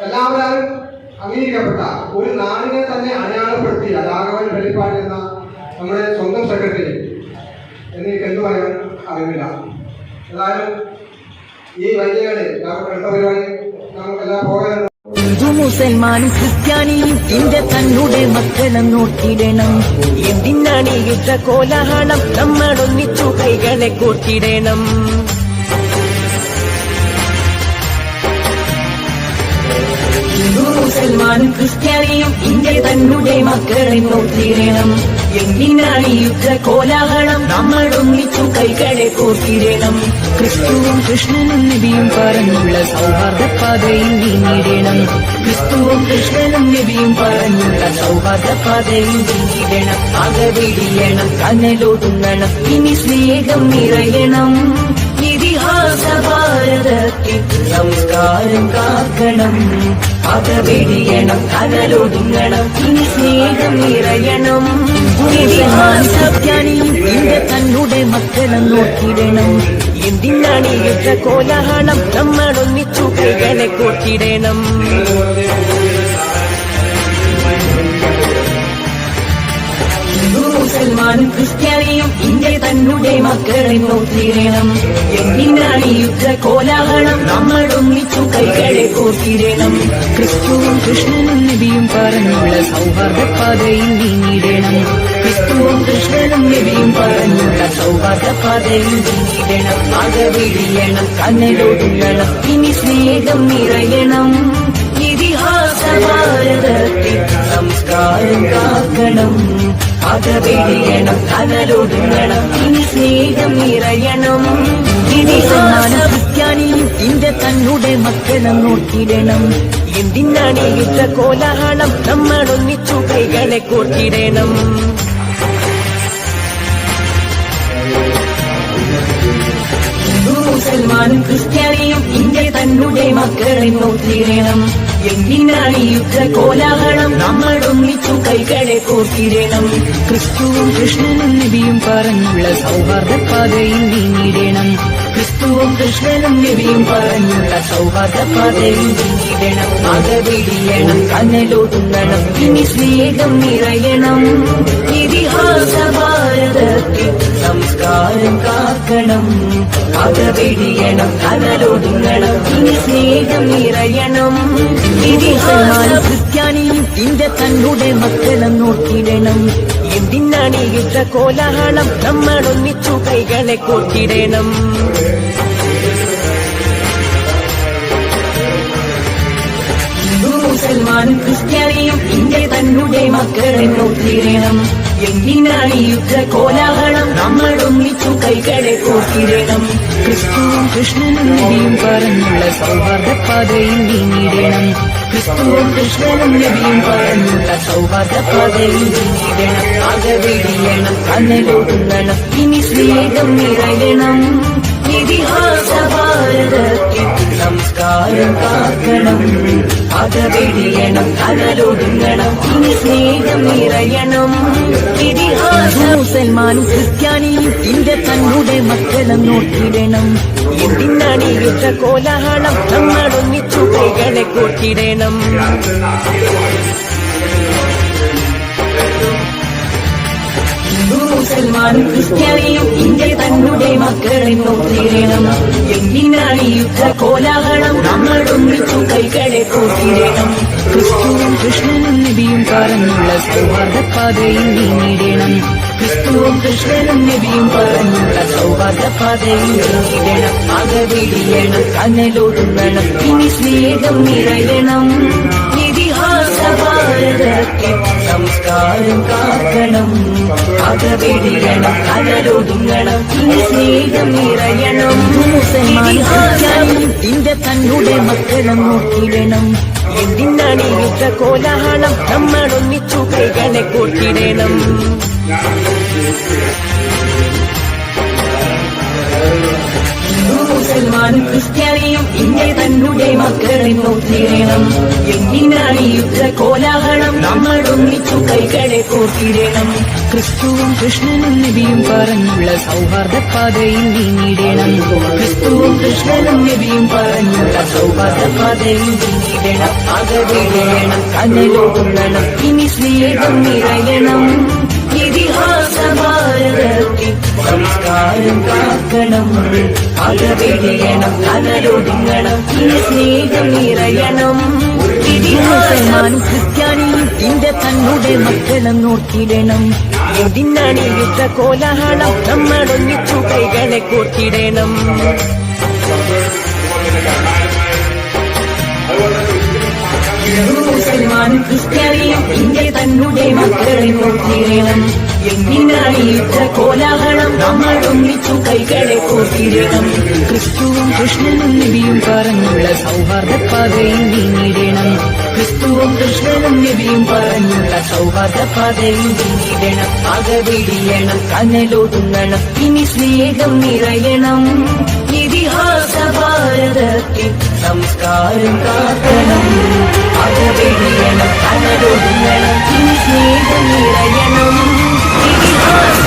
എല്ലാവരും അംഗീകരിക്കപ്പെട്ട ഒരു നാടിനെ തന്നെ അടയാളപ്പെടുത്തിയ രാഘവൻ വെള്ളിപ്പാട് എന്ന നമ്മുടെ സ്വന്തം സെക്രട്ടറി എനിക്ക് എന്തു പറയാൻ അറിയില്ല. ഏതായാലും ഈ വൈദ്യകളെ അടുത്ത പരിപാടി നമുക്കെല്ലാം പോകാനുണ്ട്. ഹിന്ദു മുസൽമാനും ക്രിസ്ത്യാനിയും എന്റെ തന്നുടെ മക്കളും നോക്കിയിടണം. എന്തിനാണ് യുദ്ധ കോലാഹലം? നമ്മളൊന്നിച്ചു കൈകളെ കോർത്തിടണം. ഹിന്ദു മുസൽമാനും ക്രിസ്ത്യാനിയും എന്റെ തന്നുടെ മക്കളെ നോക്കിയിടണം. എന്തിനാണ് യുദ്ധ കോലാഹലം? നമ്മളൊന്നിച്ചു കൈകളെ കോർത്തിടണം. ക്രിസ്തുവും കൃഷ്ണനും നബിയും പറഞ്ഞുള്ള സൗഹാർദ്ദ പാതയിൽ നീങ്ങിടണം. ക്രിസ്തുവും കൃഷ്ണനും നബിയും പറഞ്ഞുള്ള സൗഹാർദ്ദ പാതയിൽ നീങ്ങിടണം. അകവെടിയണം, കനലൊതുങ്ങണം, ഇനി സ്നേഹം നിറയണം. ഇതിഹാസ ഭാരതത്തിൽ സംസ്കാരം കാക്കണം. അകവെടിയണം, കനലൊതുങ്ങണം, ഇനി സ്നേഹം നിറയണം. സത്യാനിയും എന്റെ തന്നുടെ മക്കളും നോക്കിടണം. എന്തിനാണ് യുദ്ധ കോലാഹലം? നമ്മളൊന്നിച്ചു കൈകളെ കോർത്തിടണം. ഹിന്ദു മുസൽമാനും ക്രിസ്ത്യാനിയും എന്റെ തന്നുടെ മക്കളെ നോക്കിടണം. എന്തിനാണ് യുദ്ധ കോലാഹലം? നമ്മളൊന്നിച്ചു കൈകളെ കോർത്തിടണം. ക്രിസ്തുവും കൃഷ്ണനും നബിയും പറഞ്ഞുള്ള സൗഹാർദ്ദ പാതയിൽ നീങ്ങിടണം. ക്രിസ്തുവും കൃഷ്ണനും നബിയും പറഞ്ഞുള്ള സൗഹാർദ്ദ പാതയിൽ നീങ്ങിടണം. അകവിടിയണം, കണ്ണലോടുങ്ങണം, ഇനി സ്നേഹം നിറയണം. ഇതിഹാസ ഭാരതത്തിൽ സംസ്കാരം കാക്കണം. അകവിടിയണം, കണ്ണലോടുങ്ങണം, ഇനി സ്നേഹം നിറയണം. ഇതിഹാസ ക്രിസ്ത്യാനിയും ഇന്ത്യ തന്നുടെ മക്കളും നോക്കിടണം. എന്തിനാണ് യുദ്ധ കോലാഹലം? നമ്മൾ ഒന്നിച്ചു കൈകളെ കോർത്തിടണം. മുസൽമാനും ക്രിസ്ത്യാനിയും ഇന്ത്യ തന്നുടെ മക്കളെ നോക്കിടണം. എന്തിനാണ് യുദ്ധ കോലാഹലം? നമ്മൾ ഒന്നിച്ചു കൈകളെ കോർത്തിടണം. ക്രിസ്തുവും കൃഷ്ണനും നബിയും പറഞ്ഞുള്ള സൗഹാർദ്ദ പാതയിൽ നീങ്ങിടണം. ക്രിസ്തുവും കൃഷ്ണനും നബിയും പറഞ്ഞുള്ള സൗഹാർദ്ദ പാതയിൽ നീങ്ങിടണം. അകവിടിയണം, കണ്ണലോടുങ്ങണം, ഇനി സ്നേഹം നിറയണം. ഇതിഹാസ ഭാരതത്തിൽ സംസ്കാരം കാക്കണം. അകവിടിയണം, കണ്ണലോടുങ്ങണം, ഇനി സ്നേഹം നിറയണം. ഇതിഹാസ ക്രിസ്ത്യാനിയും ഇന്ത്യ തന്നുടെ മക്കളും നോക്കിടണം. എന്തിനാണ് യുദ്ധ കോലാഹലം? നമ്മൾ ഒന്നിച്ചു കൈകളെ കോർത്തിടണം. മുസൽമാനും ക്രിസ്ത്യാനിയും ഇന്ത്യ തന്നുടെ മക്കളെ നോക്കിടണം. എന്തിനാണ് യുദ്ധ കോലാഹലം? നമ്മൾ ഒന്നിച്ചു കൈകളെ കോർത്തിടണം. ക്രിസ്തുവും കൃഷ്ണനും നബിയും പറഞ്ഞുള്ള സൗഹാർദ്ദ പാതയിൽ നീങ്ങിടണം. ക്രിസ്തുവും കൃഷ്ണനും നബിയും പറഞ്ഞുള്ള സൗഹാർദ്ദ പാതയിൽ നീങ്ങിടണം. അകവിടിയണം, കണ്ണലോടുങ്ങണം, ഇനി സ്നേഹം നിറയണം. ഇതിഹാസ ഭാരതത്തിൽ സംസ്കാരം കാക്കണം. അകവിടിയണം, കണ്ണലോടുങ്ങണം, ഇനി സ്നേഹം നിറയണം. ഇതിഹാസ മുസൽമാനും ക്രിസ്ത്യാനിയും ഇന്ത്യ തന്നുടെ മക്കളും നോക്കിടണം. എന്തിനാണ് യുദ്ധ കോലാഹലം? നമ്മൾ ഒന്നിച്ചു കൈകളെ കോർത്തിടണം. മുസൽമാനും ക്രിസ്ത്യാനിയും ഇന്ത്യ തന്നുടെ മക്കളെ നോക്കിടണം. എന്തിനാണ് യുദ്ധ കോലാഹലം? നമ്മൾ ഒന്നിച്ചു കൈകളെ കോർത്തിടണം. ക്രിസ്തുവും കൃഷ്ണനും നബിയും പറഞ്ഞുള്ള സൗഹാർദ്ദ പാതയിൽ നീങ്ങിടണം. ക്രിസ്തുവും കൃഷ്ണനും നബിയും പറഞ്ഞുള്ള സൗഹാർദ്ദ പാതയിൽ നീങ്ങിടണം. അകവിടിയണം, കണ്ണലോടുങ്ങണം, ഇനി സ്നേഹം നിറയണം. ഇതിഹാസ ഭാരതത്തിൽ സംസ്കാരം കാക്കണം. അകവിടിയണം, കണ്ണലോടുങ്ങണം, ഇനി സ്നേഹം നിറയണം. മുസൽമാനും ഇന്ത്യ തന്നുടെ മക്കളും നോക്കിടണം. എന്തിനാണ് യുദ്ധ കോലാഹലം? നമ്മൾ ഒന്നിച്ചു കൈകളെ കോർത്തിടണം. മുസൽമാനും ക്രിസ്ത്യാനിയും ഇന്ത്യ തന്നുടെ മക്കളെ നോക്കിടണം. എന്തിനാണ് യുദ്ധ കോലാഹലം? നമ്മൾ ഒന്നിച്ചു കൈകളെ കോർത്തിടണം. ക്രിസ്തുവും കൃഷ്ണനും നബിയും പറഞ്ഞുള്ള സൗഹാർദ്ദ പാതയിൽ നീങ്ങിടണം. ക്രിസ്തുവും കൃഷ്ണനും നബിയും പറഞ്ഞുള്ള സൗഹാർദ്ദ പാതയിൽ നീങ്ങിടണം. അകവിടയണം, കണ്ണലോടുങ്ങണം, ഇനി സ്നേഹം നിറയണം. ഇതിഹാസ ഭാരതത്തിൽ സംസ്കാരം കാക്കണം. അകവിടിയണം, കണ്ണലോടുങ്ങണം, ഇനി സ്നേഹം നിറയണം. മുസൽമാനും ക്രിസ്ത്യാനിയും ഇന്ത്യ തന്നുടെ മക്കളും നോക്കിടണം. എന്തിനാണ് യുദ്ധ കോലാഹലം? നമ്മൾ ഒന്നിച്ചു കൈകളെ കോർത്തിടണം. മുസൽമാനും ക്രിസ്ത്യാനിയും ഇന്ത്യ തന്നുടെ മക്കളെ നോക്കിടണം. എന്തിനാണ് യുദ്ധ കോലാഹലം? നമ്മൾ ഒന്നിച്ചു കൈകളെ കോർത്തിടണം. ക്രിസ്തുവും കൃഷ്ണനും നബിയും പറഞ്ഞുള്ള സൗഹാർദ്ദ പാതയിൽ നീങ്ങിടണം. ക്രിസ്തുവും കൃഷ്ണനും നബിയും പറഞ്ഞുള്ള സൗഹാർദ്ദ പാതയിൽ നീങ്ങിടണം. അകവിടിയണം, കണ്ണലോടുങ്ങണം, ഇനി സ്നേഹം നിറയണം. ഇതിഹാസ ഭാരതത്തിൽ സംസ്കാരം കാക്കണം. അകവിടിയണം, കണ്ണലോടുങ്ങണം, ഇനി സ്നേഹം നിറയണം. ഇതിഹാസ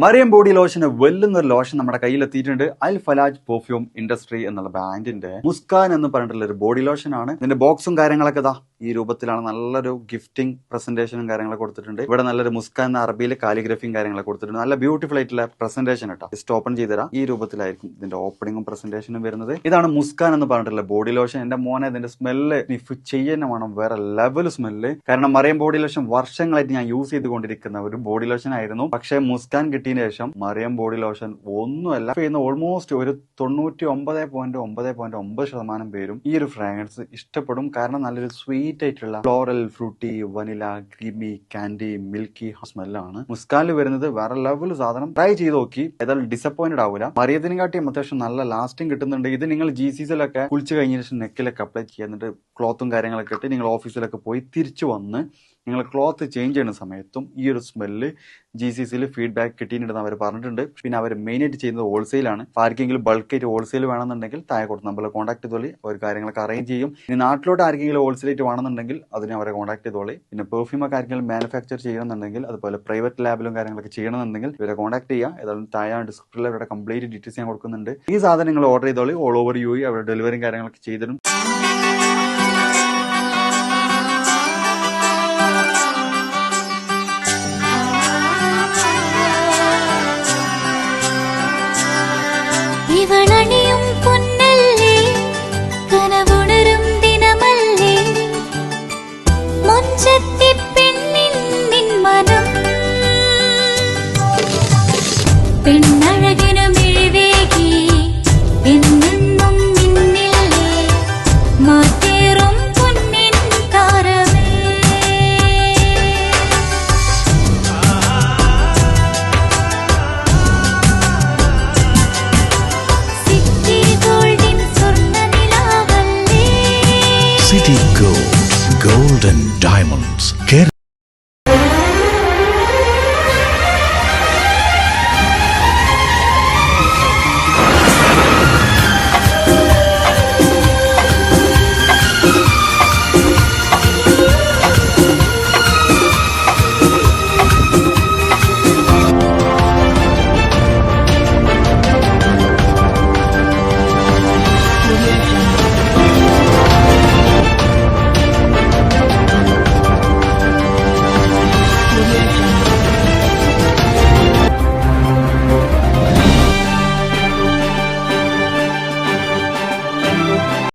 മറിയം ബോഡി ലോഷന് വെല്ലുന്ന ഒരു ലോഷൻ നമ്മുടെ കയ്യിൽ എത്തിയിട്ടുണ്ട്. അൽ ഫലാജ് പെർഫ്യൂം ഇൻഡസ്ട്രി എന്നുള്ള ബ്രാൻഡിന്റെ മുസ്കാൻ എന്ന് പറഞ്ഞിട്ടുള്ള ഒരു ബോഡി ലോഷൻ ആണ്. ഇതിന്റെ ബോക്സും കാര്യങ്ങളൊക്കെ ഇതാ ഈ രൂപത്തിലാണ്. നല്ലൊരു ഗിഫ്റ്റിംഗ് പ്രസന്റേഷനും കാര്യങ്ങളൊക്കെ കൊടുത്തിട്ടുണ്ട്. ഇവിടെ നല്ലൊരു മുസ്കാൻ എന്ന അറബിയിൽ കാലിഗ്രഫിയും കാര്യങ്ങളൊക്കെ കൊടുത്തിട്ടുണ്ട്. നല്ല ബ്യൂട്ടിഫുൾ ആയിട്ടുള്ള പ്രസന്റേഷൻ കേട്ടോ. ജസ്റ്റ് ഓപ്പൺ ചെയ്തുതരാം. ഈ രൂപത്തിലായിരിക്കും ഇതിന്റെ ഓപ്പണിംഗും പ്രസന്റേഷനും വരുന്നത്. ഇതാണ് മുസ്കാൻ എന്ന് പറഞ്ഞിട്ടുള്ള ബോഡി ലോഷൻ. എന്റെ മോനെ ഇതിന്റെ സ്മെല്ല് സ്നിഫ് ചെയ്യുന്ന വേണം, വേറെ ലെവൽ സ്മെല്ല്. കാരണം മറിയം ബോഡി ലോഷൻ വർഷങ്ങളായിട്ട് ഞാൻ യൂസ് ചെയ്തുകൊണ്ടിരിക്കുന്ന ഒരു ബോഡി ലോഷൻ ആയിരുന്നു. പക്ഷേ മുസ്കാൻ കിട്ടിയതിനു ശേഷം മറിയം ബോഡി ലോഷൻ ഒന്നുമല്ല ചെയ്യുന്ന ഓൾമോസ്റ്റ് ഒരു 99.9% പേരും ഈ ഒരു ഫ്രാഗ്രൻസ് ഇഷ്ടപ്പെടും. കാരണം നല്ലൊരു സ്വീറ്റ് ആയിട്ടുള്ള floral, fruity, vanilla, creamy, candy, milky സ്മെല്ലാണ് മുസ്കാനിൽ വരുന്നത്. വേറെ ലെവൽ സാധനം. ട്രൈ ചെയ്ത് നോക്കി, ഏതായാലും ഡിസപ്പോയിന്റഡ് ആവില്ല. മറിയത്തിനും കാട്ടിയും അത്യാവശ്യം നല്ല ലാസ്റ്റിംഗ് കിട്ടുന്നുണ്ട്. ഇത് നിങ്ങൾ GCCയിലൊക്കെ കുളിച്ച് കഴിഞ്ഞ ശേഷം നെക്കിലൊക്കെ അപ്ലൈ ചെയ്യുന്നുണ്ട്. ക്ലോത്തും കാര്യങ്ങളൊക്കെ ഇട്ട് നിങ്ങൾ ഓഫീസിലൊക്കെ പോയി തിരിച്ചു വന്ന് നിങ്ങൾ ക്ലോത്ത് ചേഞ്ച് ചെയ്യുന്ന സമയത്തും ഈ ഒരു സ്മെല്ല് GCCയിൽ ഫീഡ്ബാക്ക് കിട്ടിയിട്ടുണ്ടെന്ന് അവർ പറഞ്ഞിട്ടുണ്ട്. പിന്നെ അവർ മെയിനായിട്ട് ചെയ്യുന്നത് ഹോൾസെയിലാണ്. ആർക്കെങ്കിലും ബൾക്കായിട്ട് ഹോൾസെയിൽ വേണമെന്നുണ്ടെങ്കിൽ താഴെ കൊടുത്ത് നമ്മളെ കോൺടാക്ട് ചെയ്തോളി. അവർ കാര്യങ്ങളൊക്കെ അറേഞ്ച് ചെയ്യും. ഇനി നാട്ടിലോട്ട് ആർക്കെങ്കിലും ഹോൾസെയിലായിട്ട് വേണമെന്നുണ്ടെങ്കിൽ അതിനെ അവരെ കോൺടാക്ട് ചെയ്തോളി. പിന്നെ പെർഫ്യൂം ഒക്കെ ആർക്കെങ്കിലും മാനുഫാക്ചർ ചെയ്യണമെന്നുണ്ടെങ്കിൽ അതുപോലെ പ്രൈവറ്റ് ലാബിലും കാര്യങ്ങളൊക്കെ ചെയ്യണമെന്നുണ്ടെങ്കിൽ ഇവരെ കോൺടാക്ട് ചെയ്യുക. ഏതായാലും താഴെ ഡിസ്ക്രിപ്ഷനിൽ അവരുടെ കംപ്ലീറ്റ് ഡീറ്റെയിൽസ് ഞാൻ കൊടുക്കുന്നുണ്ട്. ഈ സാധനം നിങ്ങൾ ഓർഡർ ചെയ്തോളി. ഓൾ ഓവർ UAE അവരുടെ ഡെലിവറിയും കാര്യങ്ങളൊക്കെ ചെയ്തിടും. ഇവളണിയും പൊന്നല്ലേ, കനവുണരും ദിനമല്ലേ, മൊഞ്ചത്തി പെണ്ണിൻ നിൻ മനം പെണ്ണ്